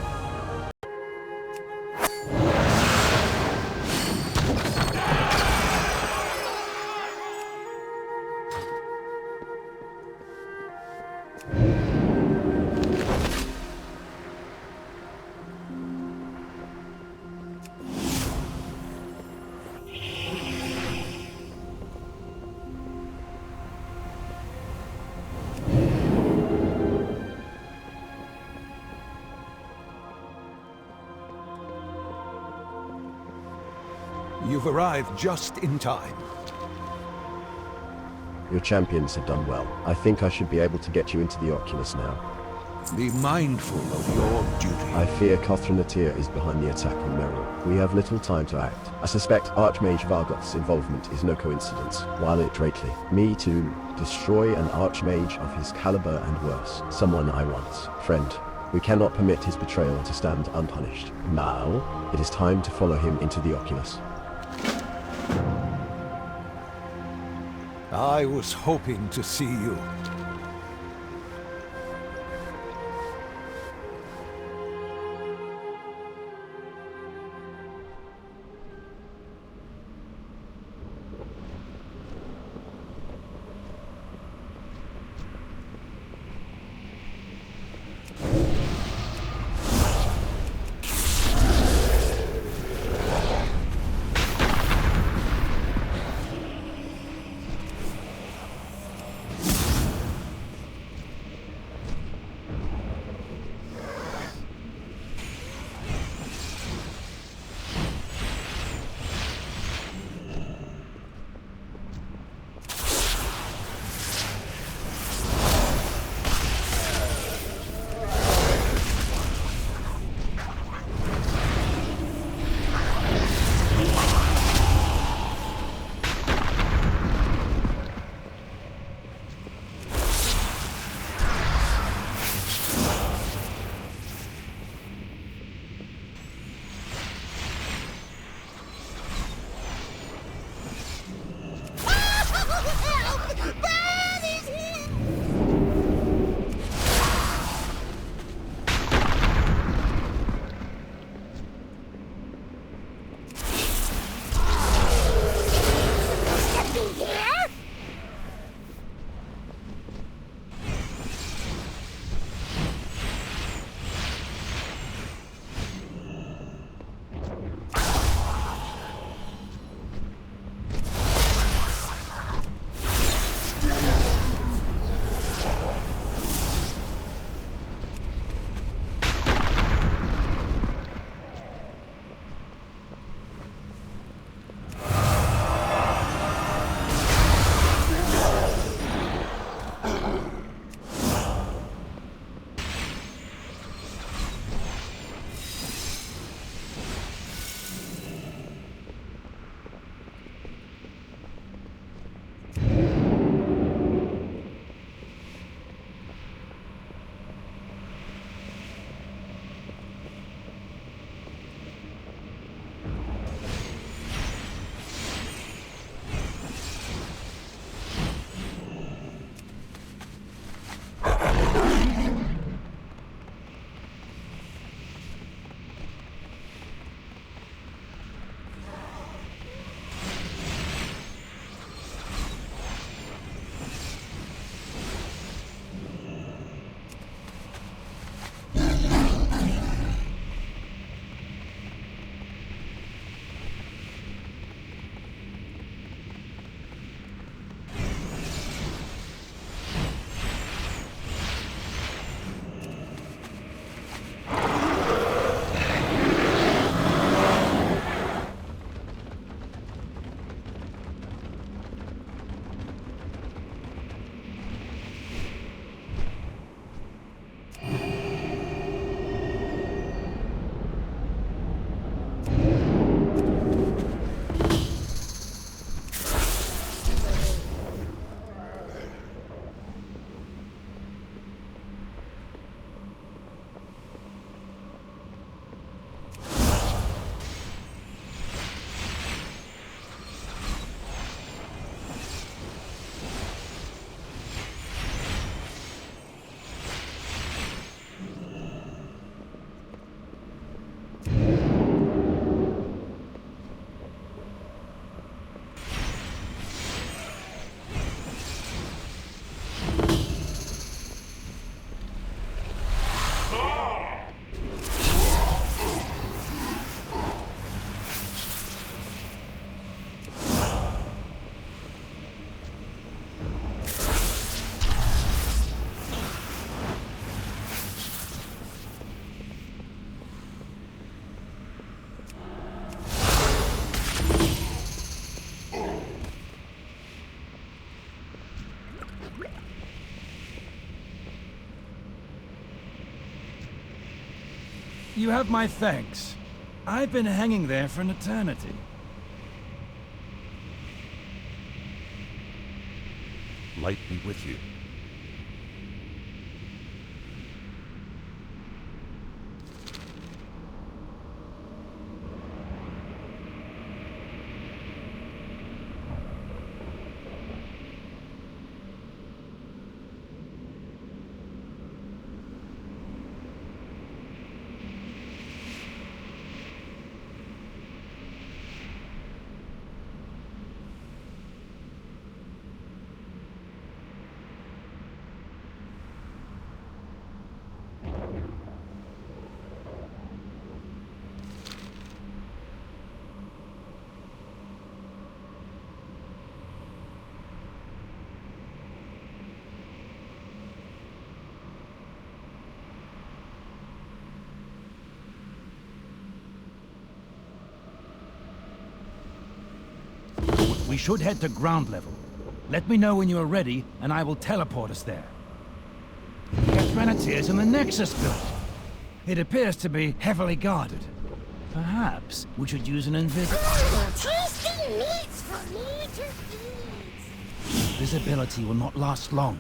You've arrived just in time.
Your champions have done well. I think I should be able to get you into the Oculus now.
Be mindful of your duty.
I fear Keltharion is behind the attack on Merrill. We have little time to act. I suspect Archmage Vargoth's involvement is no coincidence, while it greatly me to destroy an Archmage of his caliber and worse. Someone I once. Friend, we cannot permit his betrayal to stand unpunished. Now, it is time to follow him into the Oculus.
I was hoping to see you.
You have my thanks. I've been hanging there for an eternity.
Light be with you.
We should head to ground level. Let me know when you are ready, and I will teleport us there. Keltharon's in the Nexus building. It appears to be heavily guarded. Perhaps we should use an
Tasty meats for me to eat.
Visibility will not last long.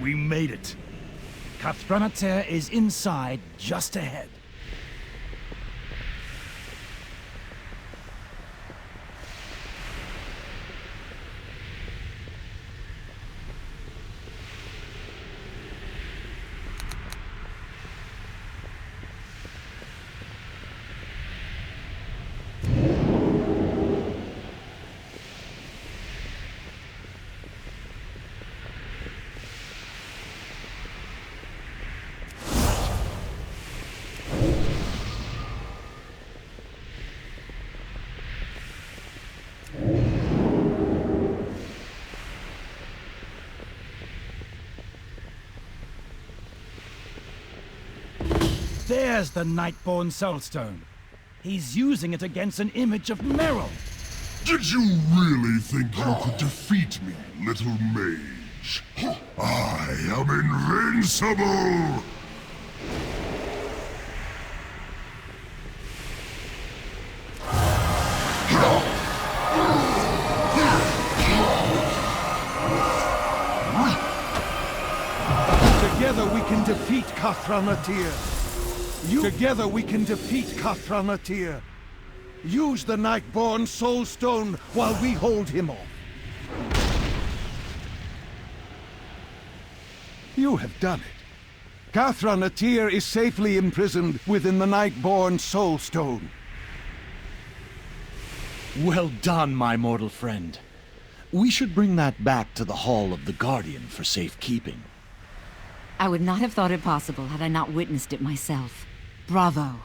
We made it. Keltharion is inside, just ahead. There's the Nightborn Soulstone. He's using it against an image of Meryl.
Did you really think you could defeat me, little mage? I am invincible!
Together we can defeat Keltharion. Together we can defeat Keltharion. Use the Nightborn Soulstone while we hold him off. You have done it. Keltharion is safely imprisoned within the Nightborn Soulstone.
Well done, my mortal friend. We should bring that back to the Hall of the Guardian for safekeeping.
I would not have thought it possible had I not witnessed it myself. Bravo.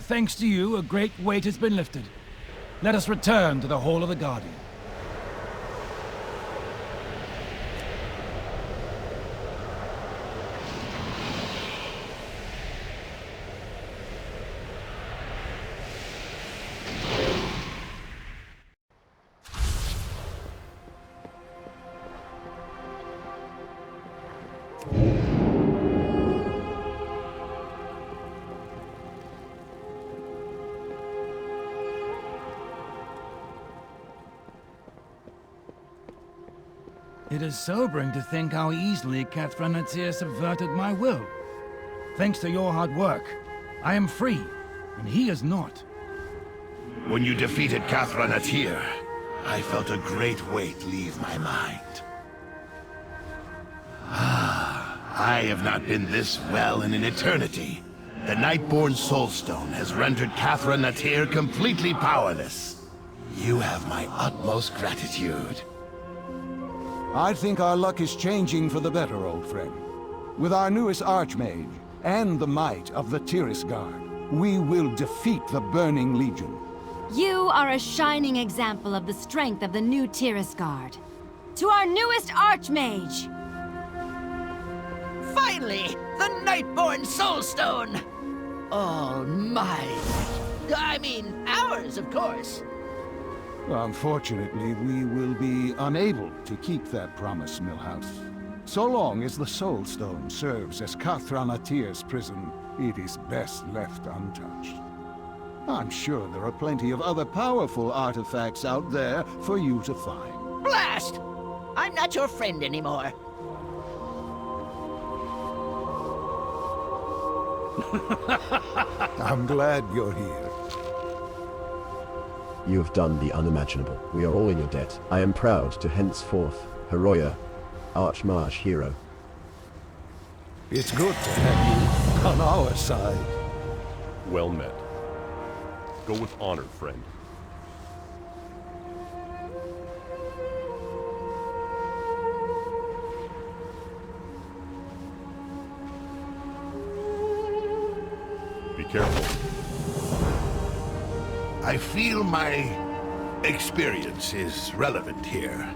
Thanks to you, a great weight has been lifted. Let us return to the Hall of the Guardian. It is sobering to think how easily Keltharion subverted my will. Thanks to your hard work, I am free, and he is not.
When you defeated Keltharion, I felt a great weight leave my mind. I have not been this well in an eternity. The Nightborn Soulstone has rendered Keltharion completely powerless. You have my utmost gratitude.
I think our luck is changing for the better, old friend. With our newest Archmage, and the might of the Tiris Guard, we will defeat the Burning Legion.
You are a shining example of the strength of the new Tiris Guard. To our newest Archmage!
Finally! The Nightborn Soulstone! All mine. I mean, ours, of course.
Unfortunately, we will be unable to keep that promise, Millhouse. So long as the Soulstone serves as Keltharion's prison, it is best left untouched. I'm sure there are plenty of other powerful artifacts out there for you to find.
Blast! I'm not your friend anymore.
I'm glad you're here.
You have done the unimaginable. We are all in your debt. I am proud to henceforth Heroia, Archmage hero.
It's good to have you on our side.
Well met. Go with honor, friend. Be careful.
I feel my experience is relevant here.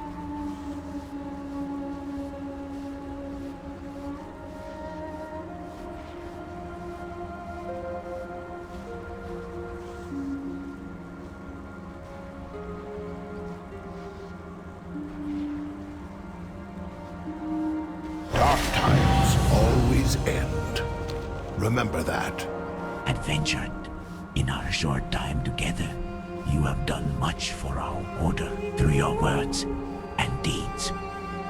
Dark times always end. Remember that.
Adventured. In our short time together, you have done much for our order through your words and deeds.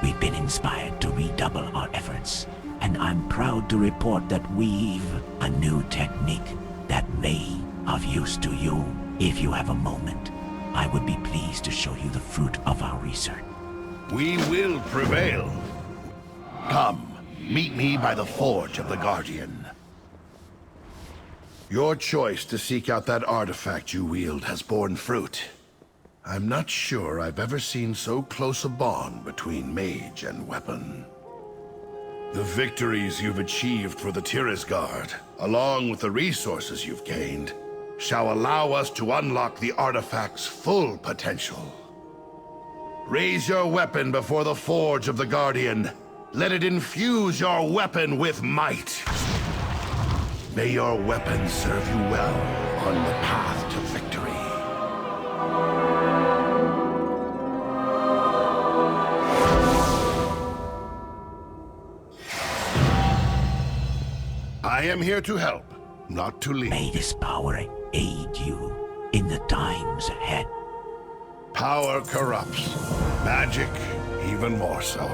We've been inspired to redouble our efforts, and I'm proud to report that we've a new technique that may of use to you. If you have a moment, I would be pleased to show you the fruit of our research.
We will prevail. Come, meet me by the Forge of the Guardian. Your choice to seek out that artifact you wield has borne fruit. I'm not sure I've ever seen so close a bond between mage and weapon. The victories you've achieved for the Tiris Guard, along with the resources you've gained, shall allow us to unlock the artifact's full potential. Raise your weapon before the Forge of the Guardian. Let it infuse your weapon with might. May your weapon serve you well on the path to victory. I am here to help, not to lead.
May this power aid you in the times ahead.
Power corrupts. Magic, even more so.